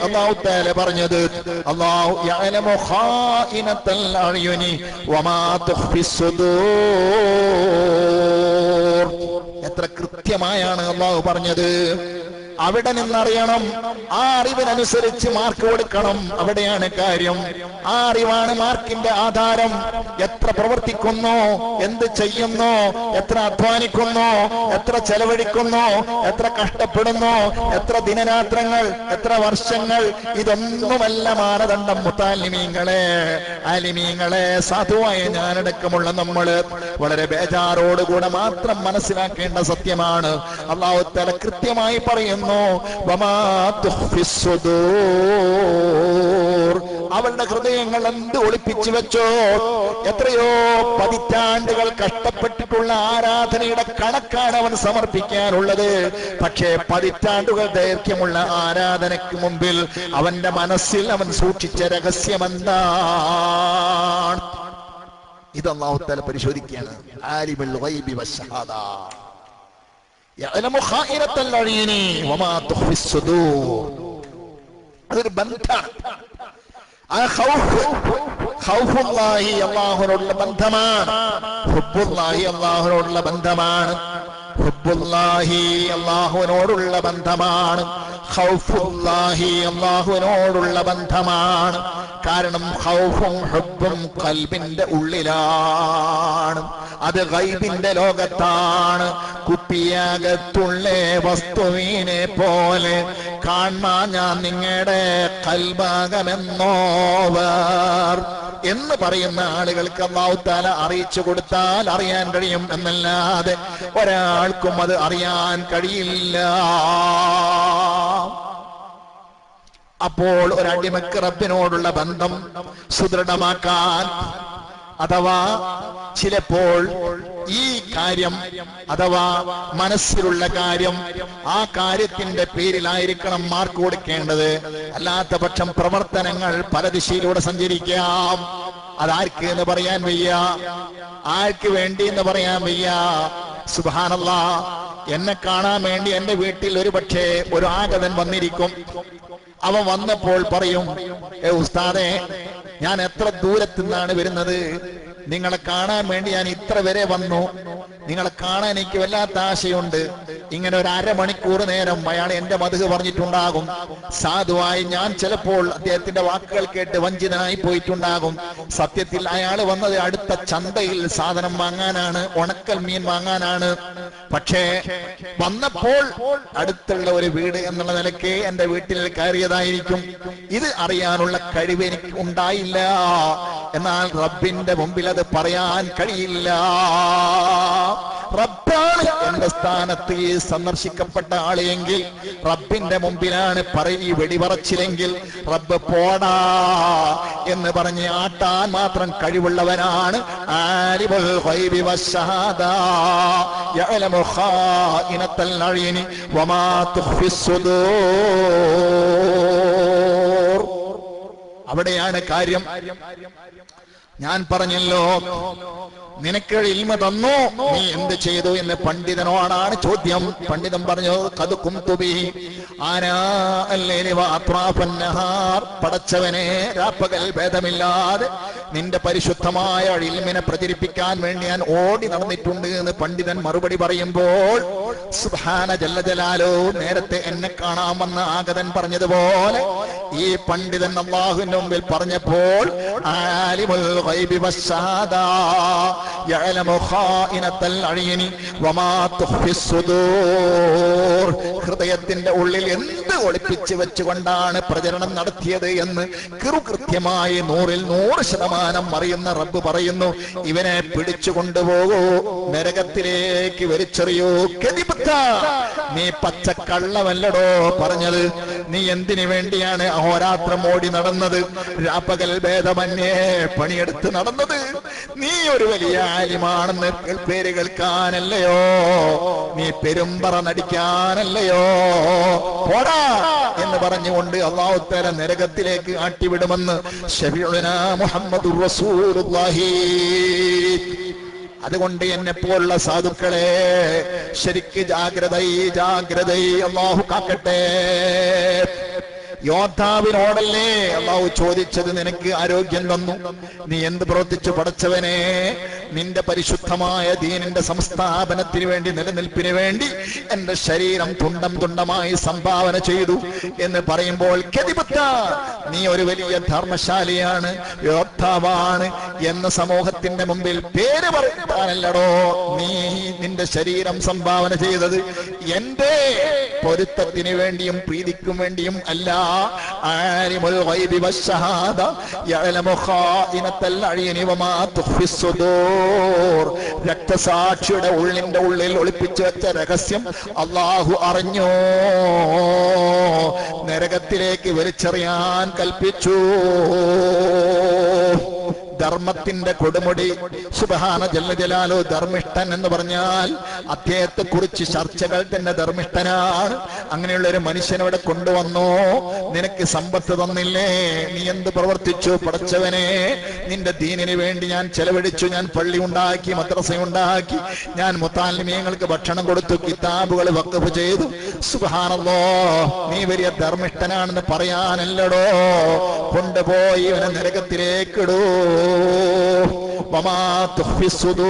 അല്ലാഹു തആല പറഞ്ഞത്. അല്ലാഹു യഅലമു ഖായിനത്തൽ അയുനി വമാ തുഖ്ഫിസ് സുദൂർ. എത്ര കൃത്യമായാണ് അല്ലാഹു പറഞ്ഞത്. അവിടെ നിന്നറിയണം, ആ അറിവിനനുസരിച്ച് മാർക്ക് കൊടുക്കണം. അവിടെയാണ് കാര്യം. ആ അറിവാണ് മാർക്കിന്റെ ആധാരം. എത്ര പ്രവർത്തിക്കുന്നു, എന്ത് ചെയ്യുന്നു, എത്ര അധ്വാനിക്കുന്നു, എത്ര ചെലവഴിക്കുന്നു, എത്ര കഷ്ടപ്പെടുന്നു, എത്ര ദിനരാത്രങ്ങൾ, എത്ര വർഷങ്ങൾ, ഇതൊന്നുമല്ല മാനദണ്ഡം. മുത്താലിമീങ്ങളെ, ആലിമീങ്ങളെ, സാധുവായ ഞാനടക്കമുള്ള നമ്മള് വളരെ ബേജാറോടുകൂടെ മാത്രം മനസ്സിലാക്കേണ്ട സത്യമാണ്. അല്ലാഹു തആല കൃത്യമായി പറയുന്നു, അവളുടെ ഹൃദയങ്ങൾ എന്ത് ഒളിപ്പിച്ചു വെച്ചോ. എത്രയോ പതിറ്റാണ്ടുകൾ കഷ്ടപ്പെട്ടിട്ടുള്ള ആരാധനയുടെ കണക്കാണ് അവൻ സമർപ്പിക്കാനുള്ളത്. പക്ഷേ പതിറ്റാണ്ടുകൾ ദൈർഘ്യമുള്ള ആരാധനയ്ക്ക് മുമ്പിൽ അവന്റെ മനസ്സിൽ അവൻ സൂക്ഷിച്ച രഹസ്യമെന്താണ്? ഇത് അല്ലാഹു തആല പരിശോധിക്കുകയാണ്. ആലിമുൽ ഗൈബി വശഹാദ യഅലമു ഖായിനത്തൽ അഈനി വമാ തുഖ്ഫിസ് സുദൂർ. അതൊരു ബന്ധമാണ്. ആ ഖൗഫുല്ലാഹി അല്ലാഹുവിനോടുള്ള ബന്ധമാണ്. ഹുബ്ബുല്ലാഹി അല്ലാഹുവിനോടുള്ള ബന്ധമാണ്. ഹുബ്ബുല്ലാഹി അല്ലാഹുവിനോടുള്ള ബന്ധമാണ്. ഖൗഫുല്ലാഹി അല്ലാഹുവിനോടുള്ള ബന്ധമാണ്. കാരണം ഖൗഫും ഹുബ്ബും ഖൽബിന്റെ ഉള്ളിലാണ്. അത് ഗൈബിന്റെ ലോകത്താണ്. കുപ്പിയകത്തുള്ള വസ്തുവിനെ പോലെ കാണാൻ ഞാൻ നിങ്ങളുടെ ഖൽബാകമെന്നോവർ എന്ന് പറയുന്ന ആളുകൾക്ക് അല്ലാഹു തആല അറിയിച്ചു കൊടുത്താൽ അറിയാൻ കഴിയും എന്നല്ലാതെ ഒരാൾക്കും അത് അറിയാൻ കഴിയില്ല. അപ്പോൾ ഒരടിമക്ക് റബ്ബിനോടുള്ള ബന്ധം സുദൃഢമാക്കാൻ, അഥവാ ചിലപ്പോൾ ഈ കാര്യം അഥവാ മനസ്സിലുള്ള കാര്യം ആ കാര്യത്തിന്റെ പേരിലായിരിക്കണം മാർക്ക് കൊടുക്കേണ്ടത്. അല്ലാത്ത പക്ഷം പ്രവർത്തനങ്ങൾ പല ദിശയിലൂടെ സഞ്ചരിക്കാം. അതാർക്ക് എന്ന് പറയാൻ വയ്യ, ആർക്ക് വേണ്ടി എന്ന് പറയാൻ വയ്യ. സുബ്ഹാനല്ലാഹ്, എന്നെ കാണാൻ വേണ്ടി എന്റെ വീട്ടിൽ ഒരു പക്ഷേ ഒരു ആഗതൻ വന്നിരിക്കും. അവൻ വന്നപ്പോൾ പറയും, ഉസ്താദേ, ഞാൻ എത്ര ദൂരത്തു നിന്നാണ് വരുന്നത്, നിങ്ങളെ കാണാൻ വേണ്ടി ഞാൻ ഇത്ര വരെ വന്നു, നിങ്ങളെ കാണാൻ എനിക്ക് വല്ലാത്ത ആശയുണ്ട്. ഇങ്ങനെ ഒരു അരമണിക്കൂർ നേരം അയാൾ എന്റെ മദ്ഹ് പറഞ്ഞിട്ടുണ്ടാകും. സാധുവായി ഞാൻ ചിലപ്പോൾ അദ്ദേഹത്തിന്റെ വാക്കുകൾ കേട്ട് വഞ്ചിതനായി പോയിട്ടുണ്ടാകും. സത്യത്തിൽ അയാൾ വന്നത് അടുത്ത ചന്തയിൽ സാധനം വാങ്ങാനാണ്, ഉണക്കൽ മീൻ വാങ്ങാനാണ്. പക്ഷേ വന്നപ്പോൾ അടുത്തുള്ള ഒരു വീട് എന്നുള്ള നിലയ്ക്ക് എന്റെ വീട്ടിൽ കയറിയതായിരിക്കും. ഇത് അറിയാനുള്ള കഴിവ് എനിക്ക് ഉണ്ടായില്ല. എന്നാൽ റബ്ബിന്റെ മുമ്പിൽ അത് പറയാൻ കഴിയില്ല. റബ്ബാണ് എന്റെ സ്ഥാനത്ത് ഈ സന്ദർശിക്കപ്പെട്ട ആളെങ്കിൽ, റബ്ബിന്റെ മുമ്പിലാണ് ഈ വെടിപറച്ചിലെങ്കിൽ റബ്ബ് പോടാ എന്ന് പറഞ്ഞ് ആട്ടാൻ മാത്രം കഴിവുള്ളവനാണ്. ആലിമുൽ ഗൈബി വശഹാദ യഅലമു ഖായിനത്തൽ അഈനി വമാ തുഖ്ഫിസ് സുദൂർ. അവിടെയാണ് കാര്യം. ഞാൻ പറഞ്ഞല്ലോ, നിനക്ക് ഇൽമ തന്നു, നീ എന്ത് ചെയ്തു എന്ന് പണ്ഡിതനോടാണ് ചോദ്യം. പണ്ഡിതൻ പറഞ്ഞു, ഖദ് കുന്തു ബിഹി ആനാഅൽ ലൈലി വഅത്റാഫൻ നഹാർ. പടച്ചവനെ, രാപ്പകൽ ഭേദമില്ലാതെ നിന്റെ പരിശുദ്ധമായ ഇൽമിനെ പ്രചരിപ്പിക്കാൻ വേണ്ടി ഞാൻ ഓടി നടന്നിട്ടുണ്ട് എന്ന് പണ്ഡിതൻ മറുപടി പറയുമ്പോൾ, സുബ്ഹാന ജല്ല ജലാലു, നേരത്തെ എന്നെ കാണാൻ വന്ന ആഗതൻ പറഞ്ഞതുപോലെ ഈ പണ്ഡിതൻ അല്ലാഹുവിന്റെ മുമ്പിൽ പറഞ്ഞപ്പോൾ ആലിമുൽ ഗൈബി വശഹാദ യഅലമു ഖായിനത്തൽ അഈനി വമാ തുഖ്ഫിസ് സുദൂർ. ഹൃദയത്തിന്റെ ഉള്ളിൽ എന്ത് ഒളിപ്പിച്ചു വെച്ചുകൊണ്ടാണ് പ്രചരണം നടത്തിയത് എന്ന് കൃത്യമായി 100% അറിയുന്ന റബ്ബ് പറയുന്നു, ഇവനെ പിടിച്ചു കൊണ്ടുപോകൂ, നരകത്തിലേക്ക് വലിച്ചെറിയൂ. കദിബത, നീ പച്ചക്കള്ളമല്ലടോ പറഞ്ഞത്. നീ എന്തിനു വേണ്ടിയാണ് അഹോരാത്രം ഓടി നടന്നത്, രാപ്പകൽ ഭേദമന്യേ പണിയെടുത്ത് നടന്നത്? നീ ഒരു വലിയ ആലിമാണെന്ന് പേര് കേൾക്കാനല്ലയോ, നീ പെരുമ്പറ നടിക്കാനല്ലയോ? പോടാ എന്ന് പറഞ്ഞുകൊണ്ട് അല്ലാഹു തആല നരകത്തിലേക്ക് ആട്ടിവിടുമെന്ന് ശഫീഉനാ മുഹമ്മദുർ റസൂലുള്ളാഹി. അതുകൊണ്ട് എന്നെ പോലുള്ള സാധുക്കളെ ശരിക്ക് ജാഗ്രത അല്ലാഹു കാക്കട്ടെ. യോദ്ധാവിനോടല്ലേ അല്ലാഹു ചോദിച്ചത്, നിനക്ക് ആരോഗ്യം തന്നു, നീ എന്ത് പ്രവർത്തിച്ചു പടച്ചവനെ? നിന്റെ പരിശുദ്ധമായ ദീനിന്റെ സംസ്ഥാപനത്തിന് വേണ്ടി, നിലനിൽപ്പിന് വേണ്ടി എന്റെ ശരീരം തുണ്ടം തുണ്ടമായി സംഭാവന ചെയ്തു എന്ന് പറയുമ്പോൾ, കദിബത്ത, നീ ഒരു വലിയ ധർമ്മശാലിയാണ്, യോദ്ധാവാണ് എന്ന സമൂഹത്തിന്റെ മുമ്പിൽ പേര് പറയാനല്ലടോ നീ നിന്റെ ശരീരം സംഭാവന ചെയ്തത്. എന്റെ പൊരുത്തത്തിന് വേണ്ടിയും പ്രീതിക്കും വേണ്ടിയും അല്ല. ആലിമുൽ ഗൈബി വശഹാദ യഅലമു ഖായിനത്തൽ അഈനി വമാ തുഖ്ഫിസ് സുദൂർ. രക്തസാക്ഷിയുടെ ഉള്ളിന്റെ ഉള്ളിൽ ഒളിപ്പിച്ചു വെച്ച രഹസ്യം അല്ലാഹു അറിഞ്ഞു. നരകത്തിലേക്ക് വലിച്ചെറിയാൻ കൽപ്പിച്ചു. ധർമ്മത്തിന്റെ കൊടുമുടി. സുബ്ഹാന ജല്ല ജലാലു. ധർമ്മിഷ്ഠൻ എന്ന് പറഞ്ഞാൽ അദ്ദേഹത്തെ കുറിച്ച് ചർച്ചകൾ തന്നെ ധർമ്മിഷ്ഠനാണ്. അങ്ങനെയുള്ള ഒരു മനുഷ്യനോട് കൊണ്ടുവന്നു. നിനക്ക് സമ്പത്ത് തന്നില്ലേ, നീ എന്ത് പ്രവർത്തിച്ചു? പടച്ചവനെ, നിന്റെ ദീനിന് വേണ്ടി ഞാൻ ചെലവഴിച്ചു. ഞാൻ പള്ളി ഉണ്ടാക്കി, മദ്രസ ഉണ്ടാക്കി, ഞാൻ മുത്താലിമീങ്ങൾക്ക് ഭക്ഷണം കൊടുത്തു, കിതാബുകൾ വഖഫ് ചെയ്തു. സുബ്ഹാനല്ലാഹ്, നീ വലിയ ധർമ്മിഷ്ഠനാണെന്ന് പറയാനല്ലടോ കൊണ്ടുപോയി ഇവനെ നരകത്തിലേക്കിടൂ. വമാ തുഖ്ഫി സുദൂർ.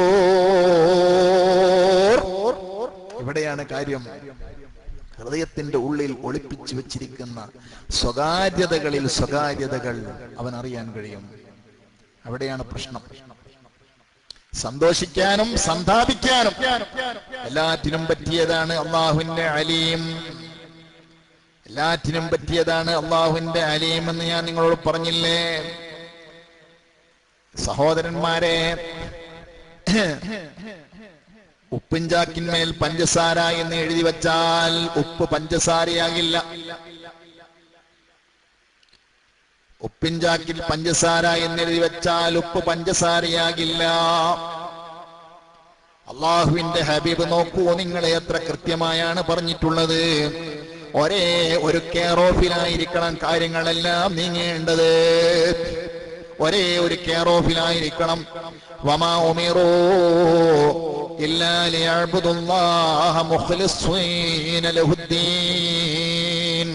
ഇവിടെയാണ് കാര്യം. ഹൃദയത്തിന്റെ ഉള്ളിൽ ഒളിപ്പിച്ചു വെച്ചിരിക്കുന്ന സ്വകാര്യതകളിൽ സ്വകാര്യതകൾ അവൻ അറിയാൻ കഴിയും. അവിടെയാണ് പ്രശ്നം. സന്തോഷിക്കാനും സന്താപിക്കാനും എല്ലാറ്റിനും പറ്റിയതാണ് അല്ലാഹുവിന്റെ അലീം. എല്ലാറ്റിനും പറ്റിയതാണ് അല്ലാഹുവിന്റെ അലീം എന്ന് ഞാൻ നിങ്ങളോട് പറഞ്ഞില്ലേ സഹോദരന്മാരെ? ഉപ്പിൻചാക്കിന്മേൽ പഞ്ചസാര എന്ന് എഴുതി വച്ചാൽ ഉപ്പ് പഞ്ചസാരയാകില്ല. ഉപ്പിൻചാക്കിൽ പഞ്ചസാര എന്നെഴുതി വെച്ചാൽ ഉപ്പ് പഞ്ചസാരയാകില്ല. അള്ളാഹുവിന്റെ ഹബീബ് നോക്കൂ, നിങ്ങളെ എത്ര കൃത്യമായാണ് പറഞ്ഞിട്ടുള്ളത്. ഒരേ ഒരു കെയർ ഓഫിലായിരിക്കണം കാര്യങ്ങളെല്ലാം നീങ്ങേണ്ടത്. ഒരേ ഒരു കെയർ ഓഫിലായിരിക്കണം. വമാ ഉമിറൂ ഇല്ലാ ലിയഅ്ബുദുല്ലാഹ മുഖ്ലിസീന ലഹുദ്ദീൻ.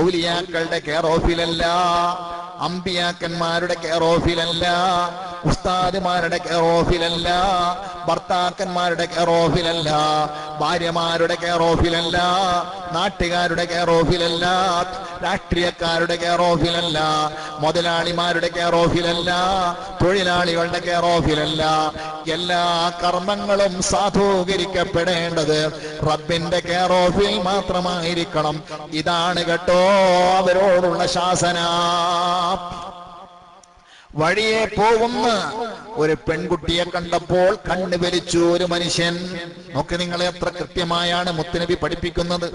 ഔലിയാക്കളുടെ കെയർ ഓഫിലല്ല, അമ്പിയാക്കന്മാരുടെ കെയർ ഓഫിലല്ല, ഉസ്താദുമാരുടെ കെയർ ഓഫിലല്ല, ഭർത്താക്കന്മാരുടെ കെയർ ഓഫിലല്ല, ഭാര്യമാരുടെ കെയർ ഓഫിലല്ല, നാട്ടുകാരുടെ കെയർ ഓഫിലല്ല, രാഷ്ട്രീയക്കാരുടെ കെയർ ഓഫിലല്ല, മുതലാളിമാരുടെ കെയർ ഓഫിലല്ല, തൊഴിലാളികളുടെ കെയർ ഓഫിലല്ല. എല്ലാ കർമ്മങ്ങളും സാധൂകരിക്കപ്പെടേണ്ടത് റബ്ബിന്റെ കെയർ ഓഫിൽ മാത്രമായിരിക്കണം. ഇതാണ് കേട്ടോ അവരോടുള്ള ശാസന. വഴിയെ പോകുന്ന ഒരു പെൺകുട്ടിയെ കണ്ടപ്പോൾ കണ്ണ് വലിച്ചു ഒരു മനുഷ്യൻ. നോക്ക് നിങ്ങളെ എത്ര കൃത്യമായാണ് മുത്തുനബി പഠിപ്പിക്കുന്നത്.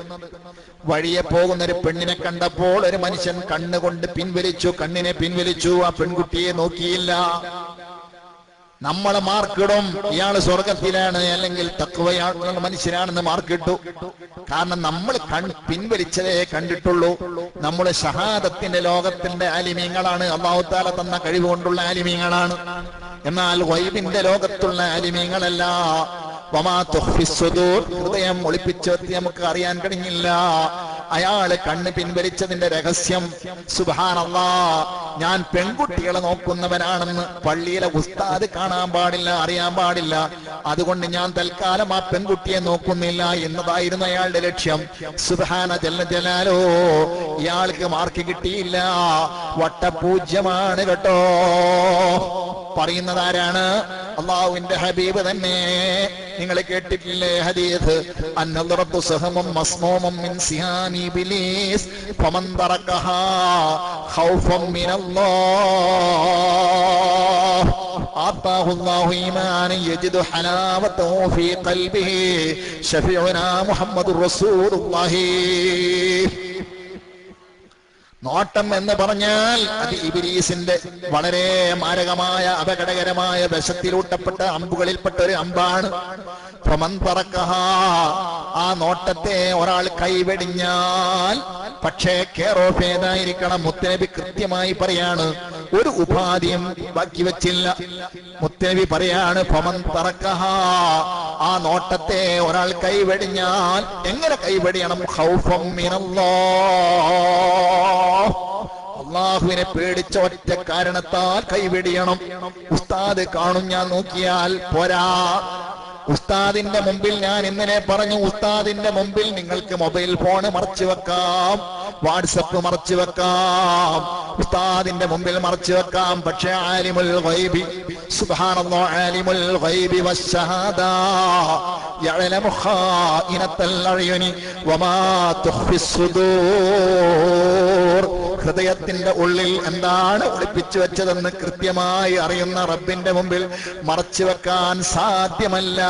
വഴിയെ പോകുന്ന ഒരു പെണ്ണിനെ കണ്ടപ്പോൾ ഒരു മനുഷ്യൻ കണ്ണുകൊണ്ട് പിൻവലിച്ചു, കണ്ണിനെ പിൻവലിച്ചു. ആ പെൺകുട്ടിയെ നോക്കിയില്ല. നമ്മൾ മാർക്കിടും ഇയാള് സ്വർഗത്തിലാണ് അല്ലെങ്കിൽ തഖ്വയുള്ള മനുഷ്യനാണെന്ന് മാർക്കിട്ടു. കാരണം നമ്മൾ പിൻവലിച്ചതേ കണ്ടിട്ടുള്ളൂ. നമ്മൾ ഷഹാദത്തിന്റെ ലോകത്തിന്റെ ആലിമീങ്ങളാണ്, അല്ലാഹു തആല തന്ന കഴിവ് കൊണ്ടുള്ള ആലിമീങ്ങളാണ്. എന്നാൽ ഗൈബിന്റെ ലോകത്തുള്ള ആലിമീങ്ങളല്ല. വമാ തുഖ്ഫി സുദൂർ. ഹൃദയം ഒളിപ്പിച്ചു വെത്തി നമുക്ക് അറിയാൻ കഴിഞ്ഞില്ല. അയാള് കണ്ണ് പിൻവലിച്ചതിന്റെ രഹസ്യം സുബ്ഹാനല്ലാഹ്, ഞാൻ പെൺകുട്ടികളെ നോക്കുന്നവനാണെന്ന് പള്ളിയിലെ ഉസ്താദ് കാണാൻ പാടില്ല, അറിയാൻ പാടില്ല. അതുകൊണ്ട് ഞാൻ തൽക്കാലം ആ പെൺകുട്ടിയെ നോക്കുന്നില്ല എന്നതായിരുന്നു അയാളുടെ ലക്ഷ്യം. സുബ്ഹാന ജല്ല ജലാലോ, ഇയാൾക്ക് മാർക്ക് കിട്ടിയില്ല. വട്ടപൂജ്യമാണ് കേട്ടോ. പറയുന്നത് ആരാണ്? അല്ലാഹുവിന്റെ ഹബീബ് തന്നെ. നിങ്ങൾ കേട്ടിട്ടില്ലേ ഹദീസ്? അന്നദറത്തു സഹമും മസ്മൂമും മിൻ സിഹാനി ഇബ്ലീസ് ഫമൻ തറകഹാ ഖൗഫൻ മിനല്ലാഹ് ആതാഹു അല്ലാഹു ഈമാനൻ യജിദു ഹലാവതഹു ഫീ ഖൽബിഹി ശഫീഉനാ മുഹമ്മദുർ റസൂലുള്ളാഹി. നോട്ടം എന്ന് പറഞ്ഞാൽ അത് ഇബ്ലീസിന്റെ വളരെ മാരകമായ അപകടകരമായ വശത്തിലൂട്ടപ്പെട്ട അമ്പുകളിൽപ്പെട്ട ഒരു അമ്പാണ്. ആ നോട്ടത്തെ ഒരാൾ കൈവെടിഞ്ഞാൽ പക്ഷേ കെയർ ഓഫ് ഏതായിരിക്കണം? മുത്തനബി കൃത്യമായി പറയാണ്, ഒരു ഉപാധിയും ബാക്കി വെച്ചില്ല. മുത്തനബി പറയാണ് ഫമൻ തറക്കഹ, ആ നോട്ടത്തെ ഒരാൾ കൈവെടിഞ്ഞാൽ എങ്ങനെ കൈവെടിയണം? ഖൗഫൻ മിനല്ലാഹ്, അല്ലാഹുവിനെ പേടിച്ച ഒറ്റ കാരണത്താൽ കൈവെടിയണം. ഉസ്താദ് കാണും ഞാൻ നോക്കിയാൽ പോരാ. ഉസ്താദിന്റെ മുമ്പിൽ ഞാൻ ഇന്നലെ പറഞ്ഞു, ഉസ്താദിന്റെ മുമ്പിൽ നിങ്ങൾക്ക് മൊബൈൽ ഫോണ് മറച്ചു വെക്കാം, വാട്സപ്പ് മറച്ചു വെക്കാം, ഉസ്താദിന്റെ മുമ്പിൽ മറച്ചു വെക്കാം. പക്ഷേ ആലിമുൽ ഗൈബി സുബ്ഹാനല്ലാഹ്, ആലിമുൽ ഗൈബി വശഹാദ യഅലമു ഖായിനത്തൽ അയുനി വമാ തുഖ്ഫിസ് സുദൂർ. ഹൃദയത്തിന്റെ ഉള്ളിൽ എന്താണ് ഒളിപ്പിച്ചു വെച്ചതെന്ന് കൃത്യമായി അറിയുന്ന റബ്ബിന്റെ മുമ്പിൽ മറച്ചു വെക്കാൻ സാധ്യമല്ല.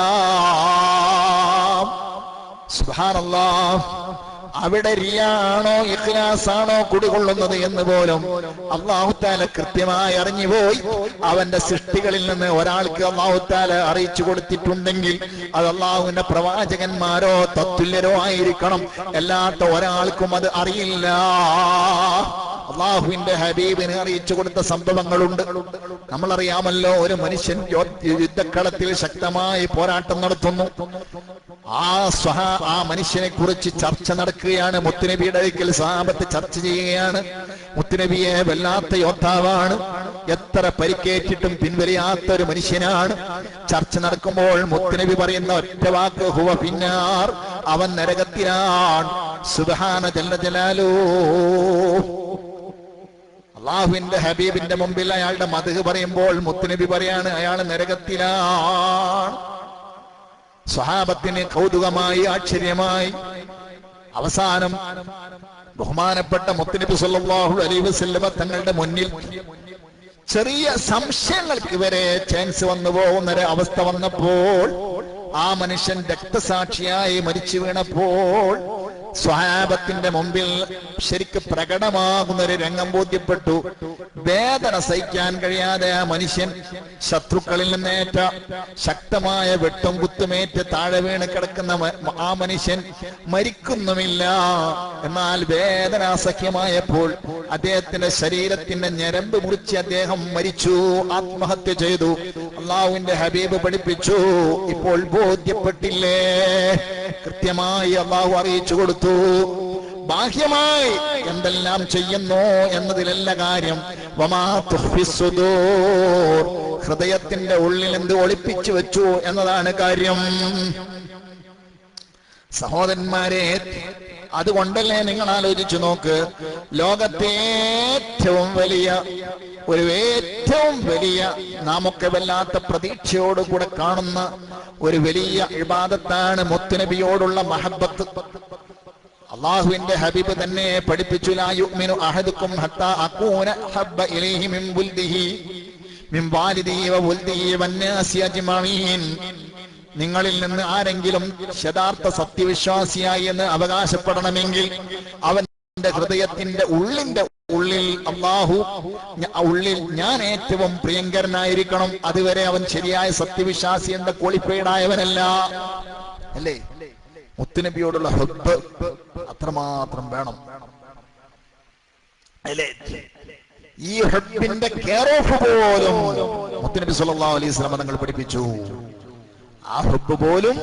സുബ്ഹാനല്ലാഹ്. അവിടെ റിയാണോ ഇഖ്ലാസാണോ കുടികൊള്ളുന്നത് എന്ന് പോലും അല്ലാഹു തആല കൃത്യമായി അറിഞ്ഞുപോയി. അവന്റെ സൃഷ്ടികളിൽ നിന്ന് ഒരാൾക്ക് അല്ലാഹു തആല അറിയിച്ചു കൊടുത്തിട്ടുണ്ടെങ്കിൽ അത് അല്ലാഹുവിന്റെ പ്രവാചകന്മാരോ തത്തുല്യരോ ആയിരിക്കണം. അല്ലാത്ത ഒരാൾക്കും അത് അറിയില്ല. അള്ളാഹുവിന്റെ ഹബീബിനെ അറിയിച്ചു കൊടുത്ത സംഭവങ്ങളുണ്ട്. നമ്മളറിയാമല്ലോ, ഒരു മനുഷ്യൻ യുദ്ധക്കളത്തിൽ ശക്തമായി പോരാട്ടം നടത്തുന്നു. ആ മനുഷ്യനെ കുറിച്ച് ചർച്ച നടക്കുകയാണ്. മുത്തുനബിയുടെ അടുക്കൽ സഹാബത്ത് ചർച്ച ചെയ്യുകയാണ്. മുത്തുനബിയെ വല്ലാത്ത യോദ്ധാവാണ്, എത്ര പരിക്കേറ്റിട്ടും പിൻവലിയാത്ത ഒരു മനുഷ്യനാണ്. ചർച്ച നടക്കുമ്പോൾ മുത്തുനബി പറയുന്ന ഒറ്റ വാക്ക്, ഹുവ ഫിന്നാർ, അവൻ നരകത്തിലാണ്. സുബ്ഹാന ജല്ല ജലാലു. അള്ളാഹുവിന്റെ ഹബീബിന്റെ മുമ്പിൽ അയാളുടെ മദ്ഹ് പറയുമ്പോൾ മുത്തുനബി പറയാണ് അയാൾ നരകത്തിലാണ്. സ്വഹാബത്തിന് കൗതുകമായി, ആശ്ചര്യമായി. അവസാനം ബഹുമാനപ്പെട്ട മുത്തുനബി സല്ലല്ലാഹു അലൈഹി വസല്ലമ തങ്ങളുടെ മുന്നിൽ ചെറിയ സംശയങ്ങൾക്ക് വരെ ചാൻസ് വന്നു പോകുന്ന ഒരു അവസ്ഥ വന്നപ്പോൾ, ആ മനുഷ്യൻ രക്തസാക്ഷിയായി മരിച്ചു വീണപ്പോൾ സ്വഹാബത്തിന്റെ മുമ്പിൽ ശരിക്ക് പ്രകടമാകുന്ന ഒരു രംഗം ബോധ്യപ്പെട്ടു. വേദന സഹിക്കാൻ കഴിയാതെ ആ മനുഷ്യൻ ശത്രുക്കളിൽ നിന്നേറ്റ ശക്തമായ വെട്ടും കുത്തുമേറ്റ് താഴെ വീണ് കിടക്കുന്ന ആ മനുഷ്യൻ മരിക്കുന്നുമില്ല. എന്നാൽ വേദന അസഹ്യമായപ്പോൾ അദ്ദേഹത്തിന്റെ ശരീരത്തിന്റെ ഞരമ്പ് മുറിച്ച് അദ്ദേഹം മരിച്ചു, ആത്മഹത്യ ചെയ്തു. അള്ളാഹുവിന്റെ ഹബീബ് പഠിപ്പിച്ചു, ഇപ്പോൾ ബോധ്യപ്പെട്ടില്ലേ? കൃത്യമായി അള്ളാഹു അറിയിച്ചു കൊടുത്തു. ബാഹ്യമായി എന്തെല്ലാം ചെയ്യുന്നു എന്നതിലല്ല കാര്യം, വമാ തുഖ്ഫിസ് സുദൂർ, ഹൃദയത്തിന്റെ ഉള്ളിൽ എന്ത് ഒളിപ്പിച്ചു വെച്ചു എന്നതാണ് കാര്യം. സഹോദരന്മാരെ, അതുകൊണ്ടല്ലേ നിങ്ങൾ ആലോചിച്ചു നോക്ക്, ലോകത്തെ ഏറ്റവും വലിയ നാമൊക്കെ വല്ലാത്ത പ്രതീക്ഷയോടുകൂടെ കാണുന്ന ഒരു വലിയ ഇബാദത്താണ് മുത്തുനബിയോടുള്ള മഹബ്ബത്ത്. അള്ളാഹുവിന്റെ ഹബീബ് തന്നെ പഠിപ്പിച്ചു, ലാ യുഅ്മിനു അഹദുക്കും ഹത്താ അകൂന ഹബ്ബ ഇലൈഹി മിൻ വാലിദിഹി വ വൽദിഹി വന്നാസി അജ്മഈൻ. നിങ്ങളിൽ നിന്ന് ആരെങ്കിലും യഥാർത്ഥ സത്യവിശ്വാസിയായി എന്ന് അവകാശപ്പെടണമെങ്കിൽ അവന്റെ ഹൃദയത്തിന്റെ ഉള്ളിൽ ഉള്ളിൽ ഞാൻ ഏറ്റവും പ്രിയങ്കരനായിരിക്കണം. അതുവരെ അവൻ ശരിയായ സത്യവിശ്വാസി എന്ന ക്വാളിഫൈഡായവനല്ല. അല്ലേ? മുത്തുനബിയോടുള്ള ഹബ്ബ് അത്രമാത്രം വേണം. അല്ലേ? ഈ ഹബ്ബിന്റെ കെയർ ഓഫ് പോലും മുത്തുനബി സല്ലല്ലാഹു അലൈഹി വസല്ലം തങ്ങൾ പഠിപ്പിച്ചു. ആ ഹബ്ബ് പോലും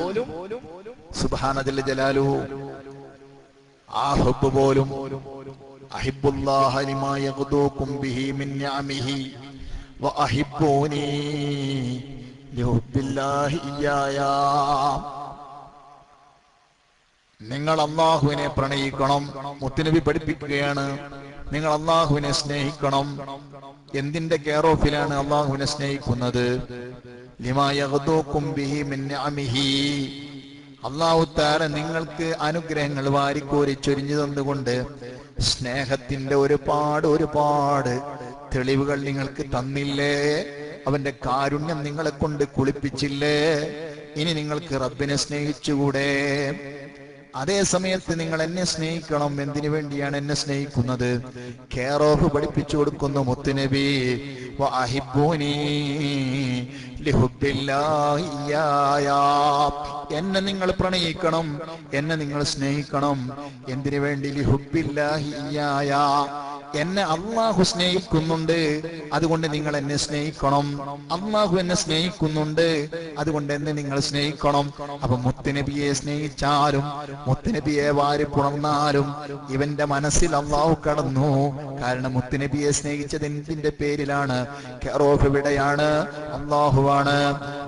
സുബ്ഹാന ജല്ല ജലാലുഹു, ആ ഹബ്ബ് പോലും അഹിബ്ബുല്ലാഹ ലിമാ യഗ്ദൂകും ബിഹി മിൻ നിഅമിഹി വ അഹിബ്ബൂനി ലിഹുബ്ബില്ലാഹി ഇയ്യായ. നിങ്ങൾ അല്ലാഹുവിനെ പ്രണയിക്കണം. മുത്തുനബി പഠിപ്പിക്കുകയാണ്, നിങ്ങൾ അല്ലാഹുവിനെ സ്നേഹിക്കണം. എന്തിന്റെ കെയർ ഓഫിലാണ് അല്ലാഹുവിനെ സ്നേഹിക്കുന്നത്? ലിമാ യഗ്ദൂകും ബിഹി മിൻ നിഅമിഹി, അല്ലാഹു തആല നിങ്ങൾക്ക് അനുഗ്രഹങ്ങൾ വാരിക്കോരി ചൊരിഞ്ഞു തന്നുകൊണ്ട് സ്നേഹത്തിന്റെ ഒരുപാട് തെളിവുകൾ നിങ്ങൾക്ക് തന്നില്ലേ? അവന്റെ കാരുണ്യം നിങ്ങളെ കൊണ്ട് കുളിപ്പിച്ചില്ലേ? ഇനി നിങ്ങൾക്ക് റബ്ബിനെ സ്നേഹിച്ചുകൂടെ? അതേ സമയത്ത് നിങ്ങൾ എന്നെ സ്നേഹിക്കണം. എന്തിനു വേണ്ടിയാണ് എന്നെ സ്നേഹിക്കുന്നത്? കെയർ ഓഫ് പഠിപ്പിച്ചു കൊടുക്കുന്നു മുത്തുനബി. വ അഹിബ്ബൂനി ലിഹുബ്ബില്ലാഹി ഇയ്യായ, എന്നെ നിങ്ങൾ പ്രണയിക്കണം, എന്നെ നിങ്ങൾ സ്നേഹിക്കണം. എന്തിനു വേണ്ടി? ലിഹുബ്ബില്ലാഹി ഇയ്യായ, എന്നെ അള്ളാഹു സ്നേഹിക്കുന്നുണ്ട്, അതുകൊണ്ട് നിങ്ങൾ എന്നെ സ്നേഹിക്കണം. അള്ളാഹു എന്നെ സ്നേഹിക്കുന്നുണ്ട്, അതുകൊണ്ട് എന്നെ നിങ്ങൾ സ്നേഹിക്കണം. അപ്പൊ മുത്തുനബിയെ സ്നേഹിച്ചാലും മുത്തുനബിയെ വാരി പുണർന്നാലും ഇവന്റെ മനസ്സിൽ അള്ളാഹു കടന്നു. കാരണം മുത്തുനബിയെ സ്നേഹിച്ചത് എന്തിന്റെ പേരിലാണ്? കെയറോഫ് എവിടെയാണ്? അള്ളാഹുവാണ്.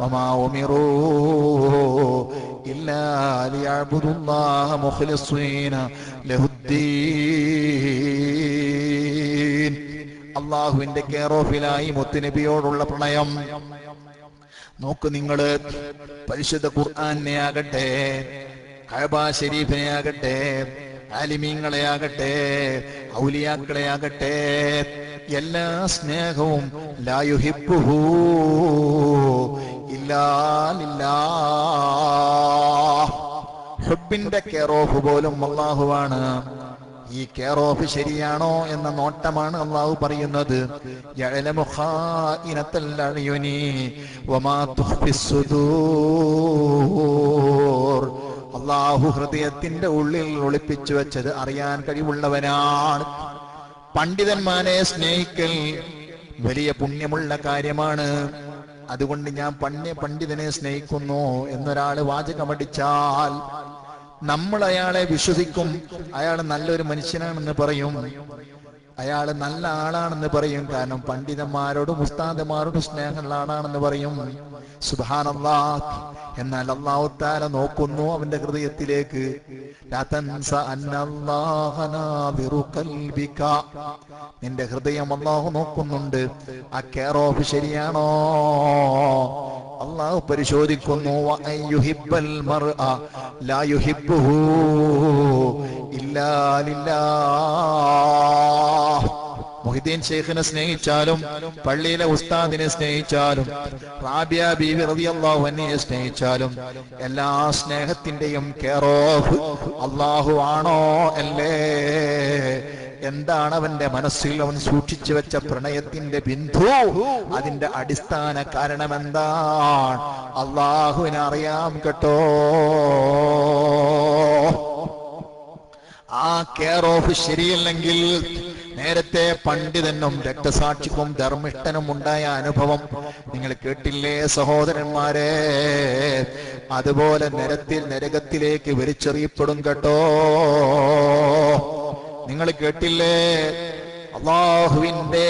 വമാ ഉമിറൂ ഇല്ലാ ലിയഅ്ബുദുല്ലാഹ മുഖ്ലിസീന ലഹുദ്ദീൻ. അള്ളാഹുവിന്റെ കെയർ ഓഫിലായി മുത്തുനബിയോടുള്ള പ്രണയം. നോക്ക് നിങ്ങള്, പരിശുദ്ധ ഖുർആനെ ആകട്ടെ, കഅബ ശരീഫിനെ ആകട്ടെ, ആലിമീങ്ങളെ ആകട്ടെ, ഔലിയാക്കളെ ആകട്ടെ, എല്ലാ സ്നേഹവും ലാ യുഹിബ്ബുഹു ഇല്ലാ ലില്ലാഹ്. ഹുബിന്റെ കെയർ ഓഫ് പോലും അള്ളാഹുവാണ്. ഈ കെയർ ഓഫ് ശരിയാണോ എന്ന നോട്ടമാണ് അള്ളാഹു പറയുന്നത്. യഅലമു ഖായിനത്തൽ അയുനി വമാ തുഖ്ഫിസ് സുദൂർ. അള്ളാഹു ഹൃദയത്തിന്റെ ഉള്ളിൽ ഒളിപ്പിച്ചു വെച്ചത് അറിയാൻ കഴിവുള്ളവനാണ്. പണ്ഡിതന്മാരെ സ്നേഹിക്കൽ വലിയ പുണ്യമുള്ള കാര്യമാണ്. അതുകൊണ്ട് ഞാൻ പണ്ഡിതനെ സ്നേഹിക്കുന്നു എന്നൊരാള് വാചകമടിച്ചാൽ നമ്മൾ അയാളെ വിശ്വസിക്കും. അയാൾ നല്ലൊരു മനുഷ്യനാണെന്ന് പറയും, അയാൾ നല്ല ആളാണെന്ന് പറയും. കാരണം പണ്ഡിതന്മാരോടും ഉസ്താദന്മാരോടും സ്നേഹമുള്ള ആളാണെന്ന് പറയും. സുബ്ഹാനല്ലാഹ്. എന്നാൽ അല്ലാഹു തആല നോക്കുന്നു അവന്റെ ഹൃദയത്തിലേക്ക്. ലാ തൻസ അന്നല്ലാഹ നാദിറു ഖൽബിക. നിന്റെ ഹൃദയം അല്ലാഹു നോക്കുന്നുണ്ട്. ആ കെയർ ഓഫ് ശരിയാണോ അല്ലാഹു പരിശോധിക്കുന്നു. വഅയ്യുഹിബ്ബൽ മർഅ ലാ യുഹിബ്ബുഹു ഇല്ലാ ലില്ലാഹ്. മുഹിദ്ദീൻ ശൈഖിനെ സ്നേഹിച്ചാലും പള്ളിയിലെ ഉസ്താദിനെ സ്നേഹിച്ചാലും റാബിയ ബീവി റളിയല്ലാഹു അൻഹയെ സ്നേഹിച്ചാലും എല്ലാ സ്നേഹത്തിന്റെയും കെയർ ഓഫ് അല്ലാഹു ആണോ അല്ലേ? എന്താണ് അവന്റെ മനസ്സിൽ അവൻ സൂക്ഷിച്ചു വെച്ച പ്രണയത്തിന്റെ ബിന്ദു? അതിന്റെ അടിസ്ഥാന കാരണം എന്താണ്? അല്ലാഹുവിനെ അറിയാം കേട്ടോ. ആ കെയർ ഓഫ് ശരിയല്ലെങ്കിൽ നേരത്തെ പണ്ഡിതനും രക്തസാക്ഷിക്കും ധർമ്മിഷ്ഠനും ഉണ്ടായ അനുഭവം നിങ്ങൾ കേട്ടില്ലേ സഹോദരന്മാരെ? അതുപോലെ നരകത്തിലേക്ക് വലിച്ചെറിയപ്പെടും കേട്ടോ. നിങ്ങൾ കേട്ടില്ലേ? അല്ലാഹുവിന്റെ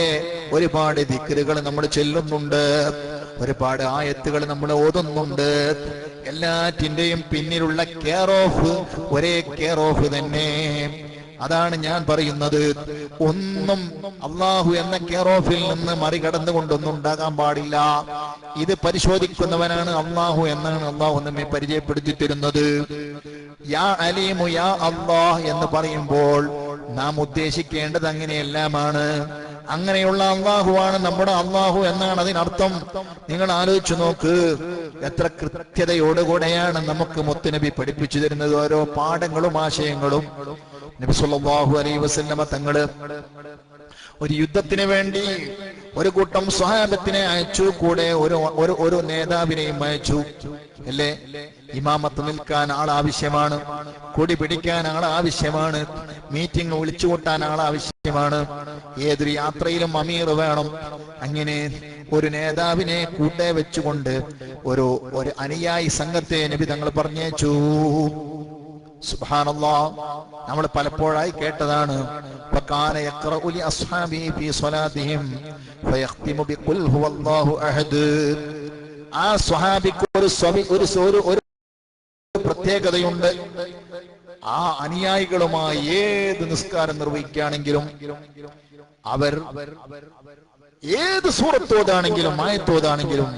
ഒരുപാട് ദിക്റുകൾ നമ്മൾ ചൊല്ലുന്നുണ്ട്, ഒരുപാട് ആയത്തുകൾ നമ്മൾ ഓതുന്നുണ്ട്. എല്ലാറ്റിന്റെയും പിന്നിലുള്ള കെയർ ഓഫ് ഒരേ കെയർ ഓഫ് തന്നെ. അതാണ് ഞാൻ പറയുന്നത്. ഒന്നും അള്ളാഹു എന്ന കെയർ ഓഫിൽ നിന്ന് മറികടന്നുകൊണ്ടൊന്നും ഉണ്ടാകാൻ പാടില്ല. ഇത് പരിശോധിക്കുന്നവനാണ് അള്ളാഹു എന്നാണ് അള്ളാഹു നമ്മെ പരിചയപ്പെടുത്തി തരുന്നത്. യാ അലീമു യാ അല്ലാഹ് എന്ന് പറയുമ്പോൾ നാം ഉദ്ദേശിക്കേണ്ടത് അങ്ങനെയെല്ലാമാണ്. അങ്ങനെയുള്ള അള്ളാഹുവാണ് നമ്മുടെ അള്ളാഹു എന്നാണ് അതിനർത്ഥം. നിങ്ങൾ ആലോചിച്ചു നോക്ക്, എത്ര കൃത്യതയോടുകൂടെയാണ് നമുക്ക് മുത്തുനബി പഠിപ്പിച്ചു തരുന്നത്. ഓരോ പാഠങ്ങളും ആശയങ്ങളും. നബി സല്ലല്ലാഹു അലൈഹി വസല്ലമ തങ്ങള് ഒരു യുദ്ധത്തിന് വേണ്ടി ഒരു കൂട്ടം സ്വഹാബത്തിനെ അയച്ചു, കൂടെ ഒരു നേതാവിനെയും അയച്ചു. അല്ലേ? ഇമാമത്ത് നിൽക്കാൻ ആൾ ആവശ്യമാണ്, കൊടി പിടിക്കാൻ ആൾ ആവശ്യമാണ്, മീറ്റിംഗ് വിളിച്ചുകൂട്ടാൻ ആൾ ആവശ്യമാണ്. ഏതൊരു യാത്രയിലും അമീർ വേണം. അങ്ങനെ ഒരു നേതാവിനെ കൂട്ടെ വെച്ചുകൊണ്ട് ഒരു അനുയായി സംഘത്തെ നബി തങ്ങൾ പറഞ്ഞയച്ചു. സുബ്ഹാനല്ലാഹ്. നമ്മൾ പലപ്പോഴായി കേട്ടതാണ്. ഫകാന യഖറഉ ലി അസ്ഹാബിഹി ഫീ സ്വലാത്തിഹിം ഫയഖ്തിമു ബിഖുൽ ഹുവല്ലാഹു അഹദ്. ആ സ്വഹാബിക്ക് ഒരു പ്രത്യേകതയുണ്ട്. ആ അനുയായികളുമായി ഏത് നിസ്കാരം നിർവഹിക്കുകയാണെങ്കിലും അവർ ഏത് സൂറത്തോതാണെങ്കിലും ആയത്തോതാണെങ്കിലും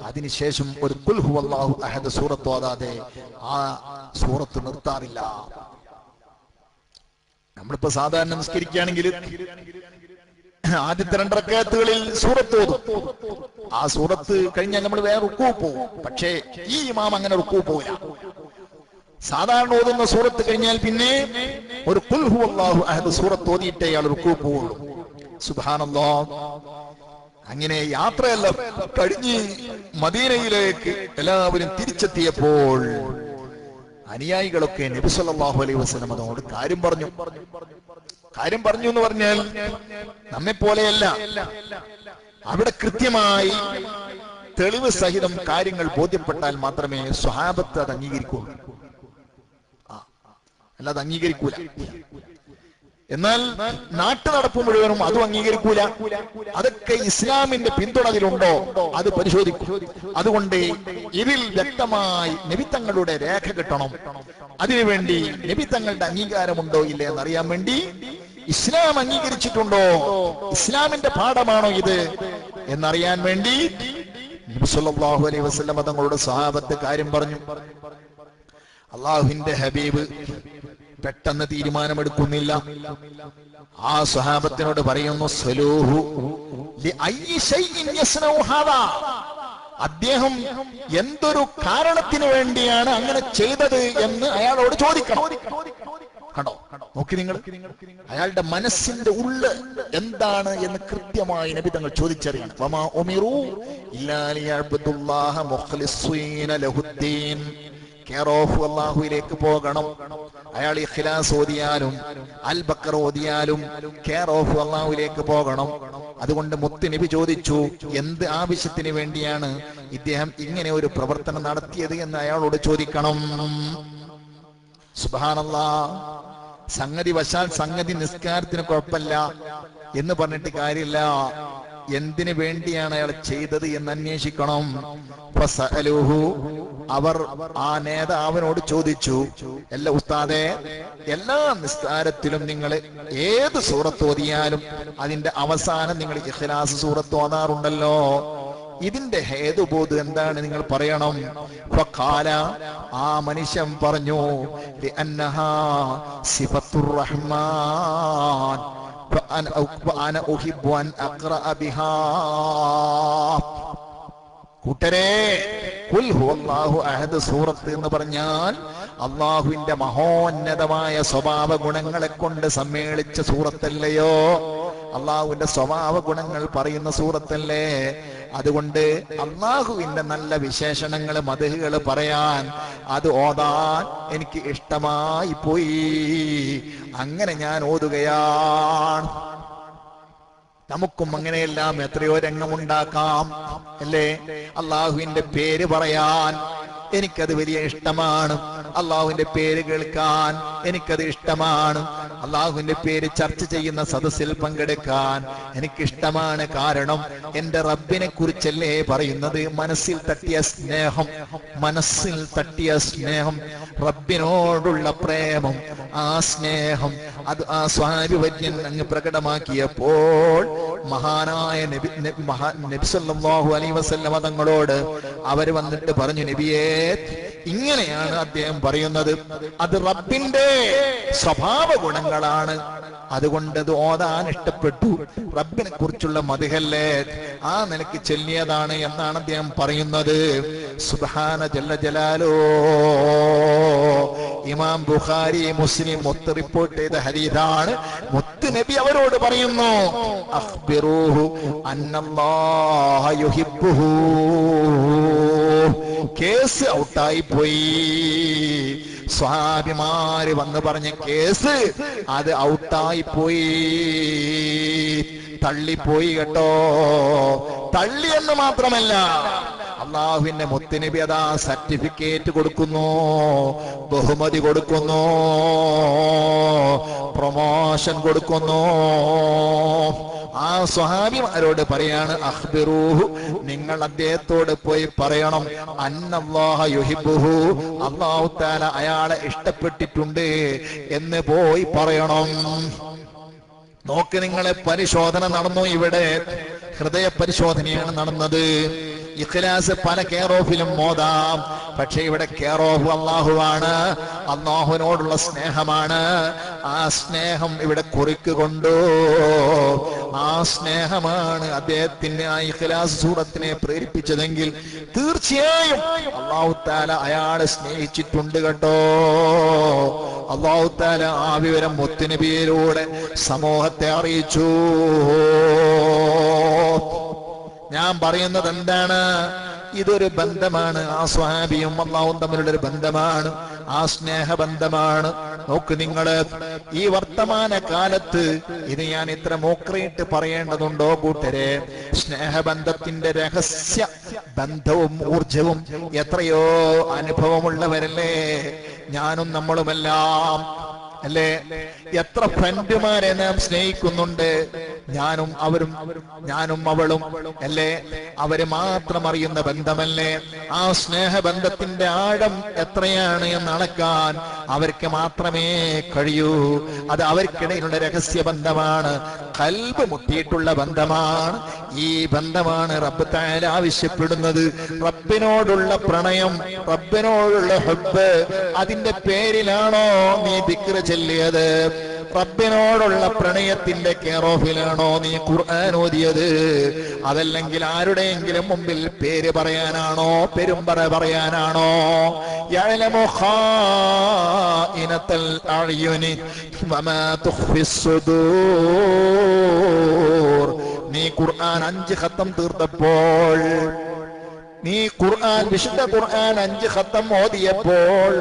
അതിനുശേഷം ഒരു ഖുൽ ഹുവല്ലാഹു അഹദ് സൂറത്തോതാതെ ആ സൂറത്ത് നിർത്താറില്ല. നമ്മളിപ്പോ സാധാരണ നിസ്കരിക്കുകയാണെങ്കിൽ ആദ്യത്തെ 2 റക്അത്തുകളിൽ സൂറത്ത് ഓതും. ആ സൂറത്ത് കഴിഞ്ഞാൽ നമ്മൾ വേറെ റുക്കൂ പോകും. പക്ഷേ ഈ ഇമാം അങ്ങനെ റുക്കൂ പോവില്ല. സാധാരണ ഓതുന്ന സൂറത്ത് കഴിഞ്ഞാൽ പിന്നെ ഒരു ഖുൽ ഹുവല്ലാഹു അഹദ് സൂറത്ത് ഓതിയിട്ടേ അയാൾ റുക്കൂ പോവുള്ളൂ. സുബ്ഹാനല്ലാഹ്. അങ്ങനെ യാത്രയെല്ലാം കഴിഞ്ഞ് മദീനയിലേക്ക് എല്ലാവരും തിരിച്ചെത്തിയപ്പോൾ അനുയായികളൊക്കെ നബി സല്ലല്ലാഹു അലൈഹി വസല്ലം അതോട് കാര്യം പറഞ്ഞു എന്ന് പറഞ്ഞാൽ നമ്മെ പോലെയല്ല. അവിടെ കൃത്യമായി തെളിവ് സഹിതം കാര്യങ്ങൾ ബോധ്യപ്പെട്ടാൽ മാത്രമേ സ്വഹാബത്ത് അത് അംഗീകരിക്കുള്ളൂ, അല്ലാതെ അംഗീകരിക്കൂല. എന്നാൽ നാട്ടു നടപ്പ് മുഴുവനും അതും അംഗീകരിക്കൂല. അതൊക്കെ ഇസ്ലാമിന്റെ പിന്തുണ അതിലുണ്ടോ അത് പരിശോധിക്കും. അതുകൊണ്ട് ഇതിൽ വ്യക്തമായി നബിത്തങ്ങളുടെ രേഖ കിട്ടണം. അതിനുവേണ്ടി നബിത്തങ്ങളുടെ അംഗീകാരമുണ്ടോ ഇല്ലേ എന്നറിയാൻ വേണ്ടി ഇസ്ലാം അംഗീകരിച്ചിട്ടുണ്ടോ, ഇസ്ലാമിന്റെ പാഠമാണോ ഇത് എന്നറിയാൻ വേണ്ടി നബി സല്ലല്ലാഹു അലൈഹി വസല്ലം തങ്ങളുടെ സ്വഹാബത്ത് കാര്യം പറഞ്ഞു. അള്ളാഹുവിന്റെ ഹബീബ് പെട്ടെന്ന് തീരുമാനമെടുക്കുന്നില്ല. ആ സ്വഹാബത്തിനോട് പറയുന്നു, സലൂഹു ലി അയ്യി ശൈഇൻ യസ്നഉ ഹാദാ. അദ്ദേഹം എന്തൊരു കാരണത്തിന് വേണ്ടിയാണ് അങ്ങനെ ചെയ്തത് എന്ന് അയാളോട് ചോദിക്കണം. കണ്ടോ, നോക്കി നിങ്ങൾ, അയാളുടെ മനസ്സിന്റെ ഉള്ള് എന്താണ് എന്ന് കൃത്യമായി നബി തങ്ങൾ ചോദിച്ചറിയണം. വമാ ഉമിറു ഇല്ലാ ലിയഅബ്ദുല്ലാഹ മുഖ്ലിസീന ലഹുദ്ദീൻ. കെയർ ഓഫ് അല്ലാഹുവിലേക്ക് പോകണം. അയാൾ ഇഖ്ലാസ് ഓതിയാലും അൽ ബഖറ ഓതിയാലും കെയർ ഓഫ് അല്ലാഹുവിലേക്ക് പോകണം. അതുകൊണ്ട് മുത്ത് നബി ചോദിച്ചു, എന്ത് ആവശ്യത്തിന് വേണ്ടിയാണ് ഇദ്ദേഹം ഇങ്ങനെ ഒരു പ്രവർത്തനം നടത്തിയത് എന്ന് അയാളോട് ചോദിക്കണം. സുബ്ഹാനല്ലാഹ്. സംഗതി വശാൽ സംഗതി നിസ്കാരത്തിന് കുഴപ്പമില്ല എന്ന് പറഞ്ഞിട്ട് കാര്യമില്ല. എന്തിനു വേണ്ടിയാണ് അയാൾ ചെയ്തത് എന്ന് അന്വേഷിക്കണം. അവർ ആ നേതാവിനോട് ചോദിച്ചു, എല്ലാ ഉസ്താദേ, എല്ലാ നിസ്കാരത്തിലും നിങ്ങൾ ഏത് സൂറത്ത് ഓതിയാലും അതിന്റെ അവസാനം നിങ്ങൾ ഇഖ്ലാസ് സൂറത്ത് ഓതാറുണ്ടല്ലോ, ഇതിന്റെ ഹേതുബോധം എന്താണ് നിങ്ങൾ പറയണം. ഫഖാല, ആ മനുഷ്യൻ പറഞ്ഞു, ലിഅന്നഹാ സിഫത്തുർ റഹ്മാൻ ഫഅന ഉഹിബ്ബു അൻ അഖറഅ ബിഹാ. കൂട്ടരെ, ഖുൽ ഹുവല്ലാഹു അഹദ് സൂറത്ത് എന്ന് പറഞ്ഞാൽ അള്ളാഹുവിന്റെ മഹോന്നതമായ സ്വഭാവ ഗുണങ്ങളെ കൊണ്ട് സമ്മേളിച്ച സൂറത്തല്ലയോ? അള്ളാഹുവിന്റെ സ്വഭാവ ഗുണങ്ങൾ പറയുന്ന സൂറത്തല്ലേ? അതുകൊണ്ട് അള്ളാഹുവിന്റെ നല്ല വിശേഷണങ്ങൾ, മദ്ഹുകൾ പറയാൻ, അത് ഓതാൻ എനിക്ക് ഇഷ്ടമായി പോയി. അങ്ങനെ ഞാൻ ഓതുകയാണ്. നമുക്കും അങ്ങനെയെല്ലാം എത്രയോ രംഗമുണ്ടാക്കാം അല്ലേ? അള്ളാഹുവിന്റെ പേര് പറയാൻ എനിക്കത് വലിയ ഇഷ്ടമാണ്. അള്ളാഹുവിന്റെ പേര് കേൾക്കാൻ എനിക്കത് ഇഷ്ടമാണ്. അള്ളാഹുവിന്റെ പേര് ചർച്ച ചെയ്യുന്ന സദസ്സിൽ പങ്കെടുക്കാൻ എനിക്കിഷ്ടമാണ്. കാരണം എന്റെ റബ്ബിനെ കുറിച്ചല്ലേ പറയുന്നത്. മനസ്സിൽ തട്ടിയ സ്നേഹം, മനസ്സിൽ തട്ടിയ സ്നേഹം, റബ്ബിനോടുള്ള പ്രേമം, ആ സ്നേഹം അത് ആ സ്വഹാബി വര്യൻ അങ്ങ് പ്രകടമാക്കിയപ്പോൾ മഹാനായ നബി സല്ലല്ലാഹു അലൈഹി വസല്ലം തങ്ങളോട് അവർ വന്നിട്ട് പറഞ്ഞു, നബിയേ, ഇങ്ങനെയാണ് അദ്ദേഹം പറയുന്നത്. അത് റബ്ബിന്റെ സ്വഭാവ ഗുണങ്ങളാണ്, അതുകൊണ്ട് അത് ഓതാൻ ഇഷ്ടപ്പെട്ടു. റബ്ബിനെ കുറിച്ചുള്ള മദ്ഹല്ലേ, ആ നിലയ്ക്ക് ചൊല്ലിയതാണ് എന്നാണ് അദ്ദേഹം പറയുന്നത്. സുബ്ഹാന ജല്ല ജലാലോ. ഇമാം ബുഖാരി, മുസ്ലിം മുത്ത് റിപ്പോർട്ട് ചെയ്ത ഹദീസാണ്. മുത്ത് നബി അവരോട് പറയുന്നു, അഖ്ബിറൂഹു അന്നല്ലാഹ യുഹിബ്ബുഹു. കേസ് ഔട്ടായി പോയി. സ്വഹാബിമാര് വന്ന് പറഞ്ഞ കേസ് അത് ഔട്ടായി പോയി, തള്ളിപ്പോയി കേട്ടോ. തള്ളി എന്ന് മാത്രമല്ല, അള്ളാഹുവിന്റെ മുത്തുനബി അതാ സർട്ടിഫിക്കറ്റ് കൊടുക്കുന്നു, ബഹുമതി കൊടുക്കുന്നു, പ്രൊമോഷൻ കൊടുക്കുന്നു. ആ സ്വഹാബിമാരോട് പറയാണ്, അഖ്ബിറൂഹു, നിങ്ങൾ അദ്ദേഹത്തോട് പോയി പറയണം, അന്നല്ലാഹ യുഹിബ്ബുഹു, അല്ലാഹു തആല അയാളെ ഇഷ്ടപ്പെട്ടിട്ടുണ്ട് എന്ന് പോയി പറയണം. നോക്ക് നിങ്ങളെ, പരിശോധന നടന്നു ഇവിടെ. ഹൃദയ പരിശോധനയാണ് നടന്നത്. ഇഖ്ലാസ് പല കെയർ ഓഫിലും മോദാം, പക്ഷെ ഇവിടെ കെയർ ഓഫ് അള്ളാഹുവാണ്, അള്ളാഹുവിനോടുള്ള സ്നേഹമാണ്. ആ സ്നേഹം ഇവിടെ കുറിക്കുകൊണ്ടു. ആ സ്നേഹമാണ് അദ്ദേഹത്തിന് ആ ഇഖ്ലാസ് സൂറത്തിനെ പ്രേരിപ്പിച്ചതെങ്കിൽ തീർച്ചയായും അല്ലാഹു തആല അയാളെ സ്നേഹിച്ചിട്ടുണ്ട് കേട്ടോ. അല്ലാഹു തആല ആ വിവരം മുത്തുനബിയിലൂടെ സമൂഹത്തെ അറിയിച്ചു. ഞാൻ പറയുന്നത് എന്താണ്? ഇതൊരു ബന്ധമാണ്. ആ സ്വഹാബിയും അല്ലാഹുവും തമ്മിലുള്ള ഒരു ബന്ധമാണ്, ആ സ്നേഹബന്ധമാണ്. നോക്ക് നിങ്ങള്, ഈ വർത്തമാന കാലത്ത് ഇത് ഞാൻ ഇത്ര മോക്രയിട്ട് പറയേണ്ടതുണ്ടോ കൂട്ടരെ? സ്നേഹബന്ധത്തിന്റെ രഹസ്യ ബന്ധവും ഊർജവും എത്രയോ അനുഭവമുള്ളവരല്ലേ ഞാനും നമ്മളുമെല്ലാം, അല്ലേ? എത്ര ഫ്രണ്ടുമാരെ നാം സ്നേഹിക്കുന്നുണ്ട്. ഞാനും അവരും, ഞാനും അവളും, അല്ലേ? അവര് മാത്രം അറിയുന്ന ബന്ധമല്ലേ? ആ സ്നേഹബന്ധത്തിന്റെ ആഴം എത്രയാണ് എന്ന് അളക്കാൻ അവർക്ക് മാത്രമേ കഴിയൂ. അത് അവർക്കിടയിലുള്ള രഹസ്യ ബന്ധമാണ്, ഖൽബ് മുട്ടിയിട്ടുള്ള ബന്ധമാണ്. ഈ ബന്ധമാണ് റബ്ബ് തആല ആവശ്യപ്പെടുന്നത്. റബ്ബിനോടുള്ള പ്രണയം, റബ്ബിനോടുള്ള ഹുബ്ബ്, അതിന്റെ പേരിലാണോ നീ ദിക്ർ ചൊല്ലിയത്? റബ്ബിനോടുള്ള പ്രണയത്തിന്റെ കെയർ ഓഫിലാണോ നീ ഖുർആൻ ഓതിയത്? അതല്ലെങ്കിൽ ആരുടെയെങ്കിലും മുമ്പിൽ പേര് പറയാനാണോ, പെരുമ്പറ പറയാനാണോ? യഅലമു ഖായിനത്തൽ അഅ്യുനി വമാ തുഖ്ഫിസ് സുദൂർ. നീ ഖുർആൻ 5 ഖത്തം തീർത്തപ്പോൾ, നീ ഖുർആൻ, വിശുദ്ധ ഖുർആൻ 5 ഖത്തം ഓതിയപ്പോൾ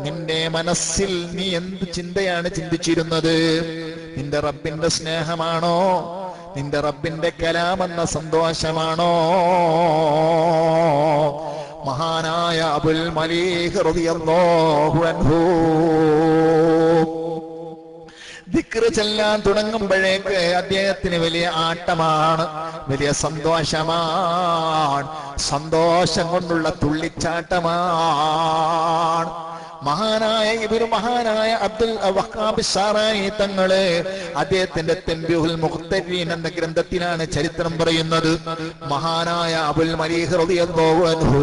നിന്റെ മനസ്സിൽ നീ എന്ത് ചിന്തയാണ് ചിന്തിച്ചിരുന്നത്? നിന്റെ റബ്ബിന്റെ സ്നേഹമാണോ? നിന്റെ റബ്ബിന്റെ കലാമെന്ന സന്തോഷമാണോ? മഹാനായ അബുൽ മലീഹ് റളിയല്ലാഹു അൻഹു ദിക്ർ ചെല്ലാൻ തുടങ്ങുമ്പോഴേക്ക് അദ്ദേഹത്തിന് വലിയ ആട്ടമാണ്, വലിയ സന്തോഷമാണ്, സന്തോഷം കൊണ്ടുള്ള തുള്ളിച്ചാട്ടമാണ്. മഹാനായ അബ്ദുൽ വഹാബ് ശാറാനി തങ്ങള് അദ്ദേഹത്തിന്റെ തൻബീഹുൽ മുഖ്തരീൻ എന്ന ഗ്രന്ഥത്തിലാണ് ചരിത്രം പറയുന്നത്. മഹാനായ അബുൽ മലീഹ് റളിയല്ലാഹു അൻഹു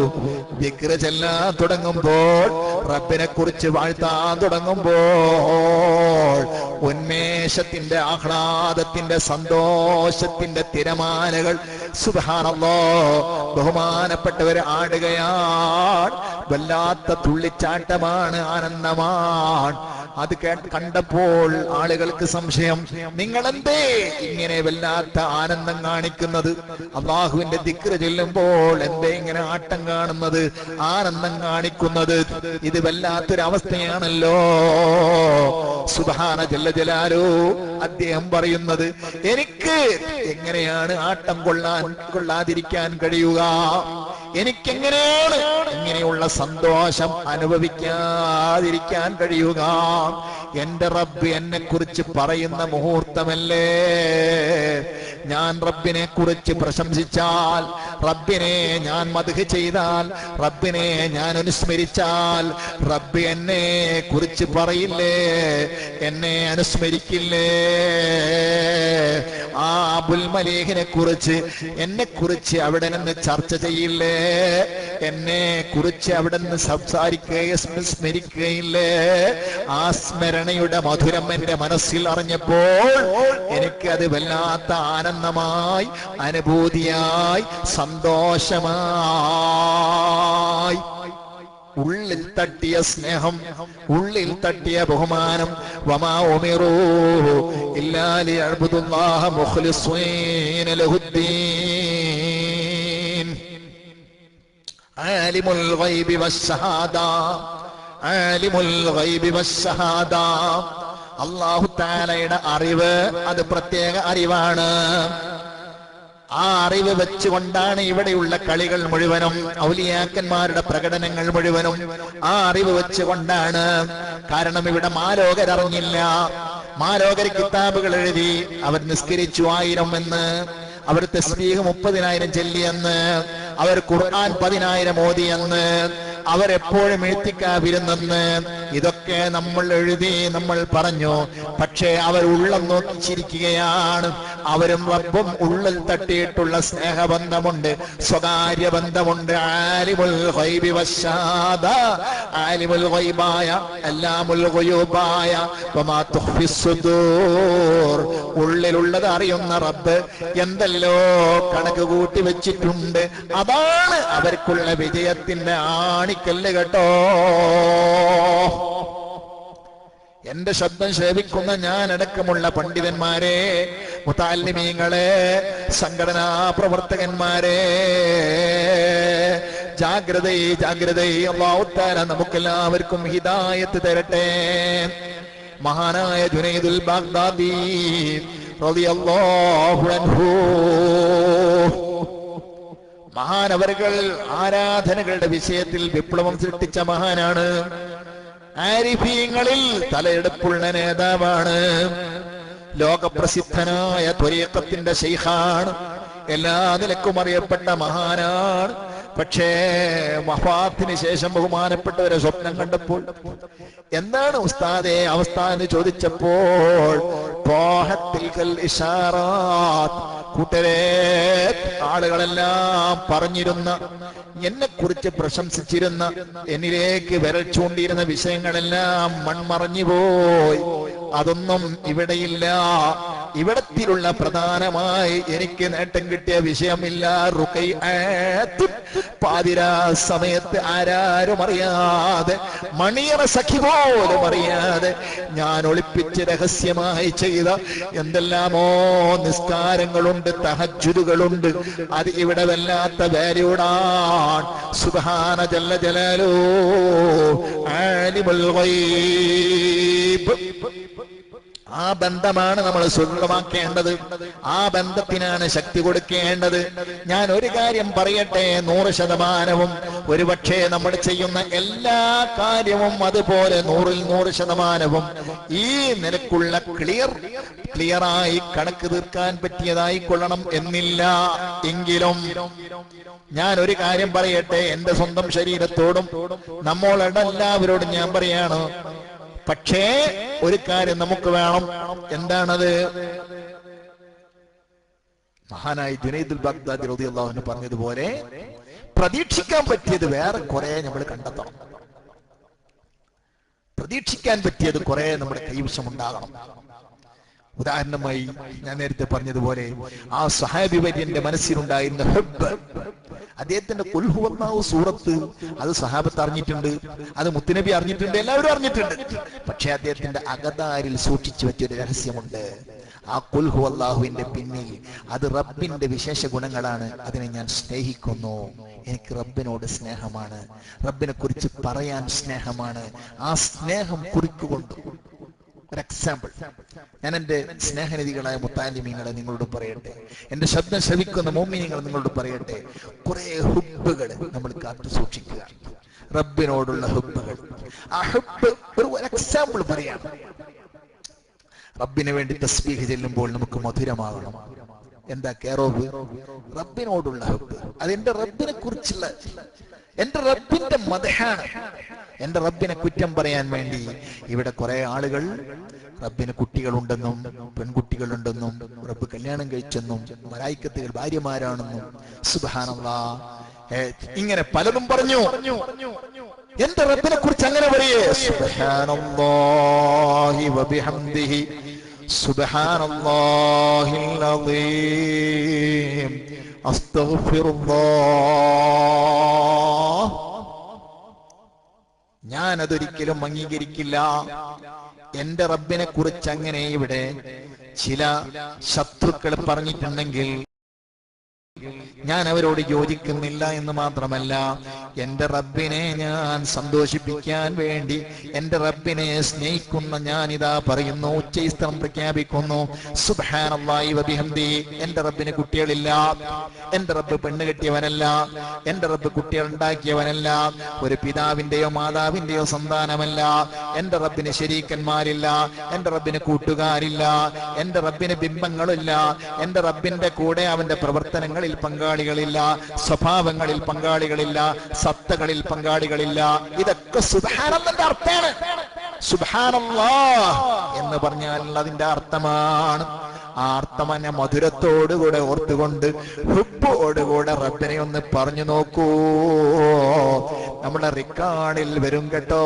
ദിക്ർ ചെല്ലാൻ തുടങ്ങുമ്പോൾ, റബ്ബിനെ കുറിച്ച് വാഴ്ത്താൻ തുടങ്ങുമ്പോൾ ഉന്മേഷത്തിന്റെ, ആഹ്ലാദത്തിന്റെ, സന്തോഷത്തിന്റെ തിരമാലകൾ സുബ്ഹാനല്ലാഹ് ബഹുമാനപ്പെട്ടവരെ ആടുകയാണ്. വല്ലാത്ത തുള്ളിച്ചാട്ടമാണ്, ആനന്ദമാണ്. അത് കണ്ടപ്പോൾ ആളുകൾക്ക് സംശയം, നിങ്ങൾ എന്തേ ഇങ്ങനെ വല്ലാത്ത ആനന്ദം കാണിക്കുന്നത്? അള്ളാഹുവിന്റെ ദിക്ർ ചൊല്ലുമ്പോൾ എന്തേ ഇങ്ങനെ ആട്ടം കാണുന്നത്, ആനന്ദം കാണിക്കുന്നത്? ഇത് വല്ലാത്തൊരവസ്ഥയാണല്ലോ. സുബ്ഹാന ജല്ല ജലാലു അദ്ദേഹം പറയുന്നത്, എനിക്ക് എങ്ങനെയാണ് ആട്ടം കൊള്ളാതിരിക്കാൻ കഴിയുക? എനിക്കെങ്ങനെയാണ് ഇങ്ങനെയുള്ള സന്തോഷം അനുഭവിക്കാതിരിക്കാൻ കഴിയുക? എന്റെ റബ്ബ് എന്നെ കുറിച്ച് പറയുന്ന മുഹൂർത്തമല്ലേ? ഞാൻ റബ്ബിനെ കുറിച്ച് പ്രശംസിച്ചാൽ, റബ്ബിനെ ഞാൻ മദ്ഹ് ചെയ്താൽ, റബ്ബിനെ ഞാൻ അനുസ്മരിച്ചാൽ, റബ്ബ് എന്നെ കുറിച്ച് പറയില്ലേ, എന്നെ അനുസ്മരിക്കില്ലേ? ആ അബുൽ മലീഹിനെ കുറിച്ച്, എന്നെ കുറിച്ച് അവിടെ നിന്ന് ചർച്ച ചെയ്യില്ലേ, എന്നെ കുറിച്ച് അവിടെ നിന്ന് സംസാരിക്കുകയും സ്മരിക്കുകയില്ലേ? ആ സ്മരണയുടെ മധുരം എന്റെ മനസ്സിൽ അറിഞ്ഞപ്പോൾ എനിക്ക് അത് വല്ലാത്ത ആനന്ദമായി, അനുഭൂതിയായി, സന്തോഷമായി. ഉള്ളിൽ തട്ടിയ സ്നേഹം, ഉള്ളിൽ തട്ടിയ ബഹുമാനം. വമാ ഉമിറൂ ഇല്ലാ ലിയഅ്ബുദുല്ലാഹ മുഖ്ലിസീന ലഹുദ്ദീൻ. ആലിമുൽ ഗൈബി വശ്ശഹാദ, ആലിമുൽ ഗൈബി വശ്ശഹാദ. അല്ലാഹു തആലയുടെ അറിവ് അത് പ്രത്യേക അറിവാണ്. ആ അറിവ് വെച്ചുകൊണ്ടാണ് ഇവിടെയുള്ള കളികൾ മുഴുവനും, ഔലിയാക്കന്മാരുടെ പ്രകടനങ്ങൾ മുഴുവനും ആ അറിവ് വെച്ചുകൊണ്ടാണ്. കാരണം ഇവിടെ മാലോകരറിഞ്ഞില്ല. മാലോകർ കിതാബുകൾ എഴുതി, അവർ നിസ്കരിച്ചു 1000 എന്ന്, അവർ തസ്ബീഹ് 30,000 ചൊല്ലിയെന്ന്, അവർ ഖുർആൻ 10,000 ഓതിയെന്ന്, അവരെപ്പോഴും എഴുത്തിക്കാവിരുന്നെന്ന്, ഇതൊക്കെ നമ്മൾ എഴുതി, നമ്മൾ പറഞ്ഞു. പക്ഷേ അവർ ഉള്ളം നോക്കിച്ചിരിക്കുകയാണ്. അവരും റബ്ബും ഉള്ളിൽ തട്ടിയിട്ടുള്ള സ്നേഹബന്ധമുണ്ട്, സ്വകാര്യ ബന്ധമുണ്ട്. ആലിമുൽ ഗൈബി വശ്ശഹാദ, ആലിമുൽ ഗൈബായ, അല്ലാമുൽ ഗുയൂബായ, വമാ തുഖ്ഫിസ് സുദൂർ, ഉള്ളിലുള്ളത് അറിയുന്ന റബ്ബ് എന്തെല്ലോ കണക്ക് കൂട്ടി വെച്ചിട്ടുണ്ട്. അതാണ് അവർക്കുള്ള വിജയത്തിന്റെ ആണിക്കല്ല് കേട്ടോ. എന്റെ ശബ്ദം ശ്രവിക്കുന്ന ഞാനടക്കമുള്ള പണ്ഡിതന്മാരെ, മുതഅല്ലിമീങ്ങളെ, സംഘടനാ പ്രവർത്തകന്മാരെ, ജാഗ്രത, ജാഗ്രത. അല്ലാഹു തആല നമുക്കെല്ലാവർക്കും ഹിദായത്ത് തരട്ടെ. മഹാനായ ജുനൈദുൽ ബഗ്ദാദി റളിയല്ലാഹു അൻഹു, മഹാനവറുകൾ ആരാധനകളുടെ വിഷയത്തിൽ വിപ്ലവം സൃഷ്ടിച്ച മഹാനാണ്. ആരിഫീങ്ങളിൽ തലയെടുപ്പുള്ള നേതാവാണ്. ലോകപ്രസിദ്ധനായ ത്വരീഖത്തിന്റെ ശൈഖാണ്. എല്ലാ നിലക്കും അറിയപ്പെട്ട മഹാനാണ്. പക്ഷേ വഫാത്തിന് ശേഷം ബഹുമാനപ്പെട്ടവരെ സ്വപ്നം കണ്ടപ്പോൾ, എന്താണ് ഉസ്താദേ അവസ്ഥ എന്ന് ചോദിച്ചപ്പോൾ, കൂട്ടരെ, ആളുകളെല്ലാം പറഞ്ഞിരുന്ന, എന്നെ കുറിച്ച് പ്രശംസിച്ചിരുന്ന, എന്നിലേക്ക് വിരൽ ചൂണ്ടിയിരുന്ന വിഷയങ്ങളെല്ലാം മൺമറഞ്ഞു പോയി. അതൊന്നും ഇവിടെയില്ല. ഇവിടത്തിലുള്ള പ്രധാനമായി എനിക്ക് നേട്ടം കിട്ടിയ വിഷയമില്ല. റുഖയ്യത്ത് പാതിരാ സമയത്ത് ആരാരും അറിയാതെ, മണിയറ സഖി പോലും അറിയാതെ ഞാൻ ഒളിപ്പിച്ച് രഹസ്യമായി ചെയ്ത എന്തെല്ലാമോ നിസ്കാരങ്ങളുണ്ട്, തഹജ്ജുദുകളുണ്ട്. അത് ഇവിടെ വല്ലാത്ത വാല്യൂടാണ്. സുബ്ഹാന ജല്ല ജലാലു ആലിമുൽ ഗൈബ്. ആ ബന്ധമാണ് നമ്മൾ സുദൃഢമാക്കേണ്ടത്. ആ ബന്ധത്തിനാണ് ശക്തി കൊടുക്കേണ്ടത്. ഞാൻ ഒരു കാര്യം പറയട്ടെ, 100% ഒരുപക്ഷെ നമ്മൾ ചെയ്യുന്ന എല്ലാ കാര്യവും അതുപോലെ 100% ഈ നിലക്കുള്ള ക്ലിയറായി കണക്ക് തീർക്കാൻ പറ്റിയതായി കൊള്ളണം എന്നില്ല. എങ്കിലും ഞാൻ ഒരു കാര്യം പറയട്ടെ, എന്റെ സ്വന്തം ശരീരത്തോടും നമ്മളോട് എല്ലാവരോടും ഞാൻ പറയാണ്. പക്ഷേ ഒരു കാര്യം നമുക്ക് വേണം. എന്താണത്? മഹാനായ ജുനൈദുൽ ബഗ്ദാദി റളിയല്ലാഹു അൻഹു പറഞ്ഞതുപോലെ പ്രതീക്ഷിക്കാൻ പറ്റിയത് വേറെ കുറെ നമ്മൾ കണ്ടെത്തണം. പ്രതീക്ഷിക്കാൻ പറ്റിയത് കുറെ നമ്മുടെ കൈവശമുണ്ടാകണം. ഉദാഹരണമായി ഞാൻ നേരത്തെ പറഞ്ഞതുപോലെ ആ സ്വഹാബി വര്യന്റെ മനസ്സിലുണ്ടായിരുന്ന ഹബ്ബ്, അദ്ദേഹത്തിന്റെ ഖുൽ ഹുവല്ലാഹു സൂറത്ത്, അത് സഹാബത്ത് അറിഞ്ഞിട്ടുണ്ട്, അത് മുത്തുനബി അറിഞ്ഞിട്ടുണ്ട്, എല്ലാവരും അറിഞ്ഞിട്ടുണ്ട്. പക്ഷെ അദ്ദേഹത്തിന്റെ അകതാരിൽ സൂക്ഷിച്ചു വെച്ചൊരു രഹസ്യമുണ്ട്. ആ ഖുൽ ഹുവല്ലാഹുവിന്റെ പിന്നിൽ അത് റബ്ബിന്റെ വിശേഷ ഗുണങ്ങളാണ്. അതിനെ ഞാൻ സ്നേഹിക്കുന്നു, എനിക്ക് റബ്ബിനോട് സ്നേഹമാണ്, റബ്ബിനെ കുറിച്ച് പറയാൻ സ്നേഹമാണ്. ആ സ്നേഹം കുറിക്കുകൊണ്ട് ഒരു എക്സാമ്പിൾ ഞാൻ എന്റെ സ്നേഹനിധികളായ മുത്താലിമീങ്ങളെ നിങ്ങളോട് പറയട്ടെ, എന്റെ ശബ്ദം ശ്രവിക്കുന്ന മോമിനികൾ നിങ്ങളോട് പറയട്ടെ. കുറെ ഹുബ്ബുകൾ നമ്മൾ കാത്തു സൂക്ഷിക്കുക, റബ്ബിനോടുള്ള ഹുബ്ബുകൾ. ആ ഹുബ്ബ് ഒരു എക്സാമ്പിൾ പറയാം. റബ്ബിന് വേണ്ടി തസ്ബീഹ് ചെല്ലുമ്പോൾ നമുക്ക് മധുരമാകണം. എന്താ കേറോബ്? റബ്ബിനോടുള്ള ഹുബ്ബ്. അതെന്റെ റബ്ബിനെ കുറിച്ചുള്ള, എന്റെ റബ്ബിന്റെ മദ്ഹാണ്. എന്റെ റബ്ബിനെ കുറ്റം പറയാൻ വേണ്ടി ഇവിടെ കുറെ ആളുകൾ റബ്ബിന് കുട്ടികളുണ്ടെന്നും പെൺകുട്ടികളുണ്ടെന്നും റബ്ബ് കല്യാണം കഴിച്ചെന്നും മലായിക്കത്തുകൾ ഭാര്യമാരാണെന്നും സുബ്ഹാനല്ലാഹ് ഇങ്ങനെ പലതും പറഞ്ഞു. എന്റെ റബ്ബിനെ കുറിച്ച് അങ്ങനെ പറയേ, സുബ്ഹാനല്ലാഹി വബിഹംദിഹി സുബ്ഹാനല്ലാഹിൽ അസീം അസ്തഗ്ഫിറുല്ലാഹ്. ഞാൻ അതൊരിക്കലും അംഗീകരിക്കില്ല. എന്റെ റബ്ബിനെ കുറിച്ച് അങ്ങനെ ഇവിടെ ചില ശത്രുക്കൾ പറഞ്ഞിട്ടുണ്ടെങ്കിൽ ഞാൻ അവരോട് യോജിക്കുന്നില്ല എന്ന് മാത്രമല്ല, എന്റെ റബ്ബിനെ ഞാൻ സന്തോഷിപ്പിക്കാൻ വേണ്ടി, എന്റെ റബ്ബിനെ സ്നേഹിക്കുന്ന ഞാൻ ഇതാ പറയുന്നു, ഉച്ചസ്ഥം പ്രഖ്യാപിക്കുന്നു, സുബ്ഹാനല്ലാഹി വബിഹംദി. എന്റെ റബ്ബിന് കുട്ടികളില്ല, എന്റെ റബ്ബ് പെണ്ണ് കെട്ടിയവനല്ല, എന്റെ റബ്ബ് കുട്ടികൾ ഉണ്ടാക്കിയവനല്ല, ഒരു പിതാവിന്റെയോ മാതാവിന്റെയോ സന്താനമല്ല, എന്റെ റബ്ബിന് ശരീക്കന്മാരില്ല, എന്റെ റബ്ബിന് കൂട്ടുകാരില്ല, എന്റെ റബ്ബിന് ബിംബങ്ങളില്ല, എന്റെ റബ്ബിന്റെ കൂടെ അവന്റെ പ്രവർത്തനങ്ങളിൽ പങ്കാളികളില്ല, സ്വഭാവങ്ങളിൽ പങ്കാളികളില്ല, സത്തകളിൽ പങ്കാളികളില്ല. ഇതൊക്കെ സുബ്ഹാനല്ലാഹ് അർത്ഥമാണ്. സുബ്ഹാനല്ലാഹ് എന്ന് പറഞ്ഞാൽ അതിന്റെ അർത്ഥമാണ്. ആ അർത്ഥമന്നെ മധുരത്തോടുകൂടെ ഓർത്തുകൊണ്ട് ഹുബ്ബോടുകൂടെ റബ്ബിനെ ഒന്ന് പറഞ്ഞു നോക്കൂ. നമ്മുടെ റിക്കാർഡിൽ വരും കേട്ടോ,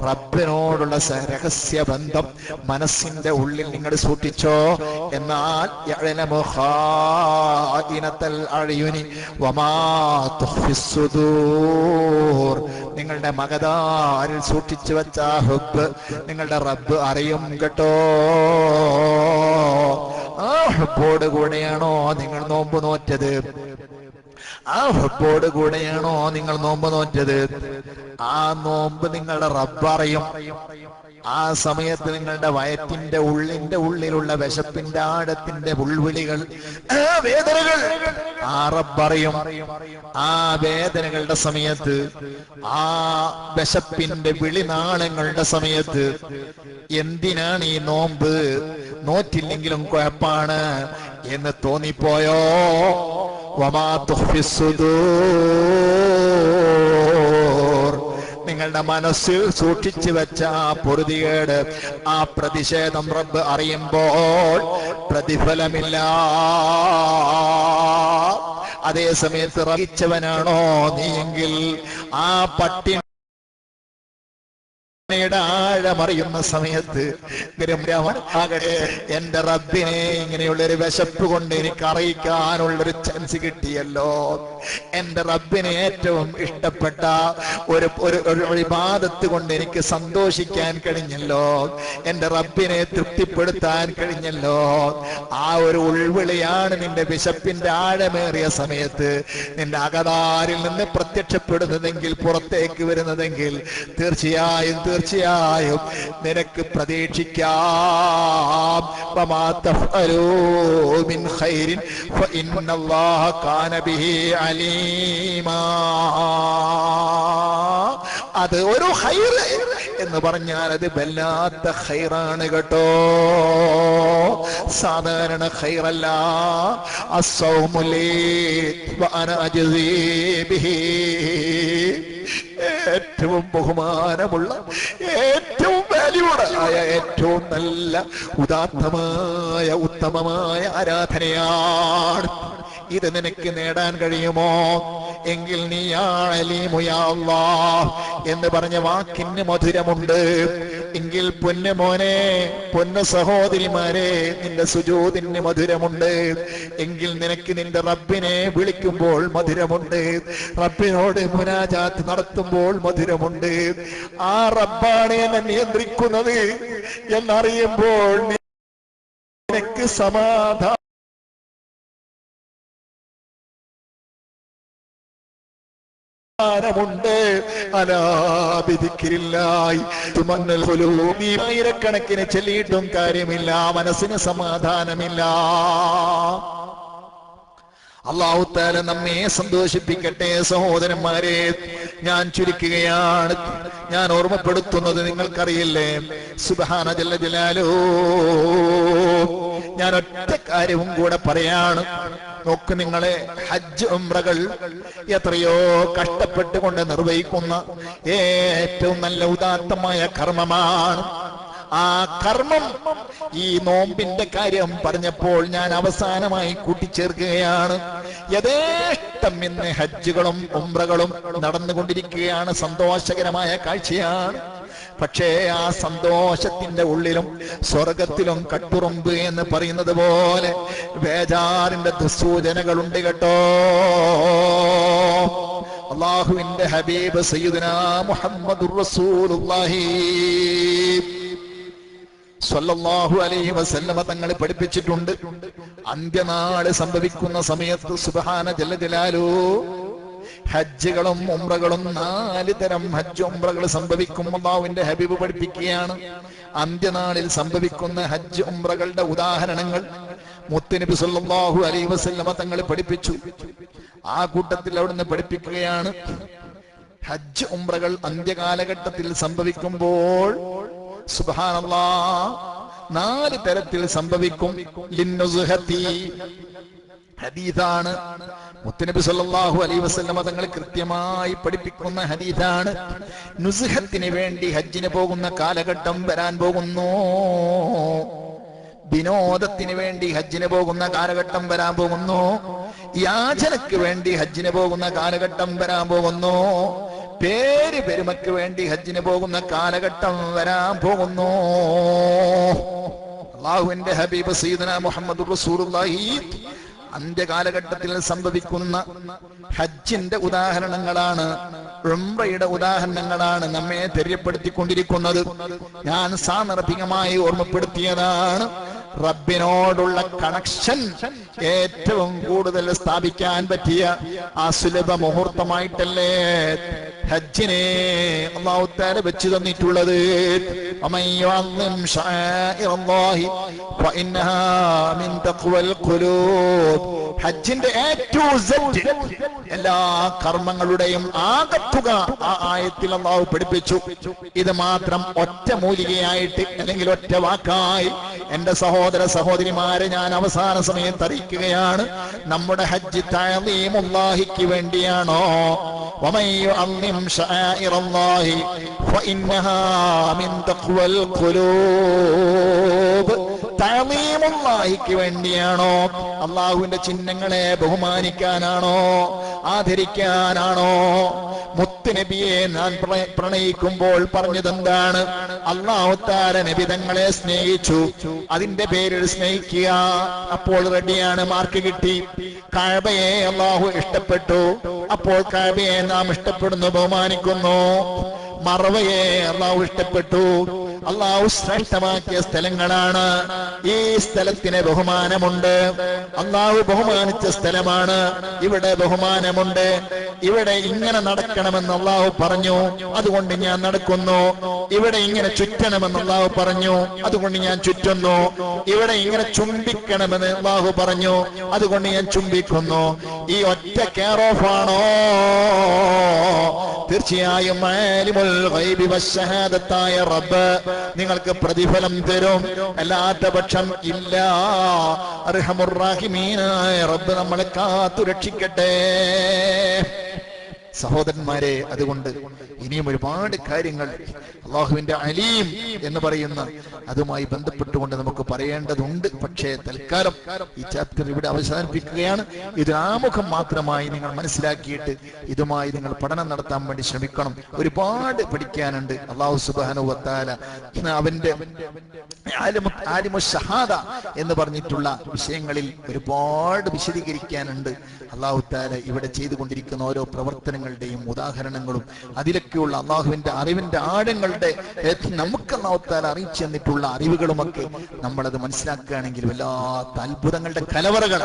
റബ്ബിനോടുള്ള രഹസ്യ ബന്ധം മനസ്സിന്റെ ഉള്ളിൽ നിങ്ങൾ സൂക്ഷിച്ചോ. എന്നാൽ യഅലമു ഖാഇനത്തൽ അഅ്യുനി വമാ തുഖ്ഫിസ് സുദൂർ, നിങ്ങളുടെ മഗതാരിൽ സൂക്ഷിച്ചു വെച്ച ഹുബ്ബ് നിങ്ങളുടെ റബ്ബ് അറിയും കേട്ടോ. ആ ഹുബ്ബോട് കൂടെയാണോ നിങ്ങൾ നോമ്പ് നോറ്റത്? ആ ഹുബ്ബോട് കൂടെയാണോ നിങ്ങൾ നോമ്പ് നോറ്റത്? ആ നോമ്പ് നിങ്ങളുടെ റബ്ബ് അറിയും. ആ സമയത്ത് നിങ്ങളുടെ വയറ്റിന്റെ ഉള്ളിലുള്ള വിശപ്പിന്റെ ആഴത്തിന്റെ ഉൾവിളികൾ, ആ വേദനകൾ ആ റബ്ബറിയും. ആ വേദനകളുടെ സമയത്ത്, ആ വിശപ്പിന്റെ വിളിനാളങ്ങളുടെ സമയത്ത് എന്തിനാണ് ഈ നോമ്പ്, നോറ്റില്ലെങ്കിലും കുഴപ്പാണ് എന്ന് തോന്നിപ്പോയോ? വമാ തുഖ്ഫിസ് സുദൂർ, നിങ്ങളുടെ മനസ്സിൽ സൂക്ഷിച്ചു വെച്ച ആ പൊറുതികേട്, ആ പ്രതിഷേധം റബ്ബ് അറിയുമ്പോൾ പ്രതിഫലമില്ല. അതേ സമയത്ത് റഹിച്ചവനാണോ നീയെങ്കിൽ ആ പട്ടിണി എണ്ണയുടെ ആഴമറിയുന്ന സമയത്ത് ആകട്ടെ എന്റെ റബ്ബിനെ ഇങ്ങനെയുള്ളൊരു വിശപ്പ് കൊണ്ട് എനിക്ക് അറിയിക്കാനുള്ളൊരു ചാൻസ് കിട്ടിയല്ലോ. എന്റെ റബ്ബിനെ ഏറ്റവും ഇഷ്ടപ്പെട്ട ഒരു ഇബാദത്ത് കൊണ്ട് എനിക്ക് സന്തോഷിക്കാൻ കഴിഞ്ഞല്ലോ. എന്റെ റബ്ബിനെ തൃപ്തിപ്പെടുത്താൻ കഴിഞ്ഞല്ലോ. ആ ഒരു ഉൾവിളിയാണ് നിന്റെ വിശപ്പിന്റെ ആഴമേറിയ സമയത്ത് നിന്റെ അകതാരിൽ നിന്ന് പ്രത്യക്ഷപ്പെടുന്നതെങ്കിൽ, പുറത്തേക്ക് വരുന്നതെങ്കിൽ തീർച്ചയായും നിനക്ക് പ്രതീക്ഷിക്കാം. വമാ തഫ്അലൂ മിൻ ഖൈരിൻ ഫഇന്നല്ലാഹ കാന ബിഹി അലീമാ. അത് ഒരു ഖൈർ എന്ന് പറഞ്ഞാൽ അത് വല്ലാത്ത ഖൈറാണ് കേട്ടോ, സാധാരണ ഖൈറല്ല. അസ്സൗമു ലീ വഅന അജ്സീ ബിഹി. ഏറ്റവും ബഹുമാനമുള്ള, ഏറ്റവും വാല്യൂഡ് ആയ, ഏറ്റവും നല്ല ഉദാത്തമായ ഉത്തമമായ ആരാധനയാണ്. ഇത് നിനക്ക് നേടാൻ കഴിയുമോ? എങ്കിൽ നീ യാ അലീമു യാ അല്ലാഹ് എന്ന് പറഞ്ഞ വാക്കിന് മധുരമുണ്ട്. എങ്കിൽ പൊന്നു മോനെ, പൊന്നു സഹോദരിമാരെ, നിന്റെ സുജൂദിന് മധുരമുണ്ട്. എങ്കിൽ നിനക്ക് നിന്റെ റബ്ബിനെ വിളിക്കുമ്പോൾ മധുരമുണ്ട്. റബ്ബിനോട് മുനാജാത്ത് നടത്തുമ്പോൾ മധുരമുണ്ട്. ആ റബ്ബാണ് എന്നെ നിയന്ത്രിക്കുന്നത് എന്നറിയുമ്പോൾ നിനക്ക് സമാധാനം ണ്ട്. ആയിരക്കണക്കിന് ചെല്ലിയിട്ടും കാര്യമില്ല, മനസ്സിന് സമാധാനമില്ല. അല്ലാഹു തആല നമ്മെ സന്തോഷിപ്പിക്കട്ടെ. സഹോദരന്മാരെ, ഞാൻ ചുരുക്കുകയാണ്. ഞാൻ ഓർമ്മപ്പെടുത്തുന്നത് നിങ്ങൾക്കറിയില്ലേ, സുബ്ഹാന ജല്ല ജലാലുഹു. ഞാൻ ഒറ്റ കാര്യവും കൂടെ പറയാണ്. നോക്ക് നിങ്ങളെ, ഹജ്ജ് ഉംറകൾ എത്രയോ കഷ്ടപ്പെട്ടുകൊണ്ട് നിർവഹിക്കുന്ന ഏറ്റവും നല്ല ഉദാത്തമായ കർമ്മമാണ്. ആ കർമ്മം, ഈ നോമ്പിന്റെ കാര്യം പറഞ്ഞപ്പോൾ ഞാൻ അവസാനമായി കൂട്ടിച്ചേർക്കുകയാണ്. യഥേഷ്ടം ഇന്ന് ഹജ്ജുകളും ഉംറകളും നടന്നുകൊണ്ടിരിക്കുകയാണ്. സന്തോഷകരമായ കാഴ്ചയാണ്. പക്ഷേ ആ സന്തോഷത്തിന്റെ ഉള്ളിലും സ്വർഗത്തിലും കട്ടുറുമ്പ് എന്ന് പറയുന്നത് പോലെ ബേജാറിന്റെ ദുസ്സൂചനകളുണ്ട് കേട്ടോ. അല്ലാഹുവിന്റെ ഹബീബ് സയ്യിദുനാ മുഹമ്മദുർ റസൂലുള്ളാഹി സ്വല്ലല്ലാഹു അലൈഹി വസല്ലമ തങ്ങൾ പഠിപ്പിച്ചിട്ടുണ്ട്, അന്ത്യനാള് സംഭവിക്കുന്ന സമയത്ത് സുബ്ഹാന ജല്ല ജലാലുഹു ഹജ്ജുകളും ഉംറകളും 4 തരം ഹജ്ജ് ഉംറകൾ സംഭവിക്കും. അല്ലാഹുവിന്റെ ഹബീബ് പഠിപ്പിക്കുകയാണ്. അന്ത്യനാളിൽ സംഭവിക്കുന്ന ഹജ്ജ് ഉംറകളുടെ ഉദാഹരണങ്ങൾ മുത്തുനബി സല്ലല്ലാഹു അലൈഹി വസല്ലമ തങ്ങൾ പഠിപ്പിച്ചു. ആ കൂട്ടത്തിൽ അവിടുന്ന് പഠിപ്പിക്കുകയാണ്, ഹജ്ജ് ഉംറകൾ അന്ത്യകാലഘട്ടത്തിൽ സംഭവിക്കുമ്പോൾ സുബ്ഹാനല്ലാഹ് 4 തരത്തിൽ സംഭവിക്കും. ലിന്നുസ്ഹതി ഹദീസാണ്. മുത്തുനബി സല്ലല്ലാഹു അലൈഹി വസല്ലമ തങ്ങൾ കൃത്യമായി പഠിപ്പിക്കുന്ന ഹദീസാണ്. നുസ്ഹത്തിന് വേണ്ടി ഹജ്ജിന് പോകുന്ന കാലഘട്ടം വരാൻ പോകുന്നു. വിനോദത്തിന് വേണ്ടി ഹജ്ജിന് പോകുന്ന കാലഘട്ടം വരാൻ പോകുന്നു. യാചനക്ക് വേണ്ടി ഹജ്ജിന് പോകുന്ന കാലഘട്ടം വരാൻ പോകുന്നു. പേര് പെരുമയ്ക്ക് വേണ്ടി ഹജ്ജിന് പോകുന്ന കാലഘട്ടം വരാൻ പോകുന്നു. അല്ലാഹുവിന്റെ ഹബീബ് സയ്യിദുനാ മുഹമ്മദുർ റസൂലുള്ളാഹി അന്ത്യകാലഘട്ടത്തിൽ സംഭവിക്കുന്ന ഹജ്ജിന്റെ ഉദാഹരണങ്ങളാണ്, ഉംറയുടെ ഉദാഹരണങ്ങളാണ് നമ്മെ തെര്യപ്പെടുത്തിക്കൊണ്ടിരിക്കുന്നത്. ഞാൻ സാന്ദർഭികമായി ഓർമ്മപ്പെടുത്തിയതാണ്. റബ്ബിനോടുള്ള കണക്ഷൻ ഏറ്റവും കൂടുതൽ സ്ഥാപിക്കാൻ പറ്റിയ ആ സുലഭ മുഹൂർത്തമായിട്ടല്ലേ ഹജ്ജിനെ അല്ലാഹു തആല വെച്ച് തന്നിട്ടുള്ളത്. ഹജ്ജിന്റെ A to Z എല്ലാ കർമ്മങ്ങളുടെയും ആകത്തുക ആ ആയത്തിൽ അല്ലാഹു പഠിപ്പിച്ചു. ഇത് മാത്രം ഒറ്റ മൂലികയായിട്ട് അല്ലെങ്കിൽ ഒറ്റ വാക്കായി എന്റെ സഹോദര സഹോദരിമാരെ ഞാൻ അവസാന സമയത്ത് അറിയിക്കുകയാണ്. നമ്മുടെ ഹജ്ജ് തഅളീമുല്ലാഹിക്ക് വേണ്ടിയാണോ? വമൻ യുഅള്ളിം ശആഇറല്ലാഹി ഫഇന്നഹാ മിൻ തഖ്വൽ ഖുലൂബ് തഅലീമുല്ലാഹിക്ക് വേണ്ടിയാണോ? അള്ളാഹുവിന്റെ ചിഹ്നങ്ങളെ ബഹുമാനിക്കാനാണോ, ആദരിക്കാനാണോ? മുത്തുനബിയെ ഞാൻ പ്രണയിക്കുമ്പോൾ പറഞ്ഞതെന്താണ്? അല്ലാഹു തആല നബി തങ്ങളെ സ്നേഹിച്ചു, അതിന്റെ പേരിൽ സ്നേഹിക്കുക. അപ്പോൾ റെഡിയാണ്, മാർക്ക് കിട്ടി. കഅബയെ അല്ലാഹു ഇഷ്ടപ്പെട്ടു, അപ്പോൾ കഅബയെ നാം ഇഷ്ടപ്പെടുന്നു, ബഹുമാനിക്കുന്നു. മർവയെ അല്ലാഹു ഇഷ്ടപ്പെട്ടു, അല്ലാഹു ശ്രേഷ്ഠമാക്കിയ സ്ഥലങ്ങളാണ്. ഈ സ്ഥലത്തിന് ബഹുമാനമുണ്ട്, അല്ലാഹു ബഹുമാനിച്ച സ്ഥലമാണ്. ഇവിടെ ബഹുമാനമുണ്ട്. ഇവിടെ ഇങ്ങനെ നടക്കണമെന്ന് അല്ലാഹു പറഞ്ഞു, അതുകൊണ്ട് ഞാൻ നടക്കുന്നു. ഇവിടെ ഇങ്ങനെ ചുറ്റണമെന്ന് അല്ലാഹു പറഞ്ഞു, അതുകൊണ്ട് ഞാൻ ചുറ്റുന്നു. ഇവിടെ ഇങ്ങനെ ചുംബിക്കണമെന്ന് അല്ലാഹു പറഞ്ഞു, അതുകൊണ്ട് ഞാൻ ചുംബിക്കുന്നു. ഈ ഒറ്റ കെയർ ഓഫ് ആണോ? തീർച്ചയായും ആലിമുൽ ഗൈബി വശഹാദത്തായ റബ്ബ് നിങ്ങൾക്ക് പ്രതിഫലം തരും. അല്ലാത്ത പക്ഷം ഇല്ല. അർഹമുർ റഹീമീനായ റബ്ബ് നമ്മളെ കാത്തു രക്ഷിക്കട്ടെ. സഹോദരന്മാരെ, അതുകൊണ്ട് ഇനിയും ഒരുപാട് കാര്യങ്ങൾ അള്ളാഹുവിന്റെ അലീം എന്ന് പറയുന്ന അതുമായി ബന്ധപ്പെട്ടുകൊണ്ട് നമുക്ക് പറയേണ്ടതുണ്ട്. പക്ഷേ തൽക്കാലം ഈ ചാപ്റ്റർ ഇവിടെ അവസാനിപ്പിക്കുകയാണ്. ഇത് ആമുഖം മാത്രമായി നിങ്ങൾ മനസ്സിലാക്കിയിട്ട് ഇതുമായി നിങ്ങൾ പഠനം നടത്താൻ വേണ്ടി ശ്രമിക്കണം. ഒരുപാട് പഠിക്കാനുണ്ട്. അള്ളാഹു സുബ്ഹാനഹു വ തആല അവന്റെ ആലിമു ഷഹാദ എന്ന് പറഞ്ഞിട്ടുള്ള വിഷയങ്ങളിൽ ഒരുപാട് വിശദീകരിക്കാനുണ്ട്. അള്ളാഹു തആല ഇവിടെ ചെയ്തുകൊണ്ടിരിക്കുന്ന ഓരോ പ്രവർത്തനങ്ങളുടെയും ഉദാഹരണങ്ങളും അതിലൊക്കെയുള്ള അള്ളാഹുവിന്റെ അറിവിന്റെ ആഴങ്ങളുടെ നമുക്ക് അള്ളാഹു തആല അറിയിച്ചു തന്നിട്ടുള്ള അറിവുകളുമൊക്കെ നമ്മളത് മനസ്സിലാക്കുകയാണെങ്കിൽ വല്ലാത്ത അത്ഭുതങ്ങളുടെ കലവറകൾ.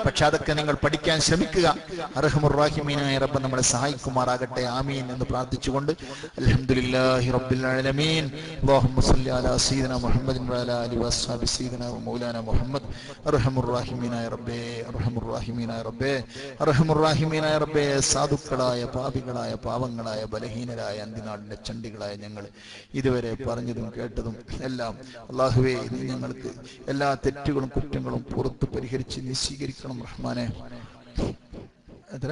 പക്ഷെ അതൊക്കെ നിങ്ങൾ പഠിക്കാൻ ശ്രമിക്കുക. അർഹമുർ റഹീമീനായ റബ്ബ് നമ്മളെ സഹായിക്കുമാറാകട്ടെ. ആമീൻ എന്ന് പ്രാർത്ഥിച്ചുകൊണ്ട് അൽഹംദുലില്ലാഹി റബ്ബിൽ ആലമീൻ. അല്ലാഹുമ്മ സ്വല്ലി അലാ സയ്യിദിനാ മുഹമ്മദിൻ വഅലാ ആലിഹി വസ്ഹബി സയ്യിദിനാ മൗലാനാ മുഹമ്മദ്. അർഹമുർ റഹീമീനായ റബ്ബേ, അർഹമുർ റഹീമീനായ റബ്ബേ, അർഹമുർ റഹീമീനായ റബ്ബേ, സാധുക്കളായ പാപികളായ പാവങ്ങളായ ബലഹീനരായ അന്തിനാടിന്റെ ചണ്ടികളായ ഞങ്ങൾ ഇതുവരെ പറഞ്ഞതും കേട്ടതും എല്ലാം അല്ലാഹുവേ നീ ഞങ്ങൾക്ക് എല്ലാ തെറ്റുകളും കുറ്റങ്ങളും പുറത്ത് പരിഹരിച്ച് നീ സ്വീകരിക്കണം റഹ്മാനെ. എത്ര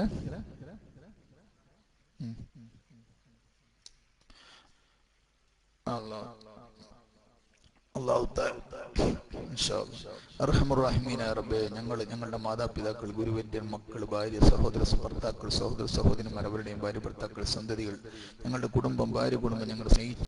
അർഹമുർ റഹീമീനായ റബ്ബേ, ഞങ്ങളുടെ മാതാപിതാക്കൾ, ഗുരുവര്യൻ, മക്കൾ, ഭാര്യ, സഹോദര ഭർത്താക്കൾ, സഹോദര സഹോദരന്മാർ, അവരുടെയും ഭാര്യ ഭർത്താക്കൾ, സന്തതികൾ, ഞങ്ങളുടെ കുടുംബം, ഭാര്യ കുടുംബം, ഞങ്ങൾ സ്നേഹിച്ച